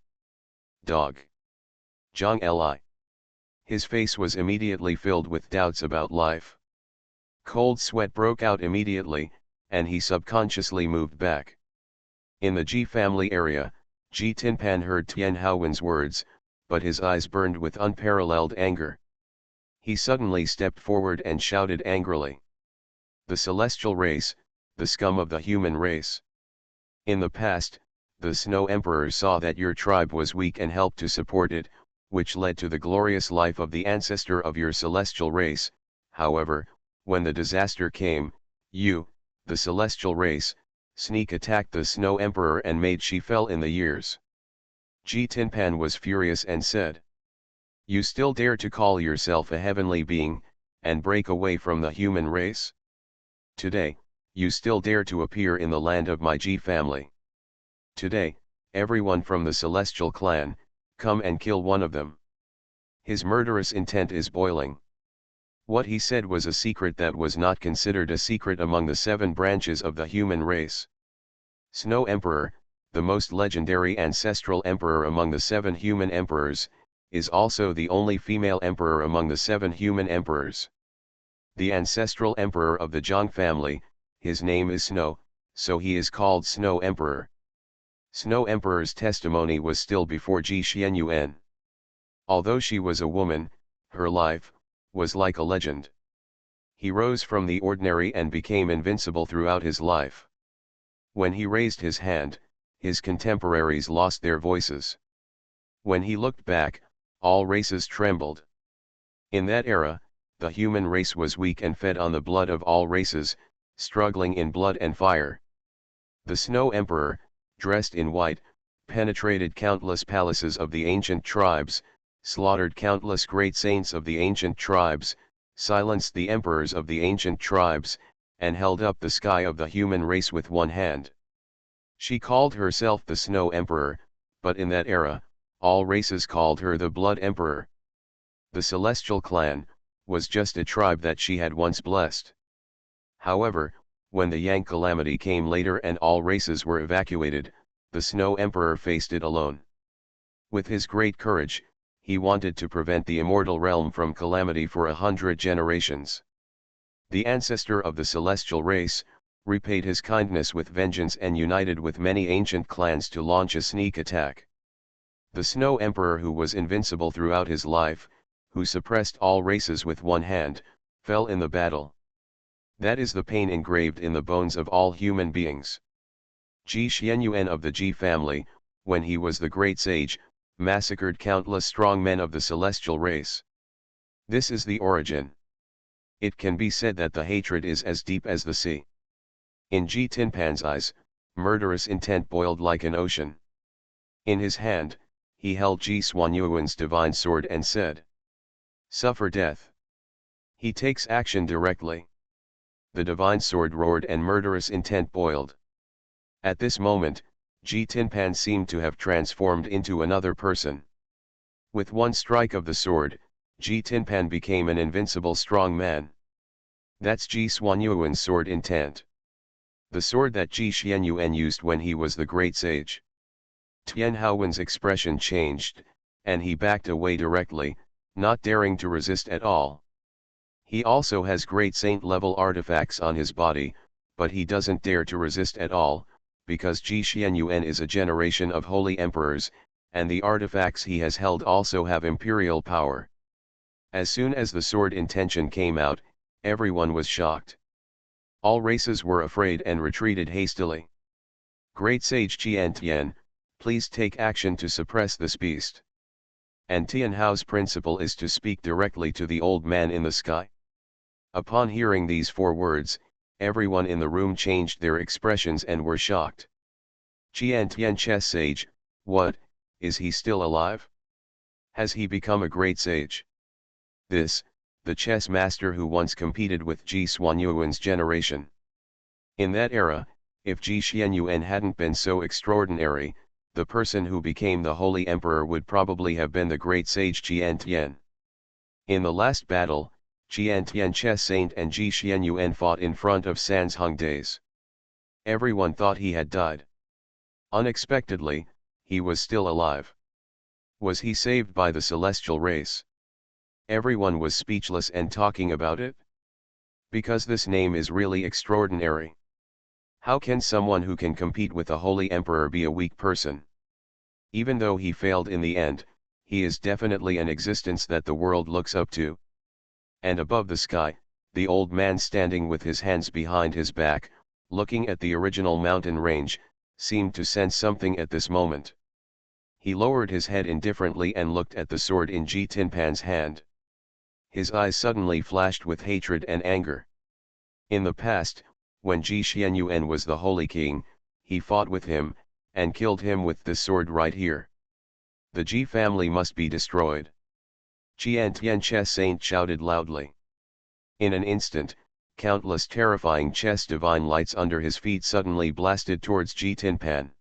Dog, Zhang Li. His face was immediately filled with doubts about life. Cold sweat broke out immediately, and he subconsciously moved back. In the Ji family area, Ji Tinpan heard Tianhaowen's words, but his eyes burned with unparalleled anger. He suddenly stepped forward and shouted angrily, "The celestial race, the scum of the human race. In the past, the Snow Emperor saw that your tribe was weak and helped to support it, which led to the glorious life of the ancestor of your celestial race. However, when the disaster came, you, the celestial race, sneak attacked the Snow Emperor and made she fell in the years." Ji Tinpan was furious and said, "You still dare to call yourself a heavenly being, and break away from the human race? Today, you still dare to appear in the land of my Ji family. Today, everyone from the celestial clan, come and kill one of them." His murderous intent is boiling. What he said was a secret that was not considered a secret among the 7 branches of the human race. Snow Emperor, the most legendary ancestral emperor among the 7 human emperors, is also the only female emperor among the 7 human emperors. The ancestral emperor of the Zhang family, his name is Snow, so he is called Snow Emperor. Snow Emperor's testimony was still before Ji Xuanhuan. Although she was a woman, her life was like a legend. He rose from the ordinary and became invincible throughout his life. When he raised his hand, his contemporaries lost their voices. When he looked back, all races trembled. In that era, the human race was weak and fed on the blood of all races, struggling in blood and fire. The Snow Emperor, dressed in white, penetrated countless palaces of the ancient tribes, slaughtered countless great saints of the ancient tribes, silenced the emperors of the ancient tribes, and held up the sky of the human race with one hand. She called herself the Snow Emperor, but in that era, all races called her the Blood Emperor. The celestial clan was just a tribe that she had once blessed. However, when the Yang calamity came later and all races were evacuated, the Snow Emperor faced it alone. With his great courage, he wanted to prevent the immortal realm from calamity for 100 generations. The ancestor of the celestial race repaid his kindness with vengeance and united with many ancient clans to launch a sneak attack. The Snow Emperor, who was invincible throughout his life, who suppressed all races with one hand, fell in the battle. That is the pain engraved in the bones of all human beings. Ji Xuanhuan of the Ji family, when he was the great sage, massacred countless strong men of the celestial race. This is the origin. It can be said that the hatred is as deep as the sea. In Ji Tinpan's eyes, murderous intent boiled like an ocean. In his hand, he held Ji Xuanhuan's divine sword and said, "Suffer death." He takes action directly. The divine sword roared and murderous intent boiled. At this moment, Ji Tinpan seemed to have transformed into another person. With one strike of the sword, Ji Tinpan became an invincible strong man. That's Ji Xuanhuan's sword intent. The sword that Ji Xuanhuan used when he was the great sage. Tian Haowen's expression changed, and he backed away directly, not daring to resist at all. He also has great saint-level artifacts on his body, but he doesn't dare to resist at all, because Ji Xuanhuan is a generation of holy emperors, and the artifacts he has held also have imperial power. As soon as the sword intention came out, everyone was shocked. All races were afraid and retreated hastily. Great sage Qian Tian, please take action to suppress this beast. And Tian Hao's principle is to speak directly to the old man in the sky. Upon hearing these 4 words, everyone in the room changed their expressions and were shocked. Qian Tian chess sage, what, is he still alive? Has he become a great sage? This, the chess master who once competed with Ji Xuanhuan's generation. In that era, if Ji Xuanhuan hadn't been so extraordinary, the person who became the holy emperor would probably have been the great sage Qian Tian. In the last battle, Qian Tian chess saint and Ji Xuanhuan fought in front of San's Hung days. Everyone thought he had died. Unexpectedly, he was still alive. Was he saved by the celestial race? Everyone was speechless and talking about it. Because this name is really extraordinary. How can someone who can compete with a holy emperor be a weak person? Even though he failed in the end, he is definitely an existence that the world looks up to. And above the sky, the old man standing with his hands behind his back, looking at the original mountain range, seemed to sense something at this moment. He lowered his head indifferently and looked at the sword in Ji Tinpan's hand. His eyes suddenly flashed with hatred and anger. In the past, when Ji Xuanhuan was the holy king, he fought with him, and killed him with this sword right here. The Ji family must be destroyed. Qian Tian chess saint shouted loudly. In an instant, countless terrifying chess divine lights under his feet suddenly blasted towards Ji Tinpan.